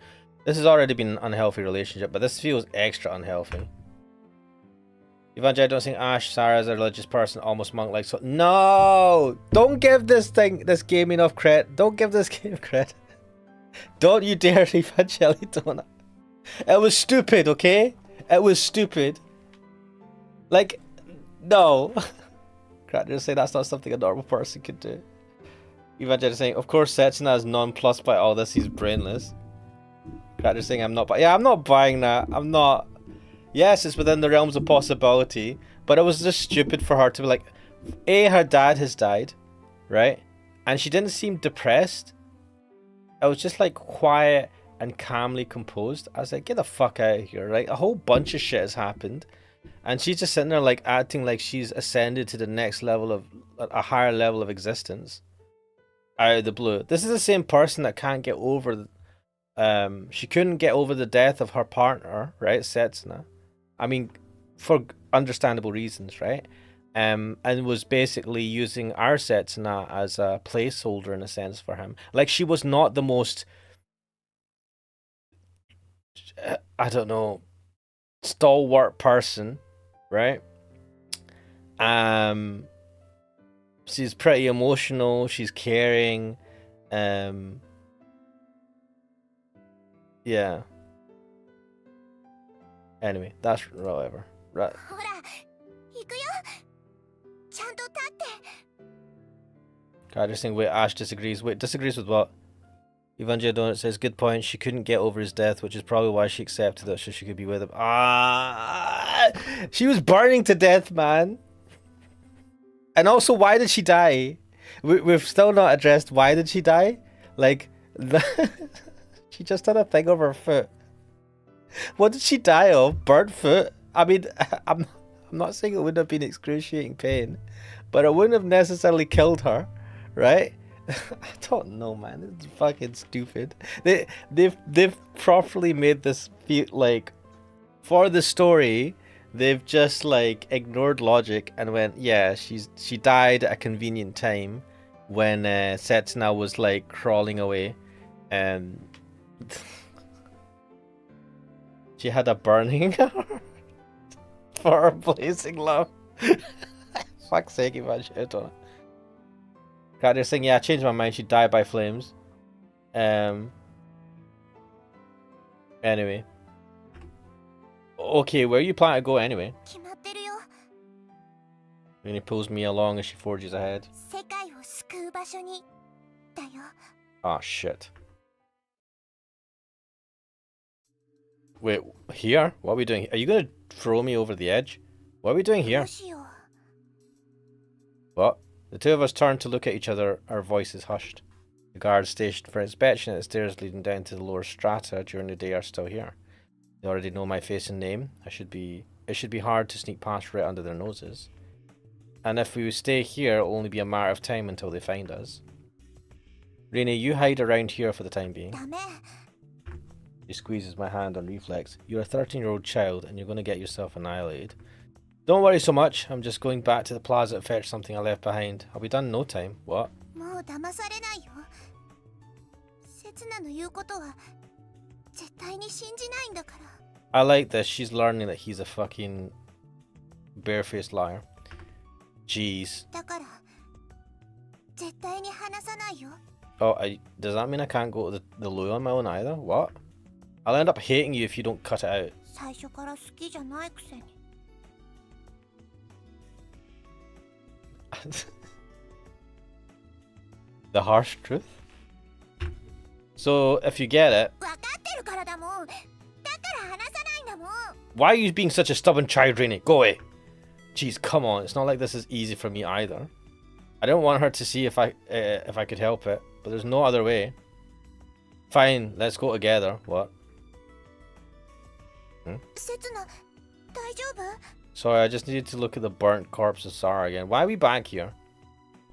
This has already been an unhealthy relationship, but this feels extra unhealthy. Evangelii don't think Ash, Sarah is a religious person, almost monk-like. So no! Don't give this game enough credit. Don't give this game credit. Don't you dare, Evangelii Dona. It was stupid, okay? It was stupid. Like, no. Cracker saying that's not something a normal person could do. Evangelii saying, of course Setsuna is nonplussed by all this, he's brainless. Cracker saying, I'm not buying that. I'm not. Yes, it's within the realms of possibility, but it was just stupid for her to be like, A, her dad has died, right? And she didn't seem depressed. It was just like quiet and calmly composed. I was like, get the fuck out of here, right? A whole bunch of shit has happened. And she's just sitting there like acting like she's ascended to the next level of, a higher level of existence. Out of the blue. This is the same person that can't get over, she couldn't get over the death of her partner, right? Setsuna. I mean, for understandable reasons, right? And was basically using our Setsuna as a placeholder in a sense for him. Like, she was not the most, I don't know, stalwart person, right? She's pretty emotional, she's caring, yeah. Anyway, that's whatever. Right. God, just saying, wait, Ash disagrees. Wait, disagrees with what? Evangelii Donut says, good point. She couldn't get over his death, which is probably why she accepted it so she could be with him. She was burning to death, man. And also, why did she die? We've still not addressed why did she die? Like, she just had a thing over her foot. What did she die of? Burnt foot? I mean, I'm not saying it wouldn't have been excruciating pain, but it wouldn't have necessarily killed her, right? I don't know, man. It's fucking stupid. They've properly made this feel like, for the story, they've just like ignored logic and went, yeah, she died at a convenient time when Setsuna was like crawling away, and she had a burning for her blazing love. Fuck's sake, Evangelii. They're saying, yeah, I changed my mind. She died by flames. Anyway. Okay, where you plan to go anyway? 決まってるよ。 And he pulls me along as she forges ahead. 世界を救う場所にだよ。 Ah, shit. Wait, here? What are we doing? Are you gonna throw me over the edge? What are we doing ど here? うしよう。 What? The two of us turn to look at each other, our voices hushed. The guards stationed for inspection at the stairs leading down to the lower strata during the day are still here. They already know my face and name. It should be hard to sneak past right under their noses. And if we stay here, it'll only be a matter of time until they find us. Rainy, you hide around here for the time being. ダメ。 She squeezes my hand on reflex. You're a 13-year-old child and you're going to get yourself annihilated. Don't worry so much. I'm just going back to the plaza to fetch something I left behind. I'll be done in no time. What? もう騙されないよ。セツナの言うことは絶対に信じないんだから。 I like this. She's learning that he's a fucking barefaced liar. Jeez. だから絶対に話さないよ。 Oh, does that mean I can't go to the loo on my own either? What? I'll end up hating you if you don't cut it out. 最初から好きじゃないくせに。 The harsh truth? So, if you get it, 分かってるからだもん。だから話さないんだもん。 why are you being such a stubborn child, Rainy? Go away. Jeez, come on. It's not like this is easy for me either. I don't want her to see if I could help it, but there's no other way. Fine, let's go together. What? セツナ、大丈夫？ Sorry, I just needed to look at the burnt corpse of Sarah again. Why are we back here?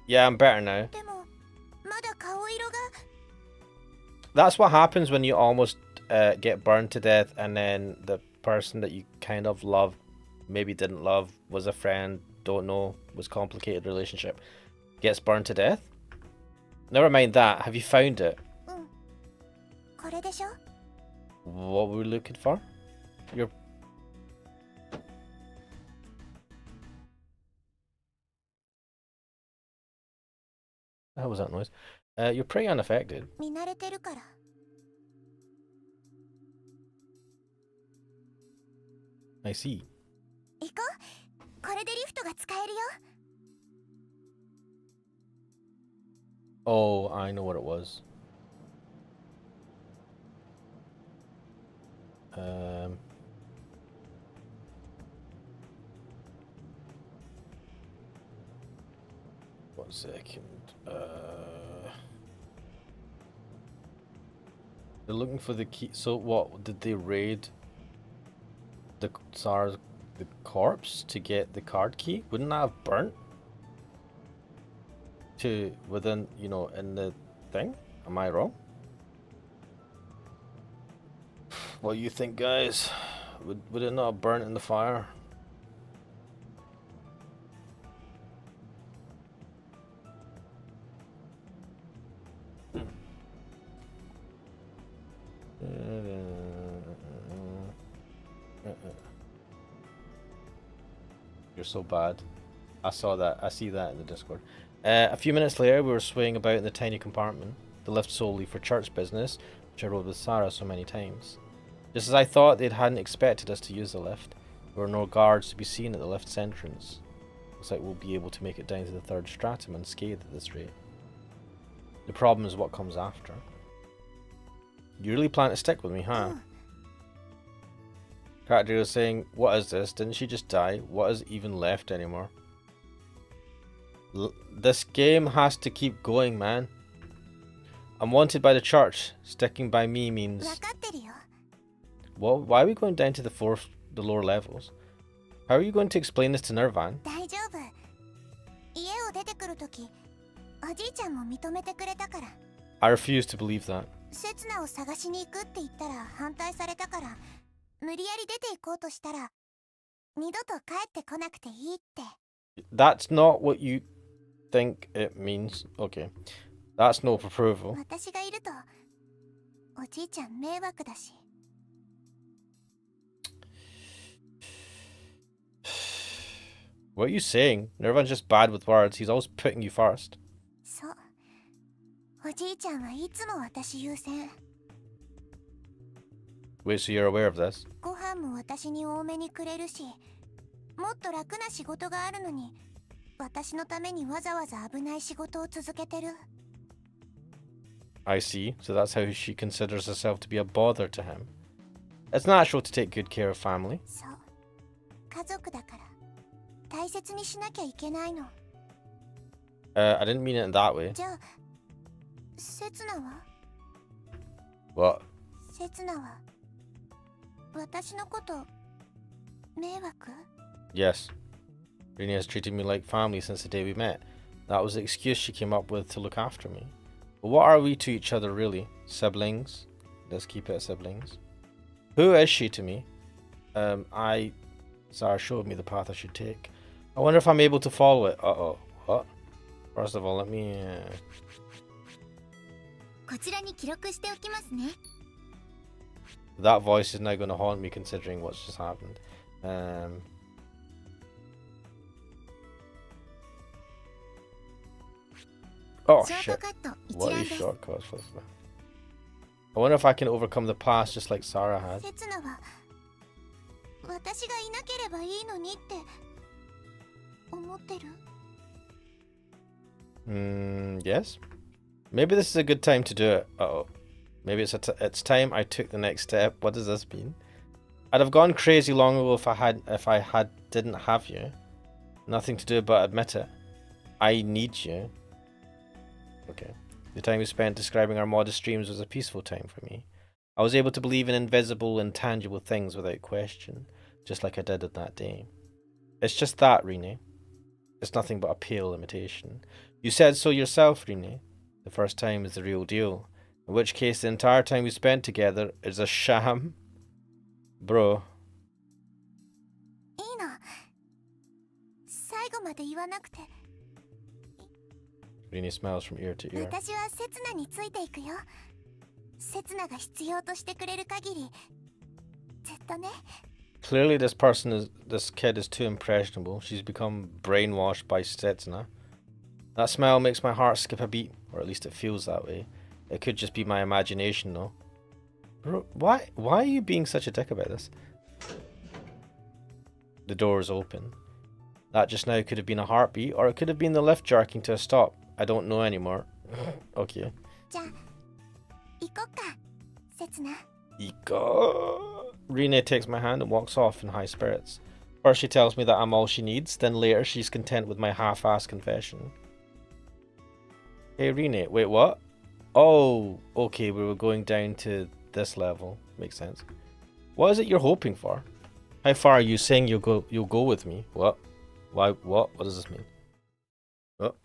Yeah, I'm better now. でもまだ顔色が。 That's what happens when you almost get burned to death and then the person that you kind of love, maybe didn't love, was a friend, don't know, was complicated relationship, gets burned to death. Never mind that. Have you found it? うん。これでしょ？ What were we looking for? Your... The hell was that noise? You're pretty unaffected. 見慣れてるから。 I see. 行こう。これでリフトが使えるよ。 Oh, I know what it was. One second. They're looking for the key. So what? Did they raid the Sarah's the corpse to get the card key? Wouldn't that have burnt? To within, you know, in the thing? Am I wrong? What do you think, guys? Would it not have burnt in the fire? You're so bad. I saw that. I see that in the Discord. A few minutes later, we were swaying about in the tiny compartment, the lift solely for church business, which I rode with Sarah so many times. Just as I thought, they hadn't expected us to use the lift. There were no guards to be seen at the lift's entrance. Looks like we'll be able to make it down to the third stratum unscathed at this rate. The problem is what comes after. You really plan to stick with me, huh? Character was saying, what is this? Didn't she just die? What is even left anymore? This game has to keep going, man. I'm wanted by the church. Sticking by me means... 分かってるよ。 What? Why are we going down to the lower levels? How are you going to explain this to Nirvan? 大丈夫。家を出てくるとき、おじいちゃんも認めてくれたから。 I refuse to believe that. セツナを探しに行くって言ったら反対されたから、無理やり出て行こうとしたら、二度と帰ってこなくていいって。 That's not what you think it means. Okay. That's no approval. 私がいると、おじいちゃん迷惑だし。 What are you saying? Nirvan's just bad with words. He's always putting you first. そう。おじいちゃんはいつも私優先。 Wait, so you're aware of this? ご飯も私に多めにくれるし、もっと楽な仕事があるのに私のためにわざわざ危ない仕事を続けてる。 I see. So that's how she considers herself to be a bother to him. It's natural to take good care of family. そう、家族だから大切にしなきゃいけないの。 I didn't mean it in that way. じゃあセツナは？ What? セツナは私のこと迷惑？ Yes. Rini has treated me like family since the day we met. That was the excuse she came up with to look after me. But what are we to each other, really? Siblings? Let's keep it siblings. Who is she to me? Sarah showed me the path I should take. I wonder if I'm able to follow it. Uh-oh. What? First of all, let me... こちらに記録しておきますね。 That voice is now going to haunt me considering what's just happened. Oh ショー shit. トカット一 What 覧 are で these す。 shortcuts for? I wonder if I can overcome the past just like Sarah had. セツナは私がいなければいいのにって思ってる？ Yes. Maybe this is a good time to do it. Uh-oh. Maybe it's time I took the next step. What does this mean? I'd have gone crazy long ago if I didn't have you. Nothing to do but admit it. I need you. Okay. The time we spent describing our modest dreams was a peaceful time for me. I was able to believe in invisible, intangible things without question, just like I did on that day. It's just that, Rene. It's nothing but a pale imitation. You said so yourself, Rene. The first time is the real deal. In which case, the entire time we spent together is a sham. Bro. いいの。最後まで言わなくて。 Rene smiles from ear to ear. 私はセツナについていくよ。セツナが必要としてくれる限り、ずっとね。 Clearly, this kid is too impressionable. She's become brainwashed by Setsuna. That smile makes my heart skip a beat, or at least it feels that way. It could just be my imagination, though. Bro, why are you being such a dick about this? The door is open. That just now could have been a heartbeat, or it could have been the lift jerking to a stop. I don't know anymore. Okay. じゃあ、行こっか、セツナ。 Ika. Rene takes my hand and walks off in high spirits. First she tells me that I'm all she needs, then later she's content with my half-assed confession. Hey Rene, wait, what? Oh, okay, we were going down to this level. Makes sense. What is it you're hoping for? How far are you saying you'll go with me? What? Why? What? What does this mean? What?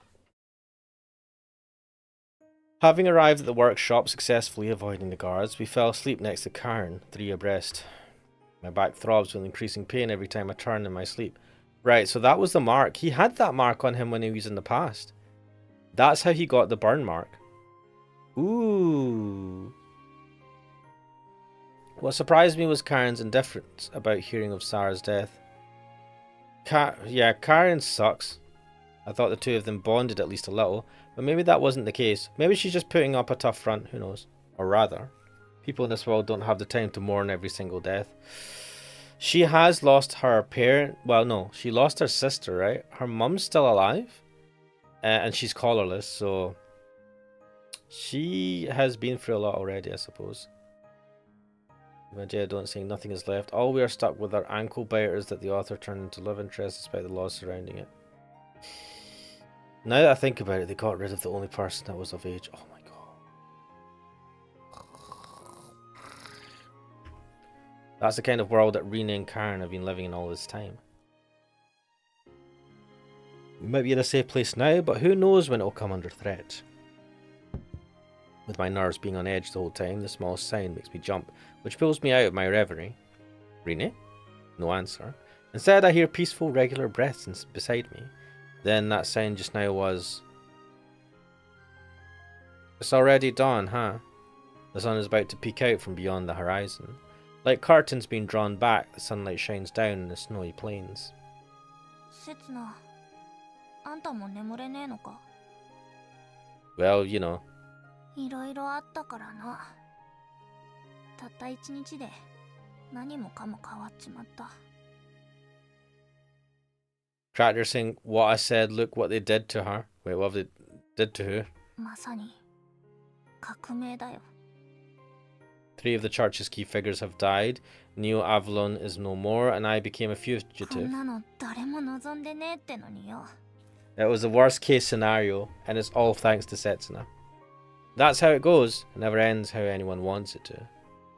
Having arrived at the workshop, successfully avoiding the guards, we fell asleep next to Karen, 3 abreast. My back throbs with increasing pain every time I turn in my sleep. Right, so that was the mark. He had that mark on him when he was in the past. That's how he got the burn mark. Ooh. What surprised me was Karen's indifference about hearing of Sarah's death. Yeah, Karen sucks. I thought the two of them bonded at least a little, but maybe that wasn't the case. Maybe she's just putting up a tough front, who knows. Or rather, people in this world don't have the time to mourn every single death. She has lost her parent. Well, no, she lost her sister, right? Her mum's still alive, and she's collarless, so she has been through a lot already, I suppose. Vijaya don't say nothing is left. All we are stuck with are ankle biters that the author turned into love interests despite the laws surrounding it. Now that I think about it, they got rid of the only person that was of age. Oh my god. That's the kind of world that Rena and Karen have been living in all this time. We might be in a safe place now, but who knows when it will come under threat. With my nerves being on edge the whole time, the smallest sound makes me jump, which pulls me out of my reverie. Rene? No answer. Instead, I hear peaceful, regular breaths beside me. Then that sound just now was... It's already dawn, huh? The sun is about to peek out from beyond the horizon. Like curtains being drawn back, the sunlight shines down on the snowy plains. セツナ、あんたも眠れねえのか？ Well, you know, いろいろあったからな。たった一日で何もかも変わっちまった。 Tractor saying, what I said, look what they did to her. Wait, what have they did to who? まさに革命だよ。 3 of the church's key figures have died. Neo Avalon is no more, and I became a こ fugitive. んなの誰も望んでねえってのによ。 It was the worst case scenario, and it's all thanks to Setsuna. That's how it goes. It never ends how anyone wants it to.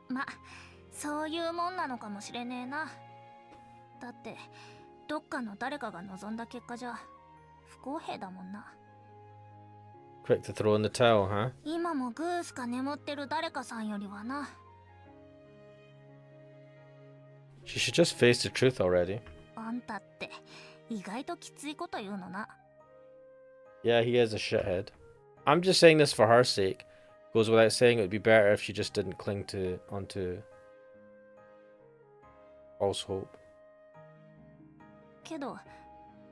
ま、そういうもんなのかもしれねえな。だってどっかの誰かが望んだ結果じゃ不公平だもんな。 Quick to throw in the towel, huh? 今もグースか眠ってる誰かさんよりはな。 She should just face the truth already. あんたって意外ときついこと言うのな。 Yeah, he is a shithead. I'm just saying this for her sake. Goes without saying it would be better if she just didn't cling onto false hope. けど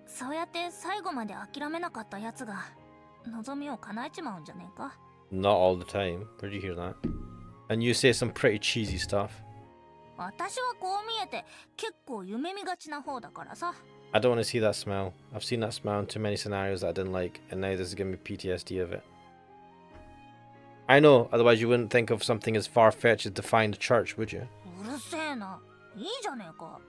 そうやって最後まで諦めなかったやつが望みを叶えちまうんじゃねえか。 Not all the time. Where did you hear that? And you say some pretty cheesy stuff. 私はこう見えて結構夢見がちな方だからさ。 I don't want to see that smile. I've seen that smile in too many scenarios that I didn't like, and now this is giving me PTSD of it. I know, otherwise you wouldn't think of something as far-fetched as defying the church, would you? うるせえな。いいじゃねえか。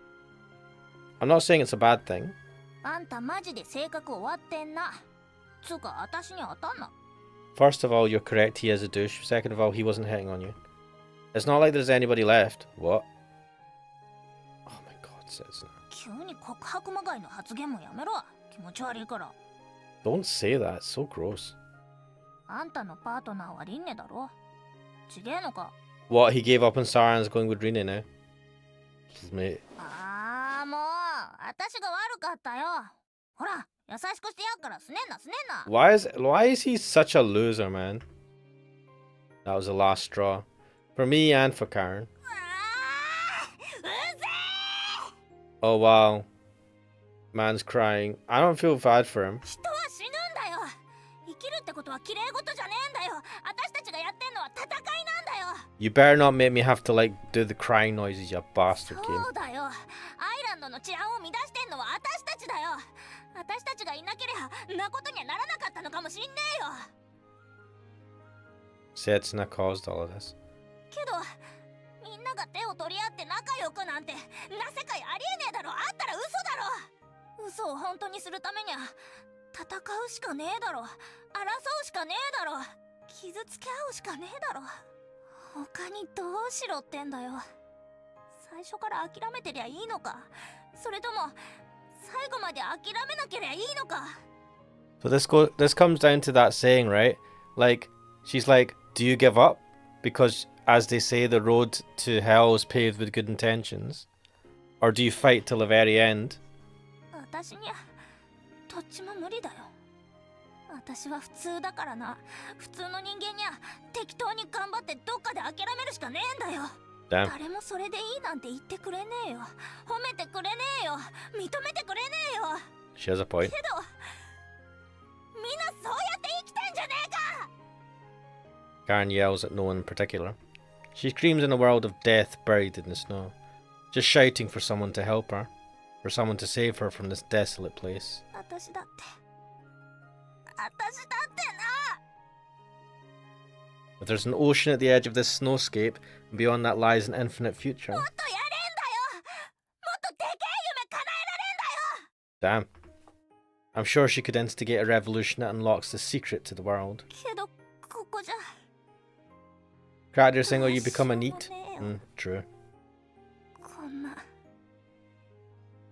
I'm not saying it's a bad thing. あんたマジで性格終わってんな。つうか私に当たんな。 First of all, you're correct, he is a douche. Second of all, he wasn't hitting on you. It's not like there's anybody left. What? Oh my god, says that. 急に告白まがいの発言もやめろ。気持ち悪いから。 Don't say that, it's so gross. あんたのパートナーはリンネだろ。ちげえのか。 What, he gave up on Sarah and is going with Rina now? Mate. ああもう私が悪かったよ。ほら優しくしてやっからすねんなすねんな。 Why is he such a loser, man? That was the last straw. For me and for Karen. あーうぜ Oh wow. Man's crying. I don't feel bad for him. え。人は死ぬんだよ。生きるってことは綺麗事じゃねえんだよ。私たちがやってんのは戦いなんだよ。 You better not make me have to like do the crying noises, you bastard game. そうだよ。アイランドの治安を乱してんのは私たちだよ。私たちがいなければんなことにはならなかったのかもしんねえよ。 Setsuna caused all of this. けどみんなが手を取り合って仲良くなんてな世界ありえねえだろ。あったら嘘だろ。嘘を本当にするためには戦うしかねえだろ。争うしかねえだろ。傷つけ合うしかねえだろ。他にどうしろってんだよ。最初から諦めてりゃいいのか、それとも最後まで諦めなけりゃいいのか。 So this comes down to that saying, right? Like, she's like, do you give up? Because, as they say, the road to hell is paved with good intentions. Or do you fight till the very end? 私にはどっちも無理だよ。私は普通だからな。普通の人間には適当に頑張ってどっかで諦めるしかねえんだよ。 Damn. 誰もそれでいいなんて言ってくれねえよ。褒めてくれねえよ。認めてくれねえよ。 She has a point. けどみんなそうやって生きてんじゃねえか。 Karen yells at no one in particular. She screams in a world of death buried in the snow, just shouting for someone to help her, for someone to save her from this desolate place. 私だってな。 But there's an ocean at the edge of this snowscape, and beyond that lies an infinite future. もっとやれんだよ。もっとでけえ夢叶えられんだよ。 Damn. I'm sure she could instigate a revolution that unlocks the secret to the world. けどここじゃ Character saying, oh, you become a neat? True. こんな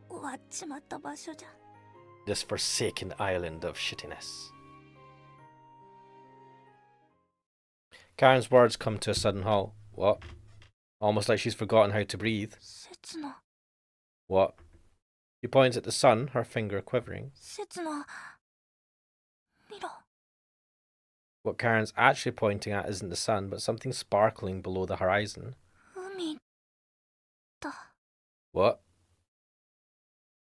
終わっちまった場所じゃ。 This forsaken island of shittiness. Karen's words come to a sudden halt. What? Almost like she's forgotten how to breathe. 刹那 What? She points at the sun, her finger quivering. 刹那見ろ。 What Karen's actually pointing at isn't the sun, but something sparkling below the horizon. 海だ。 What?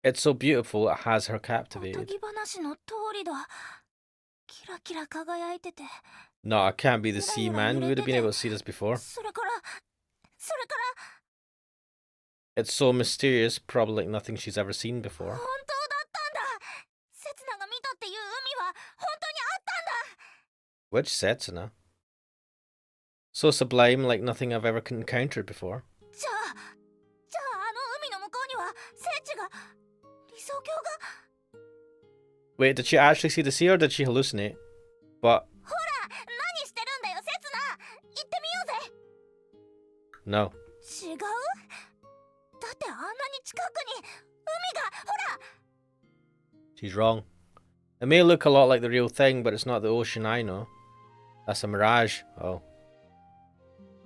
It's so beautiful it has her おと captivated. ぎ話の通りだ。キラキラ輝いてて。No, I can't be the sea man. We would have been able to see this before. それから It's so mysterious, probably like nothing she's ever seen 本 before. 当だったんだ。刹那が見たっていう海は本当にあったんだ。 Which Setsuna? So sublime, like nothing I've ever encountered before. じゃああの海の向こうには聖地が理想郷が。 Wait, did she actually see the sea or did she hallucinate? But ほら何してるんだよ刹那。行ってみようぜ。 no. 違う。だってあんなに近くに海がほら。 She's wrong. It may look a lot like the real thing, but it's not the ocean I know. That's a mirage. Oh.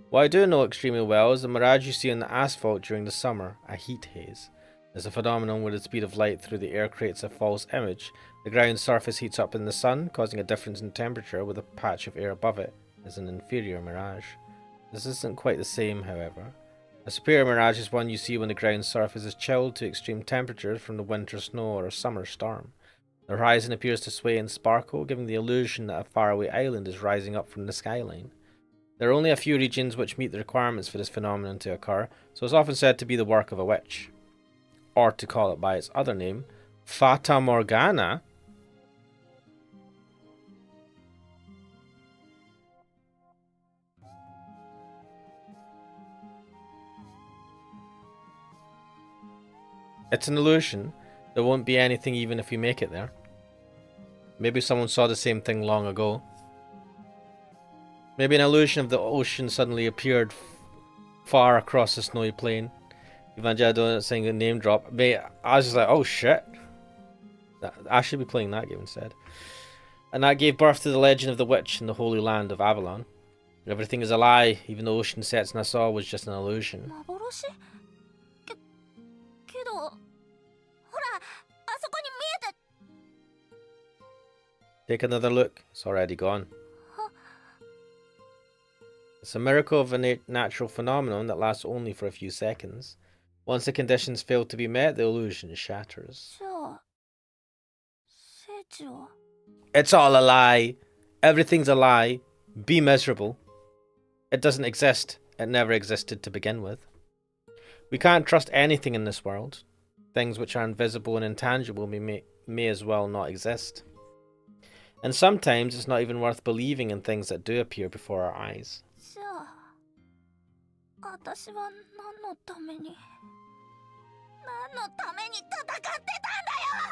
What I do know extremely well is the mirage you see on the asphalt during the summer, a heat haze. It's a phenomenon where the speed of light through the air creates a false image. The ground surface heats up in the sun, causing a difference in temperature, with a patch of air above it is an inferior mirage. This isn't quite the same, however. A superior mirage is one you see when the ground surface is chilled to extreme temperatures from the winter snow or a summer storm. The horizon appears to sway and sparkle, giving the illusion that a faraway island is rising up from the skyline. There are only a few regions which meet the requirements for this phenomenon to occur, so it's often said to be the work of a witch. Or to call it by its other name, Fata Morgana. It's an illusion. There won't be anything even if we make it there. Maybe someone saw the same thing long ago. Maybe an illusion of the ocean suddenly appeared far across the snowy plain. Evangelion saying a name drop. Mate, I was just like, oh shit. I should be playing that game instead. And that gave birth to the legend of the witch in the holy land of Avalon. Everything is a lie, even the ocean sets I saw was just an illusion. 幻けどほらあそこに見えて。 Take another look. It's already gone. It's a miracle of a natural phenomenon that lasts only for a few seconds. Once the conditions fail to be met, the illusion shatters. じゃあ聖地は It's all a lie. Everything's a lie. Be miserable. It doesn't exist. It never existed to begin with. We can't trust anything in this world. Things which are invisible and intangible may as well not exist. And sometimes it's not even worth believing in things that do appear before our eyes. じゃあ私は何のために戦ってたんだ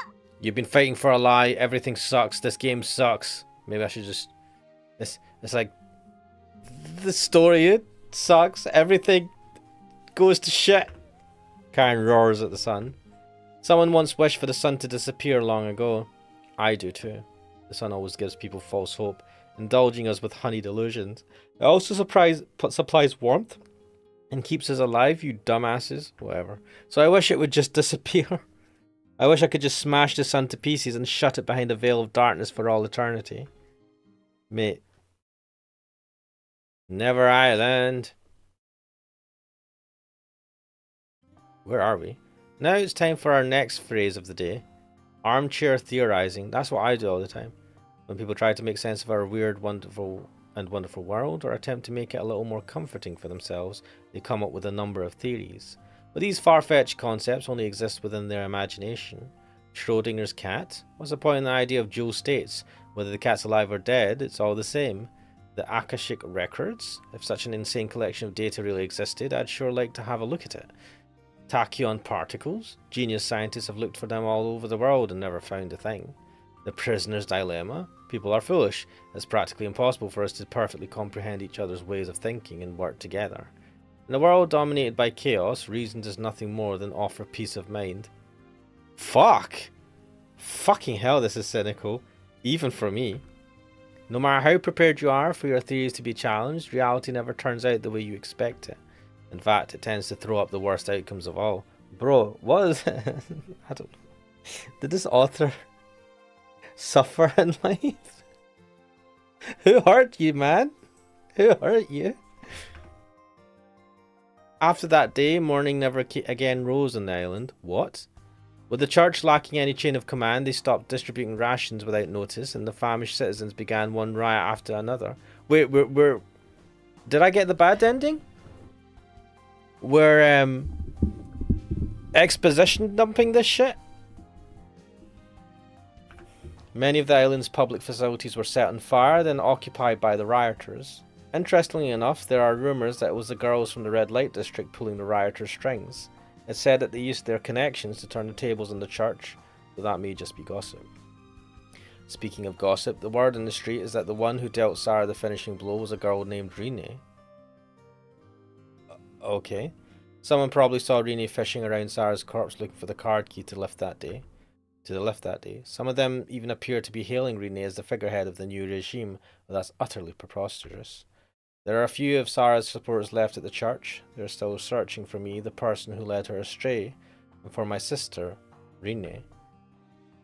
よ。 You've been fighting for a lie. Everything sucks. This game sucks. Maybe I should just... It's like... The story sucks. Everything goes to shit. Karen roars at the sun. Someone once wished for the sun to disappear long ago. I do too. The sun always gives people false hope, indulging us with honeyed illusions. It also supplies warmth and keeps us alive, you dumbasses. Whatever. So I wish it would just disappear. I wish I could just smash the sun to pieces and shut it behind a veil of darkness for all eternity. Mate. Never Island. Where are we? Now it's time for our next phrase of the day. Armchair theorizing. That's what I do all the time. When people try to make sense of our weird, wonderful world, or attempt to make it a little more comforting for themselves, they come up with a number of theories. But these far-fetched concepts only exist within their imagination. Schrodinger's cat? What's the point in the idea of dual states? Whether the cat's alive or dead, it's all the same. The Akashic Records? If such an insane collection of data really existed, I'd sure like to have a look at it. Tachyon particles? Genius scientists have looked for them all over the world and never found a thing. The prisoner's dilemma? People are foolish. It's practically impossible for us to perfectly comprehend each other's ways of thinking and work together. In a world dominated by chaos, reason does nothing more than offer peace of mind. Fuck! Fucking hell, this is cynical. Even for me. No matter how prepared you are for your theories to be challenged, reality never turns out the way you expect it. In fact, it tends to throw up the worst outcomes of all. Bro, what is it? I don't know. Did this author suffer in life? Who hurt you, man? Who hurt you? After that day, morning never again rose on the island. What? With the church lacking any chain of command, they stopped distributing rations without notice, and the famished citizens began one riot after another. Wait, we're did I get the bad ending? We're exposition dumping this shit? Many of the island's public facilities were set on fire, then occupied by the rioters. Interestingly enough, there are rumours that it was the girls from the red light district pulling the rioters' strings. It's said that they used their connections to turn the tables in the church, though that may just be gossip. Speaking of gossip, the word in the street is that the one who dealt Sarah the finishing blow was a girl named Rene. Okay. Someone probably saw Rene fishing around Sarah's corpse looking for the card key to the lift that day. Some of them even appear to be hailing Rene as the figurehead of the new regime, but that's utterly preposterous. There are a few of Sarah's supporters left at the church. They're still searching for me, the person who led her astray, and for my sister, Rene.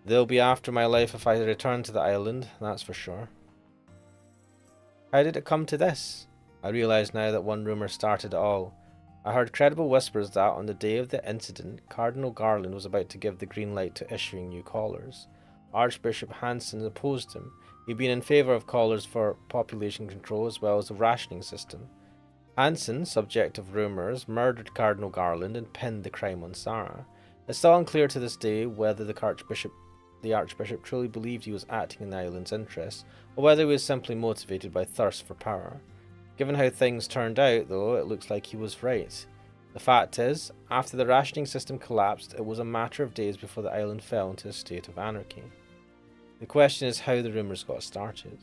They'll be after my life if I return to the island, that's for sure. How did it come to this? I realise now that one rumour started it all. I heard credible whispers that on the day of the incident, Cardinal Garland was about to give the green light to issuing new collars. Archbishop Hanson opposed him. He'd been in favour of collars for population control as well as the rationing system. Hanson, subject of rumours, murdered Cardinal Garland and pinned the crime on Sarah. It's still unclear to this day whether the Archbishop truly believed he was acting in the island's interests, or whether he was simply motivated by thirst for power. Given how things turned out, though, it looks like he was right. The fact is, after the rationing system collapsed, it was a matter of days before the island fell into a state of anarchy. The question is how the rumours got started.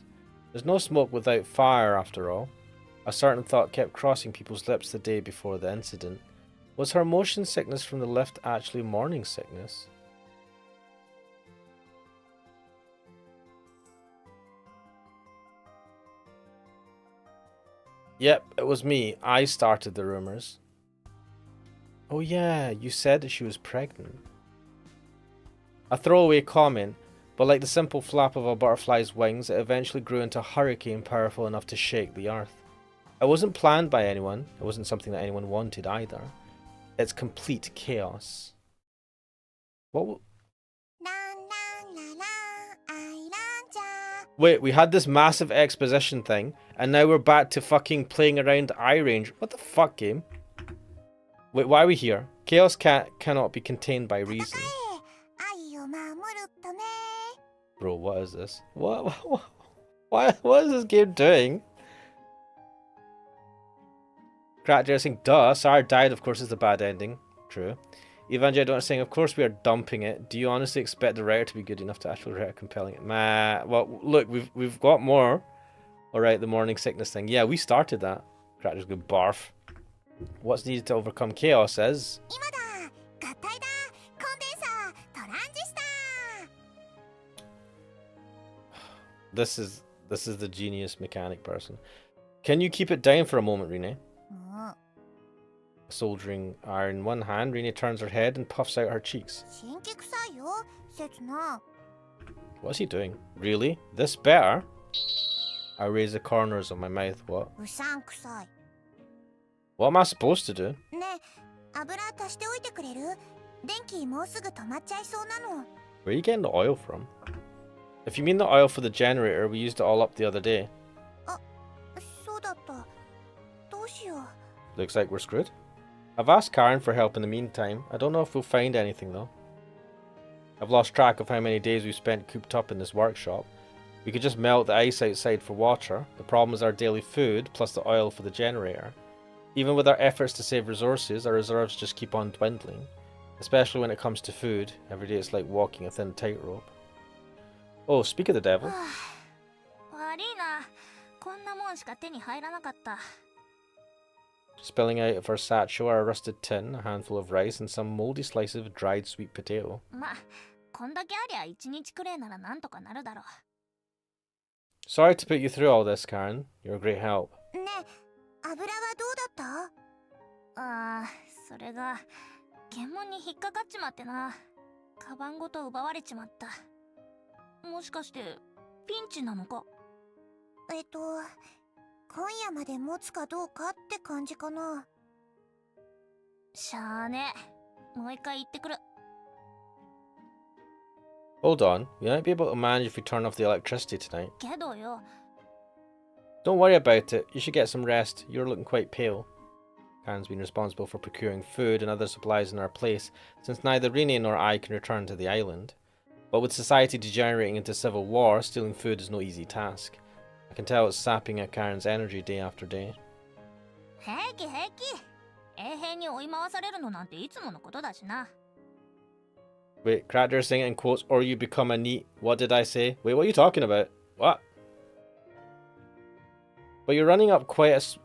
There's no smoke without fire, after all. A certain thought kept crossing people's lips the day before the incident. Was her motion sickness from the lift actually morning sickness? Yep, it was me. I started the rumours. Oh yeah, you said that she was pregnant. A throwaway comment, but like the simple flap of a butterfly's wings, it eventually grew into a hurricane powerful enough to shake the earth. It wasn't planned by anyone. It wasn't something that anyone wanted either. It's complete chaos. What? Wait, we had this massive exposition thing, and now we're back to fucking playing around eye range. What the fuck, game? Wait, why are we here? Chaos cannot be contained by reason. Bro, what is this? What is this game doing? Character saying, duh, Sarah died, of course, is the bad ending. True. Evangelion saying, of course we are dumping it. Do you honestly expect the writer to be good enough to actually write a compelling it? Well, look, we've got more. Alright, the morning sickness thing. Yeah, we started that. Character's good barf. What's needed to overcome chaos is... This is the genius mechanic person. Can you keep it down for a moment, Rene? Soldering iron in one hand, Rene turns her head and puffs out her cheeks. What's he doing? Really? This better? I raise the corners of my mouth. What? What am I supposed to do? Where are you getting the oil from? If you mean the oil for the generator, we used it all up the other day. Looks like we're screwed. I've asked Karen for help in the meantime. I don't know if we'll find anything though. I've lost track of how many days we've spent cooped up in this workshop. We could just melt the ice outside for water. The problem is our daily food plus the oil for the generator. Even with our efforts to save resources, our reserves just keep on dwindling. Especially when it comes to food. Every day it's like walking a thin tightrope. Oh, speak of the devil. Spilling out of her satchel are a rusted tin, a handful of rice, and some mouldy slices of dried sweet potato. Sorry to put you through all this, Karen. You're a great help. Hold on, we might be able to manage if we turn off the electricity tonight. Don't worry about it. You should get some rest. You're looking quite pale. Karen's been responsible for procuring food and other supplies in our place, since neither Rene nor I can return to the island. But with society degenerating into civil war, stealing food is no easy task. I can tell it's sapping at Karen's energy day after day. 平気平気。永遠に追い回されるのなんていつものことだしな。Wait, character is saying it in quotes, or you become a neat. What did I say? Wait, what are you talking about? What? But you're running up quite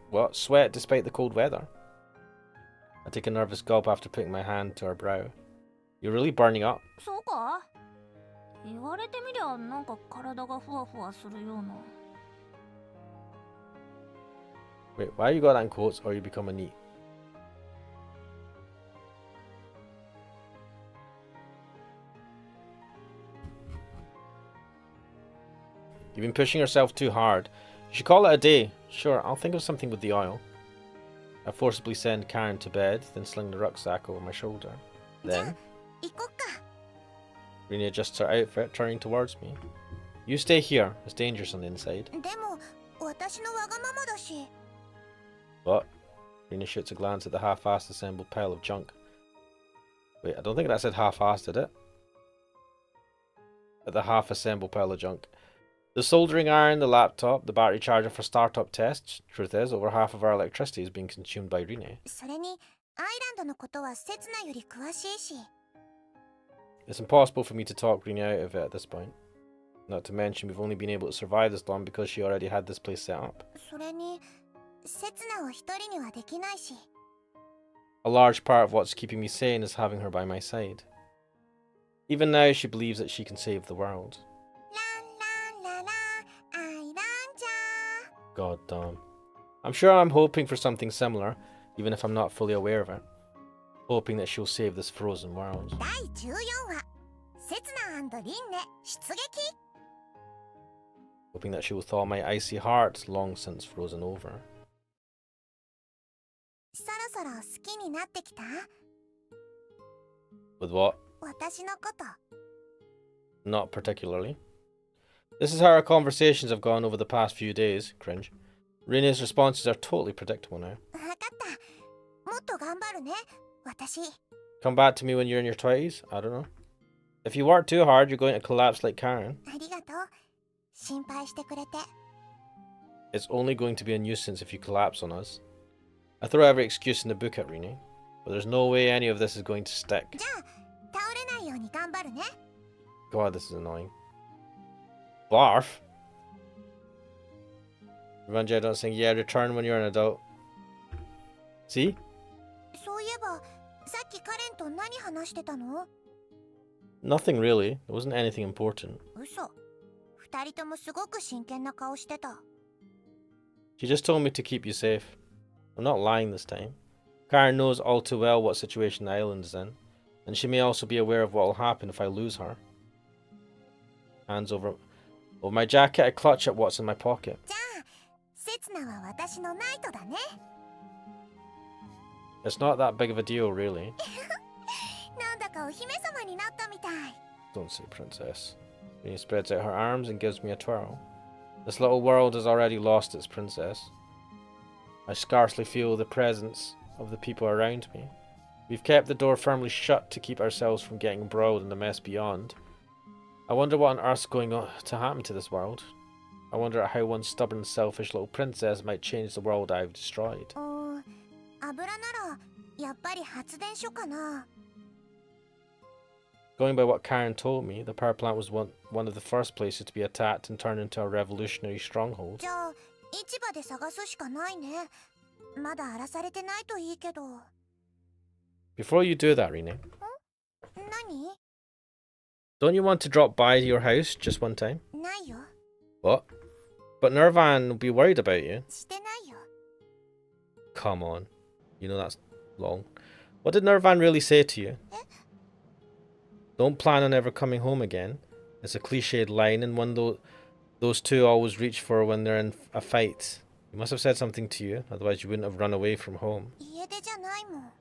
what? Sweat despite the cold weather. I take a nervous gulp after putting my hand to her brow. You're really burning up. そうか？言われてみりゃなんか体がふわふわするような。Wait, why you got that in quotes, or you become a neat? You've been pushing yourself too hard. You should call it a day. Sure, I'll think of something with the oil. I forcibly send Karen to bed, then sling the rucksack over my shoulder. Then, 行こっか。 Rene adjusts her outfit, turning towards me. You stay here. It's dangerous on the inside. でも私のわがままだし。 What? Rena shoots a glance at the half-assed assembled pile of junk. Wait, I don't think that said half-assed, did it? At the half-assembled pile of junk. The soldering iron, the laptop, the battery charger for startup tests. Truth is, over half of our electricity is being consumed by Rene. それにアイランドのことはセツナより詳しいし。 It's impossible for me to talk Rene out of it at this point. Not to mention, we've only been able to survive this long because she already had this place set up. それにセツナを一人にはできないし。 A large part of what's keeping me sane is having her by my side. Even now, she believes that she can save the world. ランランララアイランちゃ God damn. I'm sure I'm hoping for something similar, even if I'm not fully aware of it. Hoping that she'll save this frozen world. ん。第14話セツナ&リンネ出撃。 Hoping that she will thaw my icy heart, long since frozen over. そろそろ好きになってきた？ With what? 私のこと。 Not particularly. This is how our conversations have gone over the past few days. Cringe. Rene's responses are totally predictable now. わかった。もっと頑張るね。私。 Come back to me when you're in your 20s? I don't know. If you work too hard, you're going to collapse like Karen. ありがとう。心配してくれて。 It's only going to be a nuisance if you collapse on us. I throw every excuse in the book at Rene, but there's no way any of this is going to stick. じゃあ倒れないように頑張るね。 God, this is annoying. Barf? Revenge, I don't think. Yeah, return when you're an adult. See? そういえばさっきカレンと何話してたの？ Nothing really. There wasn't anything important. 嘘。二人ともすごく真剣な顔してた。 She just told me to keep you safe. I'm not lying this time. Karen knows all too well what situation the island is in, and she may also be aware of what will happen if I lose her. Hands over my jacket, I clutch at what's in my pocket. じゃあセツナは私のナイトだね。 It's not that big of a deal, really. なんだかお姫様になったみたい。 Don't say princess. Rene spreads out her arms and gives me a twirl. This little world has already lost its princess. I scarcely feel the presence of the people around me. We've kept the door firmly shut to keep ourselves from getting embroiled in the mess beyond. I wonder what on earth's going to happen to this world. I wonder how one stubborn, selfish little princess might change the world I've destroyed. 油ならやっぱり発電所かな。 Going by what Karen told me, the power plant was one of the first places to be attacked and turned into a revolutionary stronghold. じゃあ市場で探すしかないね。まだ荒らされてないといいけど。 Before you do that, Rene, 何？ don't you want to drop by your house just one time? ないよ。 What? But Nirvan will be worried about you. してないよ。 Come on. You know that's long. What did Nirvan really say to you? Don't plan on ever coming home again. It's a cliched line and one those two always reach for when they're in a fight. He must have said something to you, otherwise you wouldn't have run away from home. 家出じゃないもん。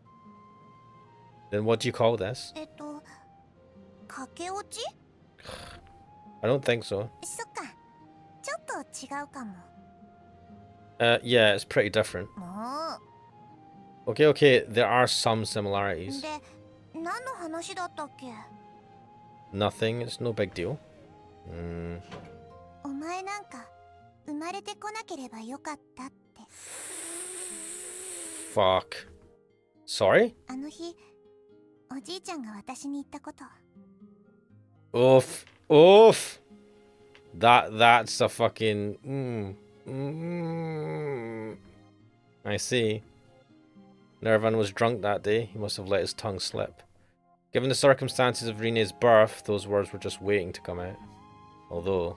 Then what do you call this? 駆け落ち？ I don't think so. そっか。ちょっとうかも。 Yeah, it's pretty different. も Okay, okay, there are some う similarities. で、何の話だったっけ？ Nothing, it's no big deal. お前なんか生まれてこなければよかったって。 Fuck. Sorry? あの日、おじいちゃんが私に言ったこと。 Oof. Oof. That's a fucking... I see. Nervan was drunk that day. He must have let his tongue slip. Given the circumstances of Rene's birth, those words were just waiting to come out. Although,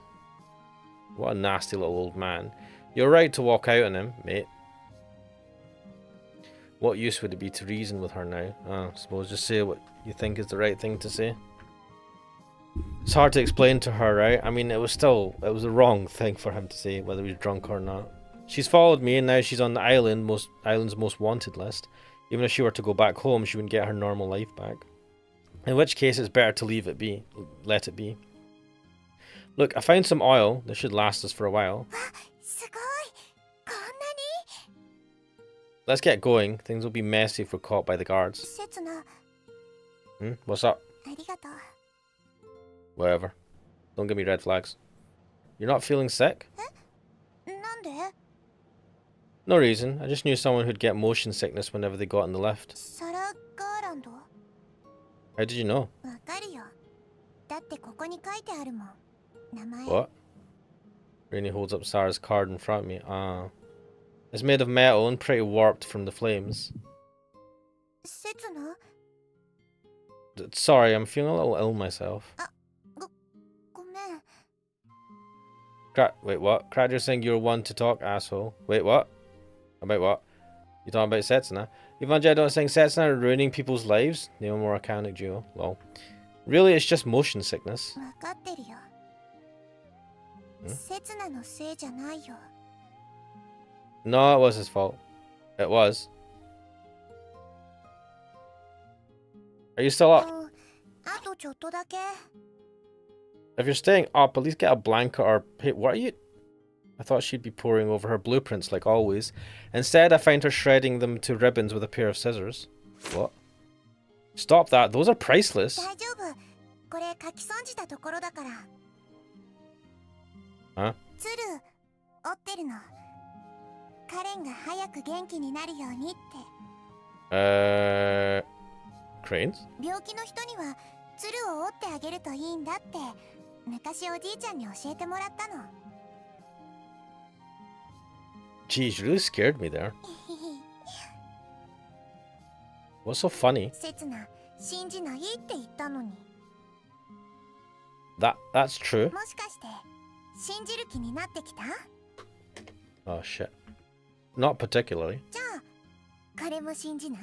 what a nasty little old man. You're right to walk out on him, mate. What use would it be to reason with her now? I suppose just say what you think is the right thing to say. It's hard to explain to her, right? I mean, it was the wrong thing for him to say, whether he was drunk or not. She's followed me, and now she's on the island's most wanted list. Even if she were to go back home, she wouldn't get her normal life back. In which case, it's better to let it be. Look, I found some oil. This should last us for a while. すごい、こんなに。 Let's get going. Things will be messy if we're caught by the guards. 刹那、 What's up? ありがとう。 Whatever. Don't give me red flags. You're not feeling sick? なんで？ No reason. I just knew someone who'd get motion sickness whenever they got in the lift. サラ・ガーランド？ How did you know? わかるよ。だってここに書いてあるもん。名前。 What? Rainey holds up Sarah's card in front of me. Ah. It's made of metal and pretty warped from the flames. 刹那？ Sorry, I'm feeling a little ill myself. ごめん。 Wait, what? Cradger's saying you're one to talk, asshole. Wait, what? About what? You talking about Setsuna? Evangel don't saying Setsuna are ruining people's lives? Neo more mechanic duo. Lol. Really, it's just motion sickness. わかってるよ。刹那のせいじゃないよ。 No, it was his fault. It was. Are you still up? あとちょっとだけ。 If you're staying up, at least get a blanket or... Hey, what are you... I thought she'd be poring over her blueprints like always. Instead, I find her shredding them to ribbons with a pair of scissors. What? Stop that. Those are priceless. 大丈夫。これ書き損じたところだから。 Huh? 鶴、折ってるの。カレンが早く元気になるようにって。 Cranes? 病気の人には鶴を折ってあげるといいんだって昔おじいちゃんに教えてもらったの。 Geez, you really scared me there. What's so funny? 刹那、信じないって言ったのに。 That's true. もしかして信じる気になってきた？ Oh shit. Not particularly. じゃあ彼も信じない？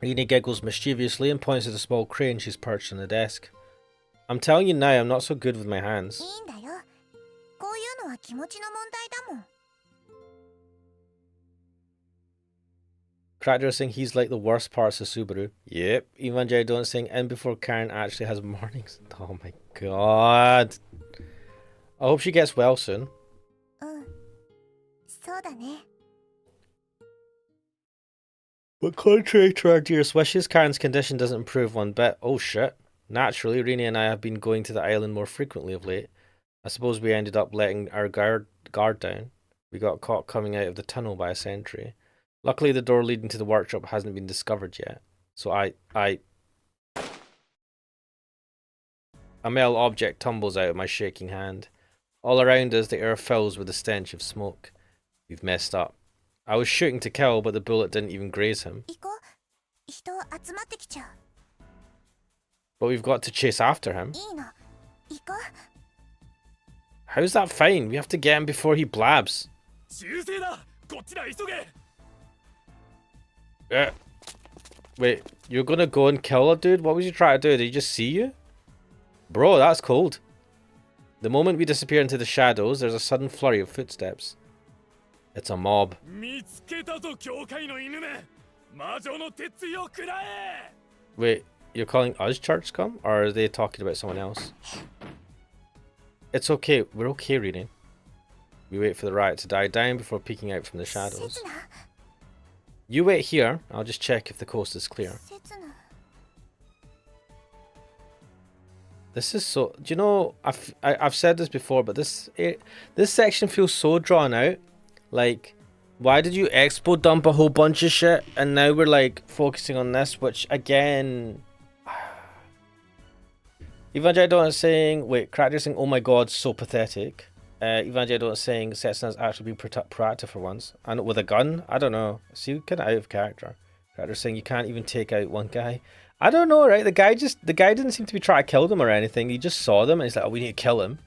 Rene giggles mischievously and points to the small crane she's perched on the desk. I'm telling you now, I'm not so good with my hands. いいんだよ。こういうのは気持ちの問題だもん。 Cracker saying he's like the worst parts of Subaru. Yep. Evangel don't saying in before Karen actually has mornings. Oh my god. I hope she gets well soon. そうだね。 But contrary to our dearest wishes, Karen's condition doesn't improve one bit. Oh shit. Naturally, Rene and I have been going to the island more frequently of late. I suppose we ended up letting our guard down. We got caught coming out of the tunnel by a sentry. Luckily, the door leading to the workshop hasn't been discovered yet. So A metal object tumbles out of my shaking hand. All around us, the air fills with the stench of smoke. We've messed up. I was shooting to kill, but the bullet didn't even graze him. 行こう。人集まってきちゃう。 But we've got to chase after him. いいの。行こう。 How's that fine? We have to get him before he blabs. 修正だ。こっちだ、急げ。 Wait, you're gonna go and kill a dude? What was you trying to do? Did he just see you? Bro, that's cold. The moment we disappear into the shadows, there's a sudden flurry of footsteps. It's a mob. 見つけたぞ、教会の犬め。魔女の鉄よくらえ。 Wait, you're calling us church scum? Or are they talking about someone else? It's okay. We're okay, Rini. We wait for the riot to die down before peeking out from the shadows. You wait here. I'll just check if the coast is clear. This is so. Do you know? I've said this before, but this section feels so drawn out. Like, why did you expo dump a whole bunch of shit, and now we're like focusing on this, which again. Evangelion is saying, wait, Cracker saying, oh my god, so pathetic. Evangelion is saying Setsuna's actually being proactive for once. And with a gun? I don't know. See, kind of out of character. Cracker saying you can't even take out one guy. I don't know, right? The guy didn't seem to be trying to kill them or anything. He just saw them and he's like, oh, we need to kill him.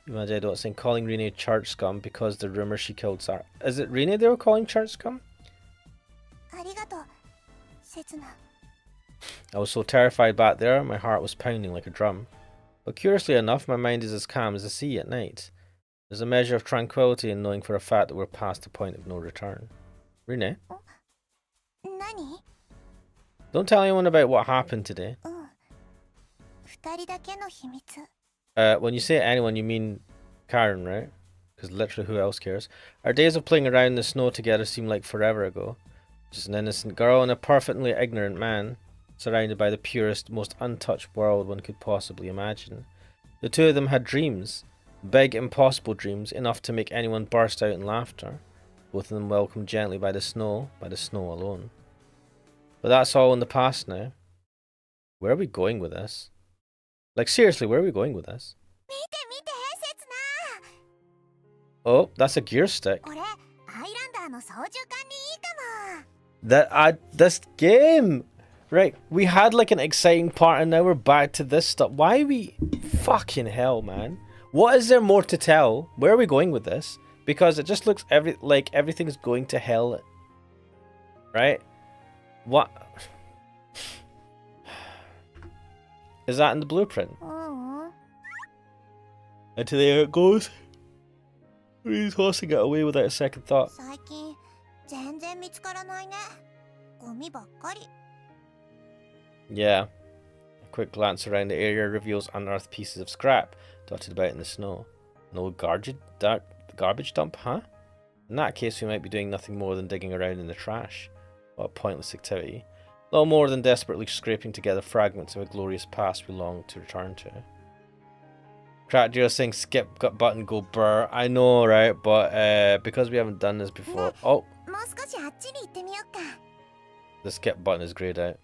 Evangelion is saying calling Rene church scum because the rumor she killed Sarah. Is it Rene they were calling church scum? I was so terrified back there, my heart was pounding like a drum. But curiously enough, my mind is as calm as the sea at night. There's a measure of tranquility in knowing for a fact that we're past the point of no return. Rene? Don't tell anyone about what happened today. When you say anyone, you mean Karen, right? Because literally who else cares? Our days of playing around in the snow together seem like forever ago. Just an innocent girl and a perfectly ignorant man, surrounded by the purest, most untouched world one could possibly imagine. The two of them had dreams, big, impossible dreams, enough to make anyone burst out in laughter. Both of them welcomed gently by the snow alone. But that's all in the past now. Where are we going with this? Like, seriously, where are we going with this? Oh, that's a gear stick. This game! Right, we had like an exciting part and now we're back to this stuff. Why are we... Fucking hell, man. What is there more to tell? Where are we going with this? Because it just looks like everything's going to hell. Right? What? Is that in the blueprint? And to there it goes. He's tossing it away without a second thought. Yeah. A quick glance around the area reveals unearthed pieces of scrap dotted about in the snow. An old garbage dump, huh? In that case, we might be doing nothing more than digging around in the trash. What a pointless activity. Little more than desperately scraping together fragments of a glorious past we long to return to. Crackdeer saying skip button go burr. I know, right? But because we haven't done this before. Oh! The skip button is greyed out.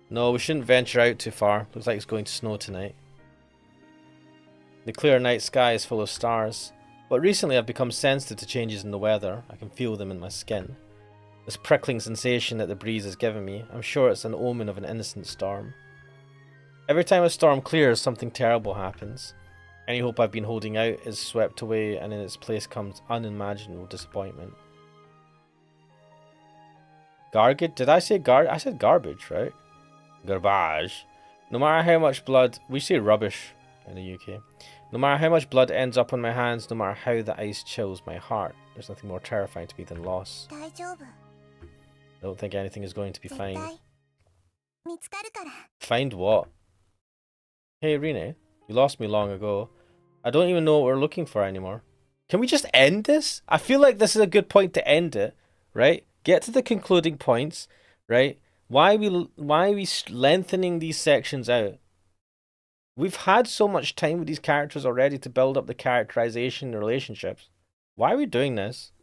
No, we shouldn't venture out too far. Looks like it's going to snow tonight. The clear night sky is full of stars. But recently I've become sensitive to changes in the weather. I can feel them in my skin. This prickling sensation that the breeze has given me, I'm sure it's an omen of an innocent storm. Every time a storm clears, something terrible happens. Any hope I've been holding out is swept away, and in its place comes unimaginable disappointment. Garbage? Did I say I said garbage, right? Garbage. No matter how much blood... We say rubbish in the UK. No matter how much blood ends up on my hands, no matter how the ice chills my heart, there's nothing more terrifying to me than loss. I don't think anything is going to be fine. Find what? Hey, Rene, you lost me long ago. I don't even know what we're looking for anymore. Can we just end this? I feel like this is a good point to end it, right? Get to the concluding points, right? Why are we lengthening these sections out? We've had so much time with these characters already to build up the characterization and relationships. Why are we doing this?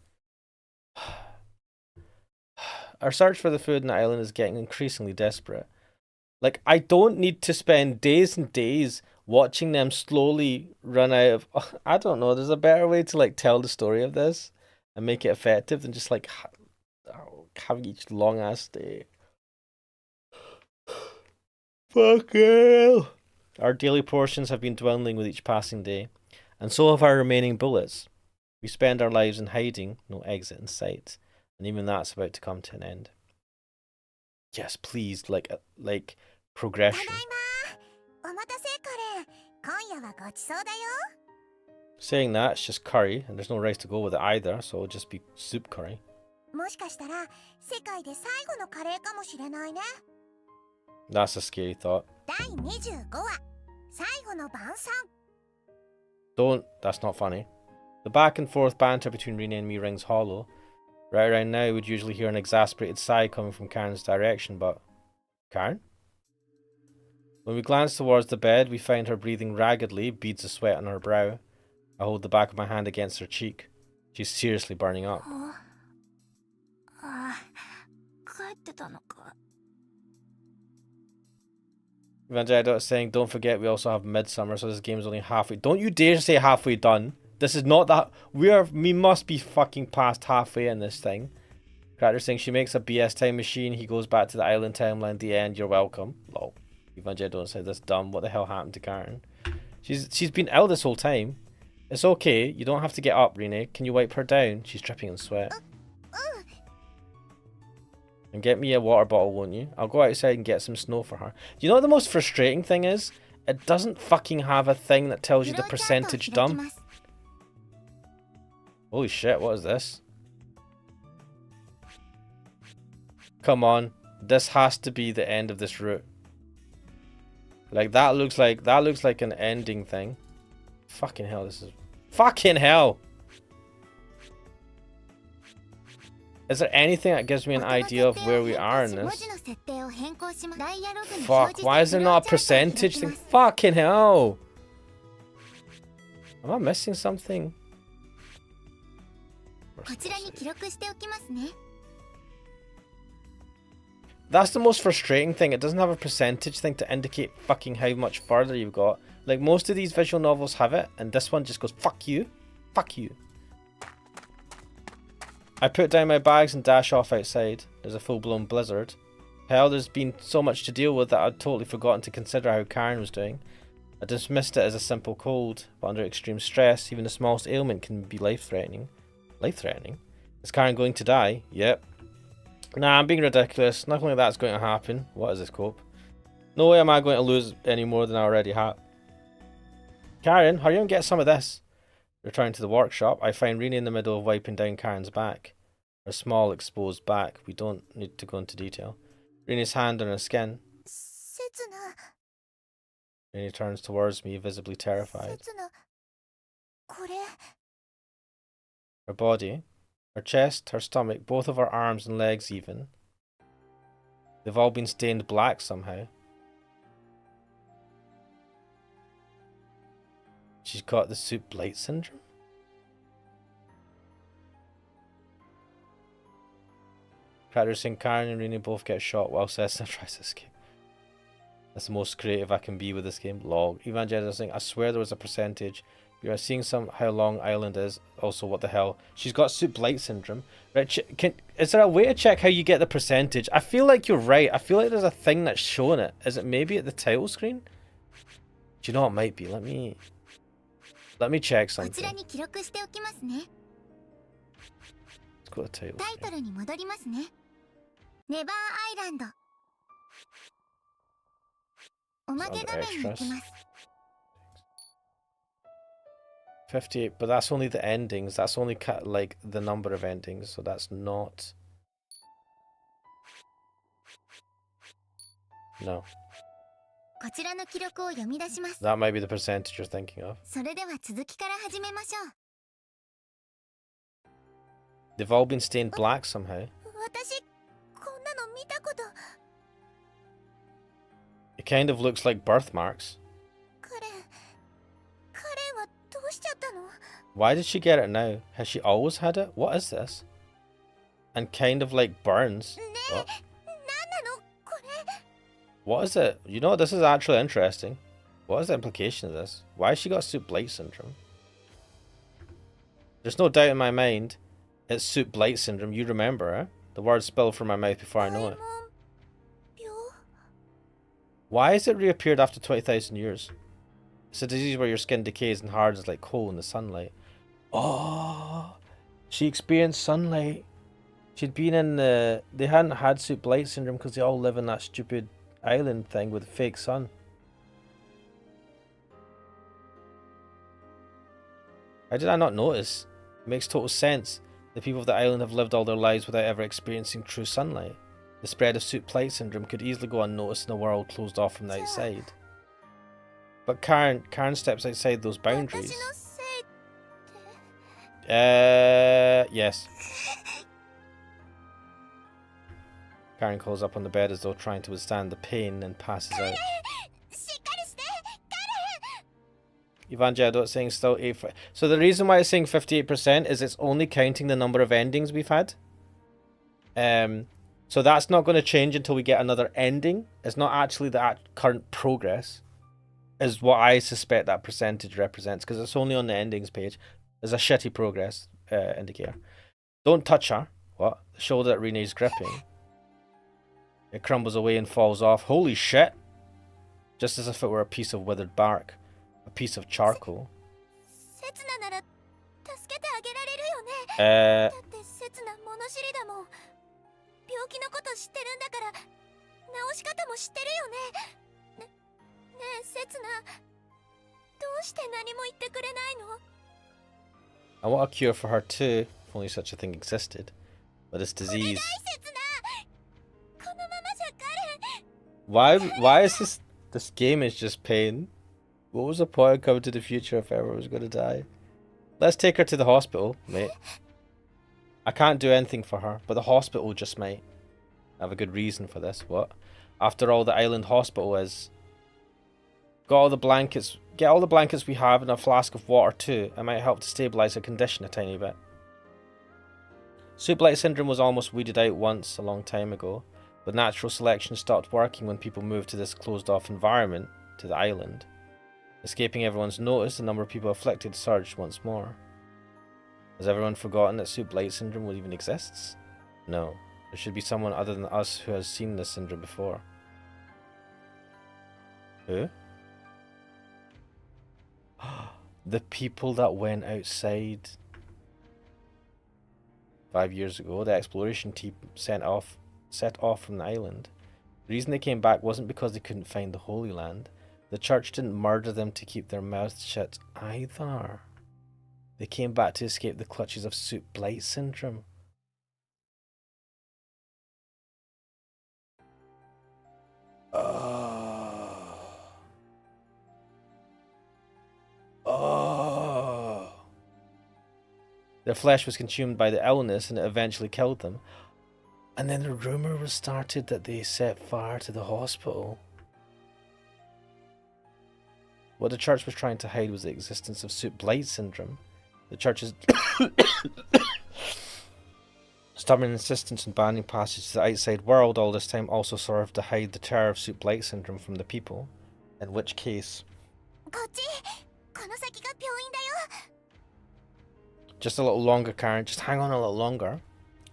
Our search for the food in the island is getting increasingly desperate. Like, I don't need to spend days and days watching them slowly run out of... I don't know, there's a better way to, like, tell the story of this and make it effective than just, like, having each long-ass day. Fuck hell! Our daily portions have been dwindling with each passing day, and so have our remaining bullets. We spend our lives in hiding, no exit in sight. And even that's about to come to an end. Yes, please, like progression. Saying that, it's just curry, and there's no rice to go with it either, so it'll just be soup curry. That's a scary thought. Don't. That's not funny. The back and forth banter between Rina and me rings hollow. Right around now, we'd usually hear an exasperated sigh coming from Karen's direction, but... Karen? When we glance towards the bed, we find her breathing raggedly, beads of sweat on her brow. I hold the back of my hand against her cheek. She's seriously burning up. ああ、帰ってたのか。 Evangelido is saying, don't forget we also have Midsummer, so this game is only halfway. Don't you dare say halfway done. This is not that. We must be fucking past halfway in this thing. Cracker saying she makes a BS time machine. He goes back to the island timeline at the end. You're welcome. Lol. Evangelido said that's dumb. What the hell happened to Karen? She's been ill this whole time. It's okay. You don't have to get up, Rene. Can you wipe her down? She's dripping in sweat. And get me a water bottle, won't you? I'll go outside and get some snow for her. You know what the most frustrating thing is? It doesn't fucking have a thing that tells you the percentage done. Holy shit, what is this? Come on. This has to be the end of this route. Like that looks like an ending thing. Fucking hell, this is... Fucking hell! Is there anything that gives me an idea of where we are in this? Fuck, why is there not a percentage thing? Fucking hell! Am I missing something? That's the most frustrating thing. It doesn't have a percentage thing to indicate fucking how much further you've got. Like most of these visual novels have it, and this one just goes, fuck you. Fuck you. I put down my bags and dash off outside. There's a full-blown blizzard. Hell, there's been so much to deal with that I'd totally forgotten to consider how Karen was doing. I dismissed it as a simple cold, but under extreme stress, even the smallest ailment can be life-threatening. Life-threatening? Is Karen going to die? Yep. Nah, I'm being ridiculous. Nothing like that's going to happen. What is this, Cope? No way am I going to lose any more than I already have. Karen, hurry up and get some of this. Returning to the workshop, I find Rena in the middle of wiping down Karen's back. Her small, exposed back. We don't need to go into detail. Rena's hand on her skin. Rena turns towards me, visibly terrified. Her body, her chest, her stomach, both of her arms and legs even. They've all been stained black somehow. She's got the soup blight syndrome? Cracker saying Karen and Rena both get shot while Cessna tries to escape. That's the most creative I can be with this game. Log. Evangelist saying, I swear there was a percentage. You are seeing some how long Island is. Also, what the hell? She's got soup blight syndrome. Right, is there a way to check how you get the percentage? I feel like you're right. I feel like there's a thing that's showing it. Is it maybe at the title screen? Do you know what it might be? Let me check something. Let's go to title screen. Extras. 58, but that's only the endings. That's only like the number of endings, so that's not. No. That might be the percentage you're thinking of. They've all been stained black somehow. It kind of looks like birthmarks. Why did she get it now? Has she always had it? What is this? And kind of like burns. What is it? You know, this is actually interesting. What is the implication of this? Why has she got soup blight syndrome? There's no doubt in my mind it's soup blight syndrome. You remember, eh? The words spill from my mouth before I know it. Why has it reappeared after 20,000 years? It's a disease where your skin decays and hardens like coal in the sunlight. Oh, she experienced sunlight. She'd been in the... They hadn't had soup blight syndrome because they all live in that stupid island thing with fake sun. How did I not notice? It makes total sense. The people of the island have lived all their lives without ever experiencing true sunlight. The spread of soup blight syndrome could easily go unnoticed in a world closed off from the outside. But Karen steps outside those boundaries. Yes. Karen calls up on the bed as though trying to withstand the pain and passes out. Evangelion saying still 8. So the reason why it's saying 58% is it's only counting the number of endings we've had. So that's not going to change until we get another ending. It's not actually the current progress, is what I suspect that percentage represents, because it's only on the endings page. There's a shitty progress indicator. Don't touch her. What? The shoulder that Renee's gripping. It crumbles away and falls off. Holy shit! Just as if it were a piece of withered bark. A piece of charcoal. I want a cure for her too, if only such a thing existed. But this disease... Why is this game is just pain? What was the point of coming to the future if everyone was going to die? Let's take her to the hospital, mate. I can't do anything for her, but the hospital just might. I have a good reason for this. What? After all, the island hospital is... Got all the blankets... Get all the blankets we have and a flask of water too. It might help to stabilise her condition a tiny bit. Soup blight syndrome was almost weeded out once a long time ago, but natural selection stopped working when people moved to this closed-off environment, to the island. Escaping everyone's notice, the number of people afflicted surged once more. Has everyone forgotten that soup blight syndrome even exists? No. There should be someone other than us who has seen this syndrome before. Who? The people that went outside 5 years ago. The exploration team set off from the island. The reason they came back wasn't because they couldn't find the Holy Land. The church didn't murder them to keep their mouths shut either. They came back to escape the clutches of soup blight syndrome. Their flesh was consumed by the illness and it eventually killed them. And then the rumour was started that they set fire to the hospital. What the church was trying to hide was the existence of soup blight syndrome. The church's stubborn insistence on banning passage to the outside world all this time also served to hide the terror of soup blight syndrome from the people. In which case... Just a little longer, Karen. Just hang on a little longer.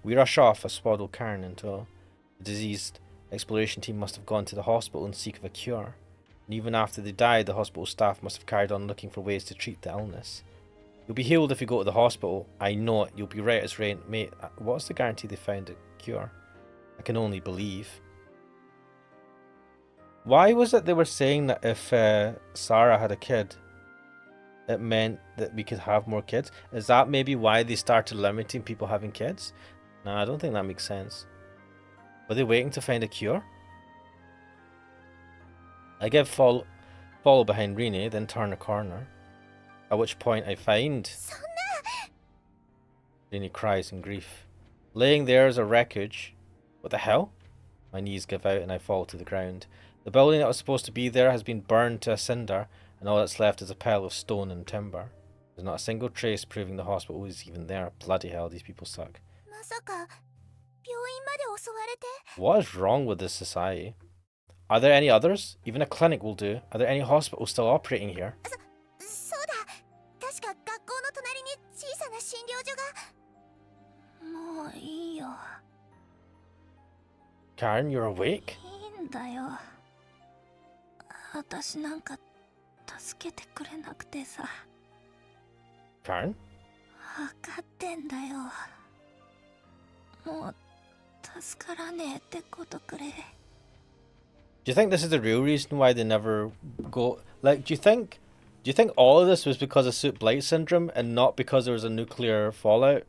We rush off as swaddle Karen until the diseased exploration team must have gone to the hospital in seek of a cure. And even after they died, the hospital staff must have carried on looking for ways to treat the illness. You'll be healed if you go to the hospital. I know it. You'll be right as rain. Mate, what's the guarantee they found a cure? I can only believe. Why was it they were saying that if Sarah had a kid, it meant that we could have more kids? Is that maybe why they started limiting people having kids? No, I don't think that makes sense. Were they waiting to find a cure? I give follow behind Rene, then turn a corner. At which point I find... Rene cries in grief. Laying there is a wreckage. What the hell? My knees give out and I fall to the ground. The building that was supposed to be there has been burned to a cinder, and all that's left is a pile of stone and timber. There's not a single trace proving the hospital is even there. Bloody hell, these people suck. What is wrong with this society? Are there any others? Even a clinic will do. Are there any hospitals still operating here? Karen, you're awake? Karen? Do you think this is the real reason why they never go... Like, do you think all of this was because of soup blight syndrome and not because there was a nuclear fallout?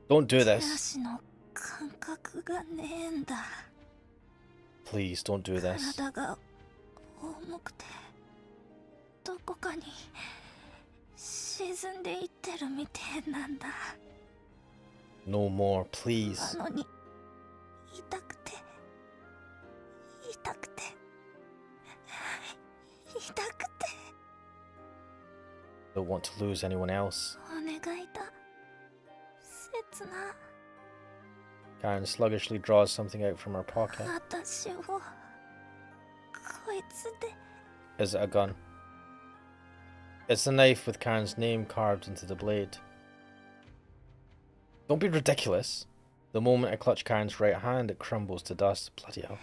Don't do this. Please, don't do this. 沈んでいってるみてえなんだ。 No more, please. なのに痛くて痛くて痛くて Don't want to lose anyone else. お願いだ。刹那、 Karen sluggishly draws something out from her pocket. 私をこいつで。 Is it a gun? It's a knife with Karen's name carved into the blade. Don't be ridiculous. The moment I clutch Karen's right hand, it crumbles to dust. Bloody hell.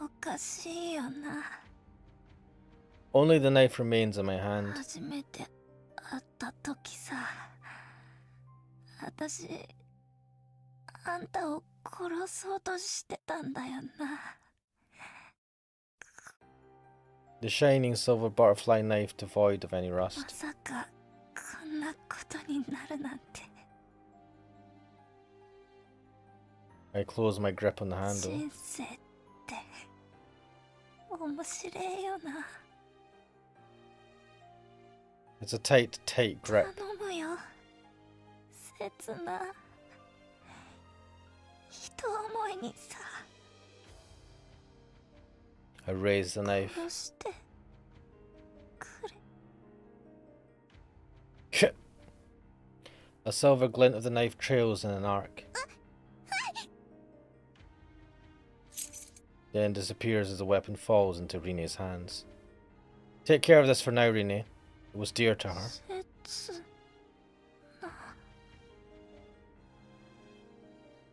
おかしいよな。 Only the knife remains in my hand. 初めて会った時さ、私あんたを殺そうとしてたんだよな。 The shining silver butterfly knife devoid of any ま rust. さかこんなことになるなんて。 I close my grip on the handle. 人生って面白いよな。 It's a tight, tight grip. 頼むよ、刹那。人思いにさ、 I raise the knife. 殺してくれ。 A silver glint of the knife trails in an arc. Then disappears as the weapon falls into Rene's hands. Take care of this for now, Rene. It was dear to her. 刹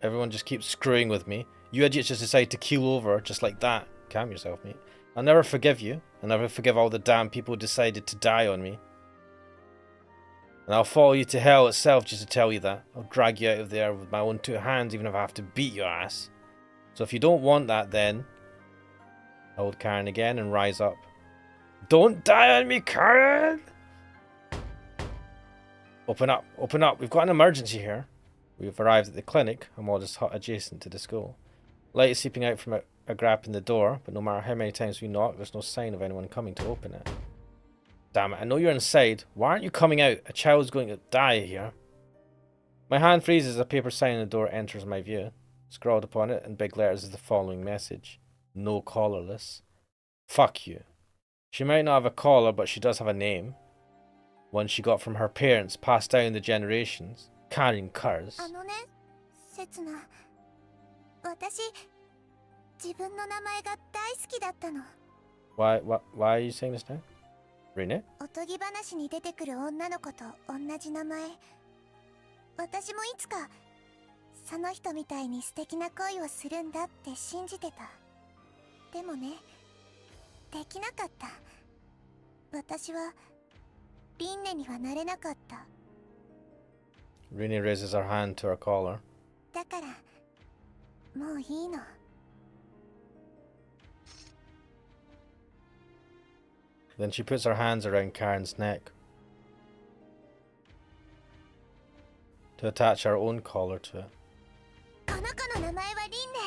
Everyone just keeps screwing with me. You idiots just decide to keel over just like that. Calm yourself, mate. I'll never forgive you. I'll never forgive all the damn people who decided to die on me. And I'll follow you to hell itself just to tell you that. I'll drag you out of there with my own two hands even if I have to beat your ass. So if you don't want that then... I hold Karen again and rise up. Don't die on me, Karen! Open up, open up. We've got an emergency here. We've arrived at the clinic. I'm all just hut adjacent to the school. Light is seeping out from a gap in the door, but no matter how many times we knock, there's no sign of anyone coming to open it. Damn it, I know you're inside. Why aren't you coming out? A child's going to die here. My hand freezes as a paper sign on the door enters my view. Scrawled upon it in big letters is the following message. No collarless. Fuck you. She might not have a collar, but she does have a name. One she got from her parents, passed down the generations. Karen Kurz. あのね、刹那。私、自分の名前が大好きだったの。 Why are you saying this now? Rene? おとぎ話に出てくる女の子と同じ名前。私もいつかその人みたいに素敵な恋をするんだって信じてた。でもね、できなかった。私はリンネにはなれなかった。 Rene raises her hand to her collar. だからもういいの。 Then she puts her hands around Karen's neck to attach her own collar to it. この子の名前はリンネ。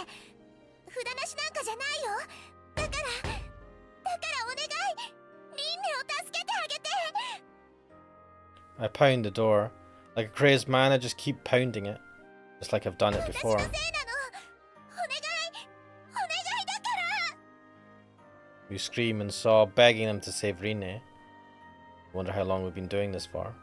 札なしなんかじゃないよ。だからお願い、リンネを助けてあげて。 I pound the door. Like a crazed man, I just keep pounding it. Just like I've done it 私 before. のせいなの。お願い、お願いだから。 We scream and sob, begging them to save Rene. Wonder how long we've been doing this for.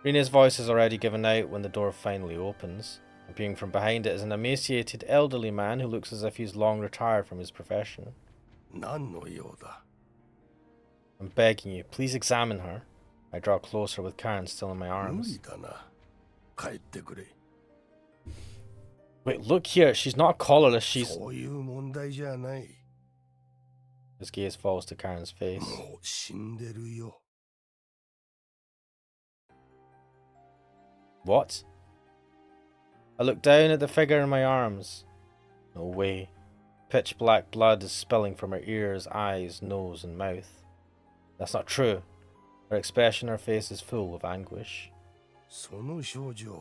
Rene's voice has already given out when the door finally opens. Appearing from behind it is an emaciated elderly man who looks as if he's long retired from his profession. 何の用だ? I'm begging you, please examine her. I draw closer with Karen still in my 無 arms. 理だな。帰ってくれ。 Wait, look here, she's not collarless, she's... そういう問題じゃない。 His gaze falls to Karen's face. もう死んでるよ。 What? I look down at the figure in my arms. No way. Pitch black blood is spilling from her ears, eyes, nose, and mouth. That's not true. Her expression on her face is full of anguish. その少女、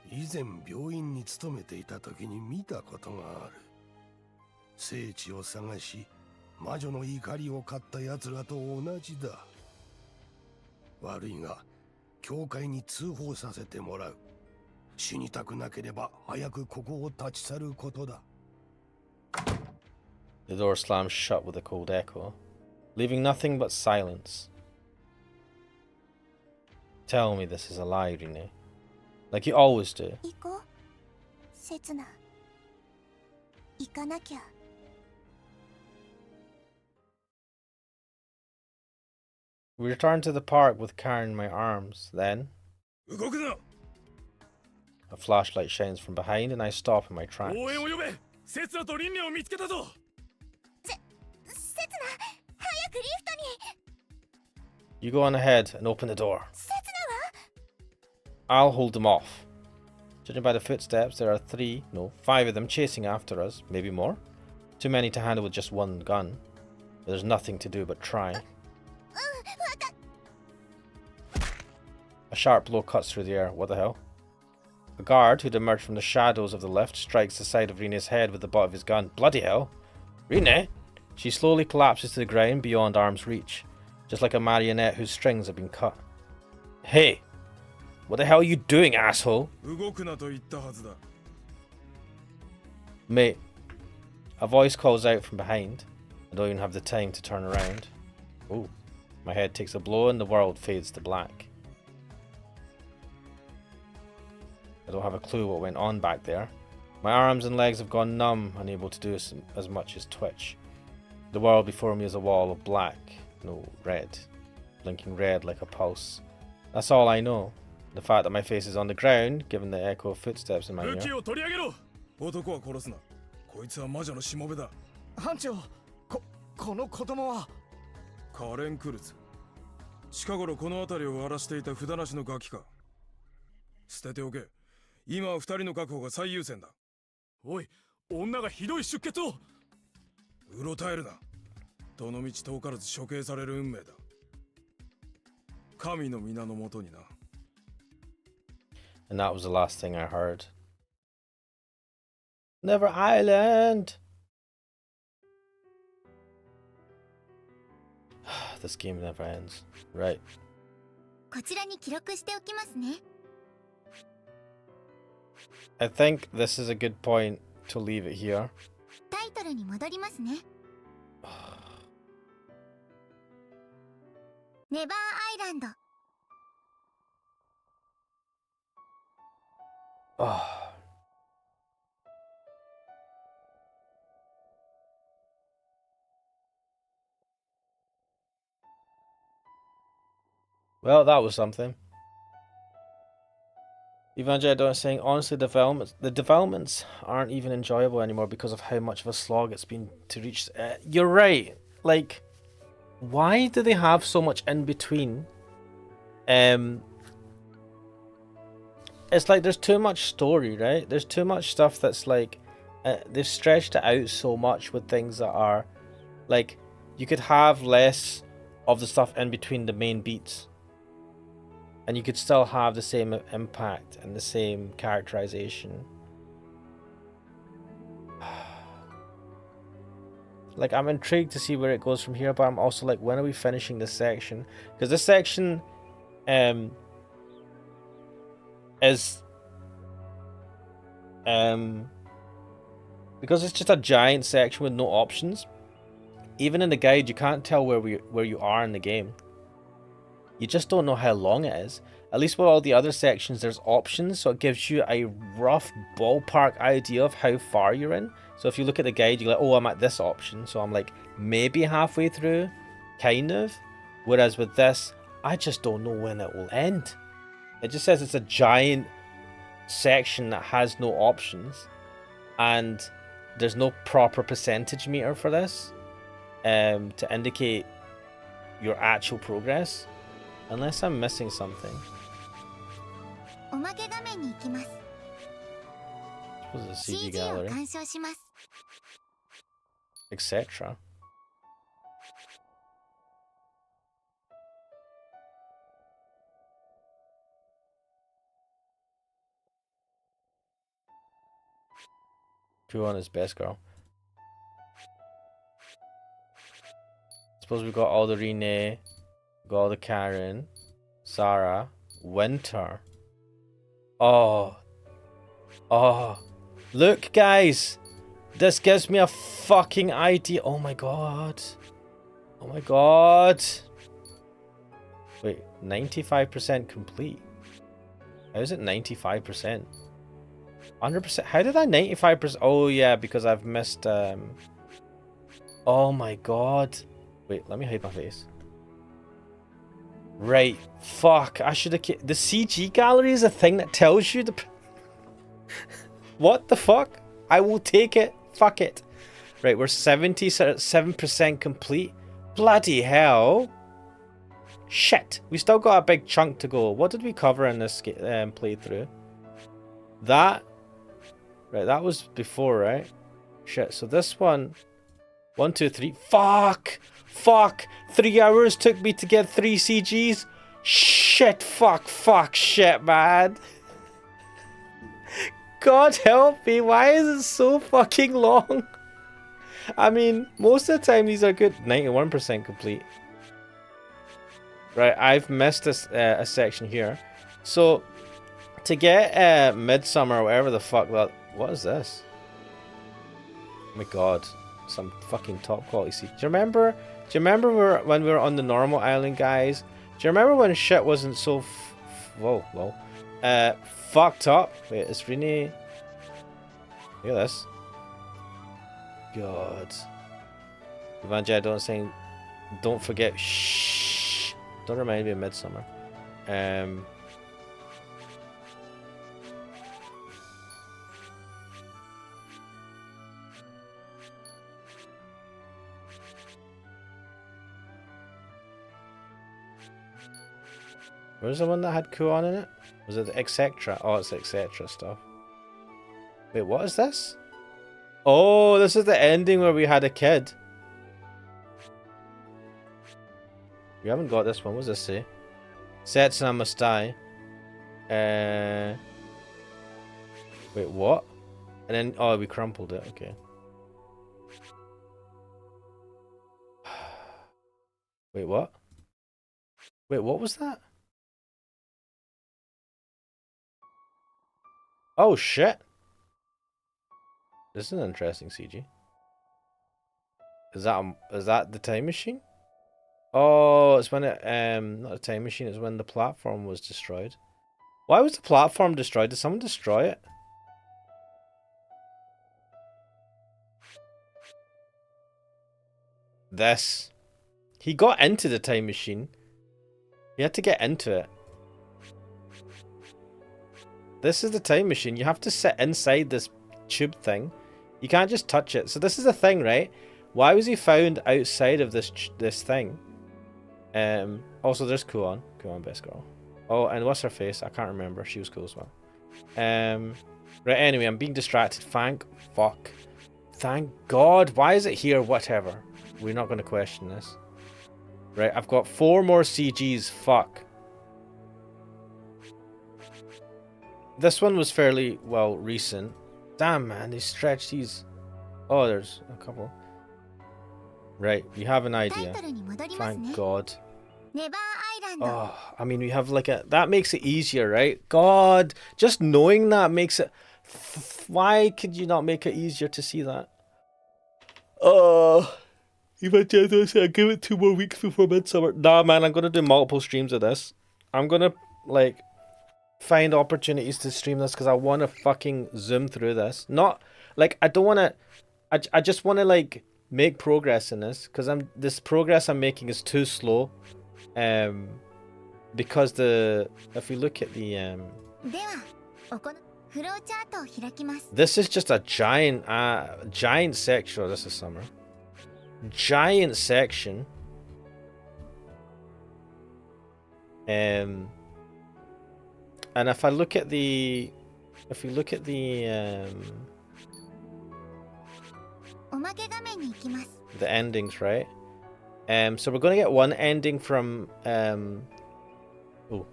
以前病院に勤めていた時に見たことがある。聖地を探し、魔女の怒りを買った奴らと同じだ。悪いが教会に通報させてもらう。死にたくなければ早くここを立ち去ることだ。 The door slams shut with a cold echo, leaving nothing but silence. Tell me this is a lie, Rene. Like you always do. 行こうせつな行かなきゃ We return to the park with Karen in my arms. Then, 動くな。 a flashlight shines from behind and I stop in my 応 tracks. 援を呼べ。セツナとリンネを見つけたぞ。せつな早くリフトに You go on ahead and open the door. せつなは I'll hold them off. Judging by the footsteps, there are 5 of them chasing after us, maybe more. Too many to handle with just one gun. But there's nothing to do but try. わか A sharp blow cuts through the air. What the hell? A guard who'd emerged from the shadows of the lift strikes the side of Rene's head with the butt of his gun. Bloody hell. Rene! She slowly collapses to the ground beyond arm's reach, just like a marionette whose strings have been cut. Hey! What the hell are you doing, asshole? 動くなと言ったはずだ。 Mate. A voice calls out from behind. I don't even have the time to turn around. Oh. My head takes a blow and the world fades to black. I don't have a clue what went on back there. My arms and legs have gone numb, unable to do as much as twitch. The world before me is a wall of black, no, red, blinking red like a pulse. That's all I know. The fact that my face is on the ground, given the echo of footsteps in my 武器 ear. を取り上げろ。男は殺すな。こいつは魔女のしもべだ。班長、この子供は。カレン・クルズ。近頃この辺りを荒らしていた札なしのガキか。捨てておけ。今は二人の確保が最優先だ。おい、女がひどい出血を。うろたえるな。どの道遠からず処刑される運命だ。神の皆のもとにな。And that was the last thing I heard. Never Island! This game never ends. Right. こちらに記録しておきますね I think this is a good point to leave it here. タイトルに戻りますねネバーアイランド Oh. Well, that was something. Evangelion is saying, honestly, the developments aren't even enjoyable anymore because of how much of a slog it's been to reach. You're right. Like, why do they have so much in between? It's like there's too much story, right? There's too much stuff that's like they've stretched it out so much with things that are like you could have less of the stuff in between the main beats. And you could still have the same impact and the same characterization. Like, I'm intrigued to see where it goes from here, but I'm also like, when are we finishing this section? Because this section is because it's just a giant section with no options. Even in the guide, you can't tell where you are in the game. You just don't know how long it is. At least with all the other sections, there's options, so it gives you a rough ballpark idea of how far you're in. So if you look at the guide, you're like, oh, I'm at this option, so I'm like maybe halfway through, kind of. Whereas with this, I just don't know when it will end. It just says it's a giant section that has no options, and there's no proper percentage meter for this to indicate your actual progress. Unless I'm missing something. おまけ画面に行きます What is a CD CG を gallery? 鑑賞します Etc. Who on his best girl? Suppose we got all the Rene, got all the Karen. Sarah, winter. Oh. Oh. Look, guys. This gives me a fucking idea. Oh my god. Oh my god. Wait, 95% complete. How is it 95%? 100%? How did I 95%? Oh yeah, because I've missed oh my god. Wait, let me hide my face. Right. Fuck. I should have... The CG gallery is a thing that tells you the... What the fuck? I will take it. Fuck it. Right, we're 77% complete. Bloody hell. Shit. We still got a big chunk to go. What did we cover in this playthrough? That... Right, that was before, right? Shit, so this one... 1, 2, 3... Fuck! Fuck! 3 hours took me to get 3 CGs. Shit, fuck, shit, man. God help me, why is it so fucking long? I mean, most of the time these are good. 91% complete. Right, I've missed a section here. So, to get Midsummer, or whatever the fuck that... What is this? Oh my god. Some fucking top quality seat. Do you remember when we were on the normal island, guys? Do you remember when shit wasn't so fucked up? Wait, it's really... Look at this. God. Evangelion saying, don't forget, shh. Don't remind me of Midsummer. Where's the one that had Kuon in it? Was it the etc? Oh, it's the etc stuff. Wait, what is this? Oh, this is the ending where we had a kid. We haven't got this one. What does this say? Setsuna must die. Wait, what? And then, oh, we crumpled it. Okay. Wait, what? Wait, what was that? Oh, shit. This is an interesting CG. Is that the time machine? Oh, it's when it not a time machine, it's when the platform was destroyed. Why was the platform destroyed? Did someone destroy it? This. He got into the time machine. He had to get into it. This is the time machine. You have to sit inside this tube thing. You can't just touch it. So this is the thing, right? Why was he found outside of this thing? Also, there's Kuon. Kuon, best girl. Oh, and what's her face? I can't remember. She was cool as well. Right, anyway, I'm being distracted. Thank fuck. Thank God. Why is it here? Whatever. We're not going to question this. Right, I've got 4 more CGs. Fuck. This one was fairly, well, recent. Damn, man, they stretched these. Oh, there's a couple. Right, we have an idea. Thank God. Oh, I mean, we have like a... That makes it easier, right? God, just knowing that makes it... Why could you not make it easier to see that? Oh, Evangelion said, give it 2 more weeks before Midsummer. Nah, man, I'm going to do multiple streams of this. I'm going to, like... find opportunities to stream this because I want to fucking zoom through this. Not like I don't want to. I just want to like make progress in this because this progress I'm making is too slow. Because if we look at the this is just a giant section. Oh, this is summer. Giant section. And if I look at the, the endings, right? So we're gonna get one ending from oh,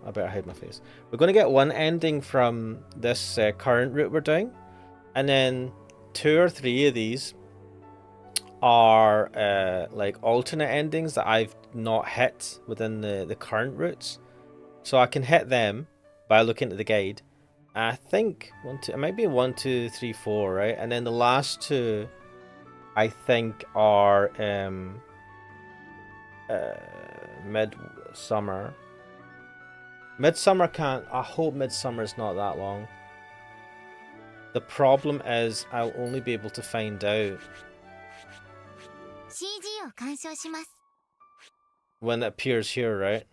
I better hide my face. We're gonna get one ending from this current route we're doing, and then 2 or 3 of these are like alternate endings that I've not hit within the current routes. So I can hit them by looking at the guide. I think it might be 1, 2, 3, 4, right? And then the last two, I think, are midsummer. Midsummer can't. I hope midsummer is not that long. The problem is I'll only be able to find out CG を鑑賞します。 when it appears here, right?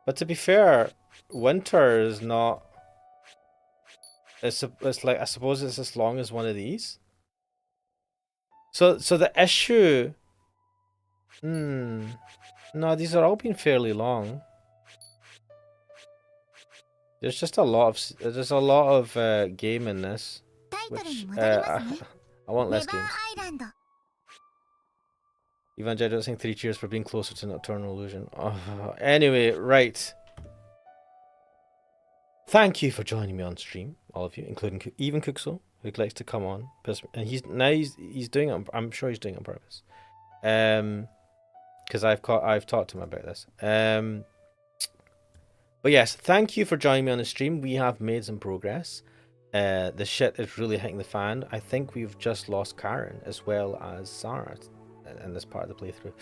But to be fair, winter is not. It's like, I suppose it's as long as one of these. So the issue. No, these are all been fairly long. There's just a lot of game in this, タイトルに which 戻りますね。 I want ネ less バー games. アイランド。 Evangelion saying 3 cheers for being closer to Nocturnal Illusion. Anyway, right. Thank you for joining me on stream, all of you, including even Kuxo, who likes to come on. And he's doing it. I'm sure he's doing it on purpose. Because I've talked to him about this. But yes, thank you for joining me on the stream. We have made some progress. The shit is really hitting the fan. I think we've just lost Karen as well as Sarah in this part of the playthrough.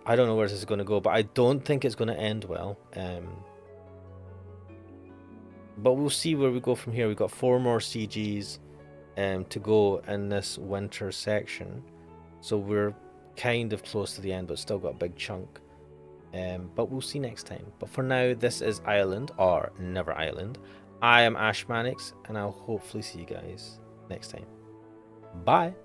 I don't know where this is going to go, but I don't think it's going to end well. But we'll see where we go from here. We've got 4 more CGs to go in this winter section. So we're kind of close to the end, but still got a big chunk. But we'll see next time. But for now, this is Island, or Never Island. I am Ashmanix, and I'll hopefully see you guys next time. Bye!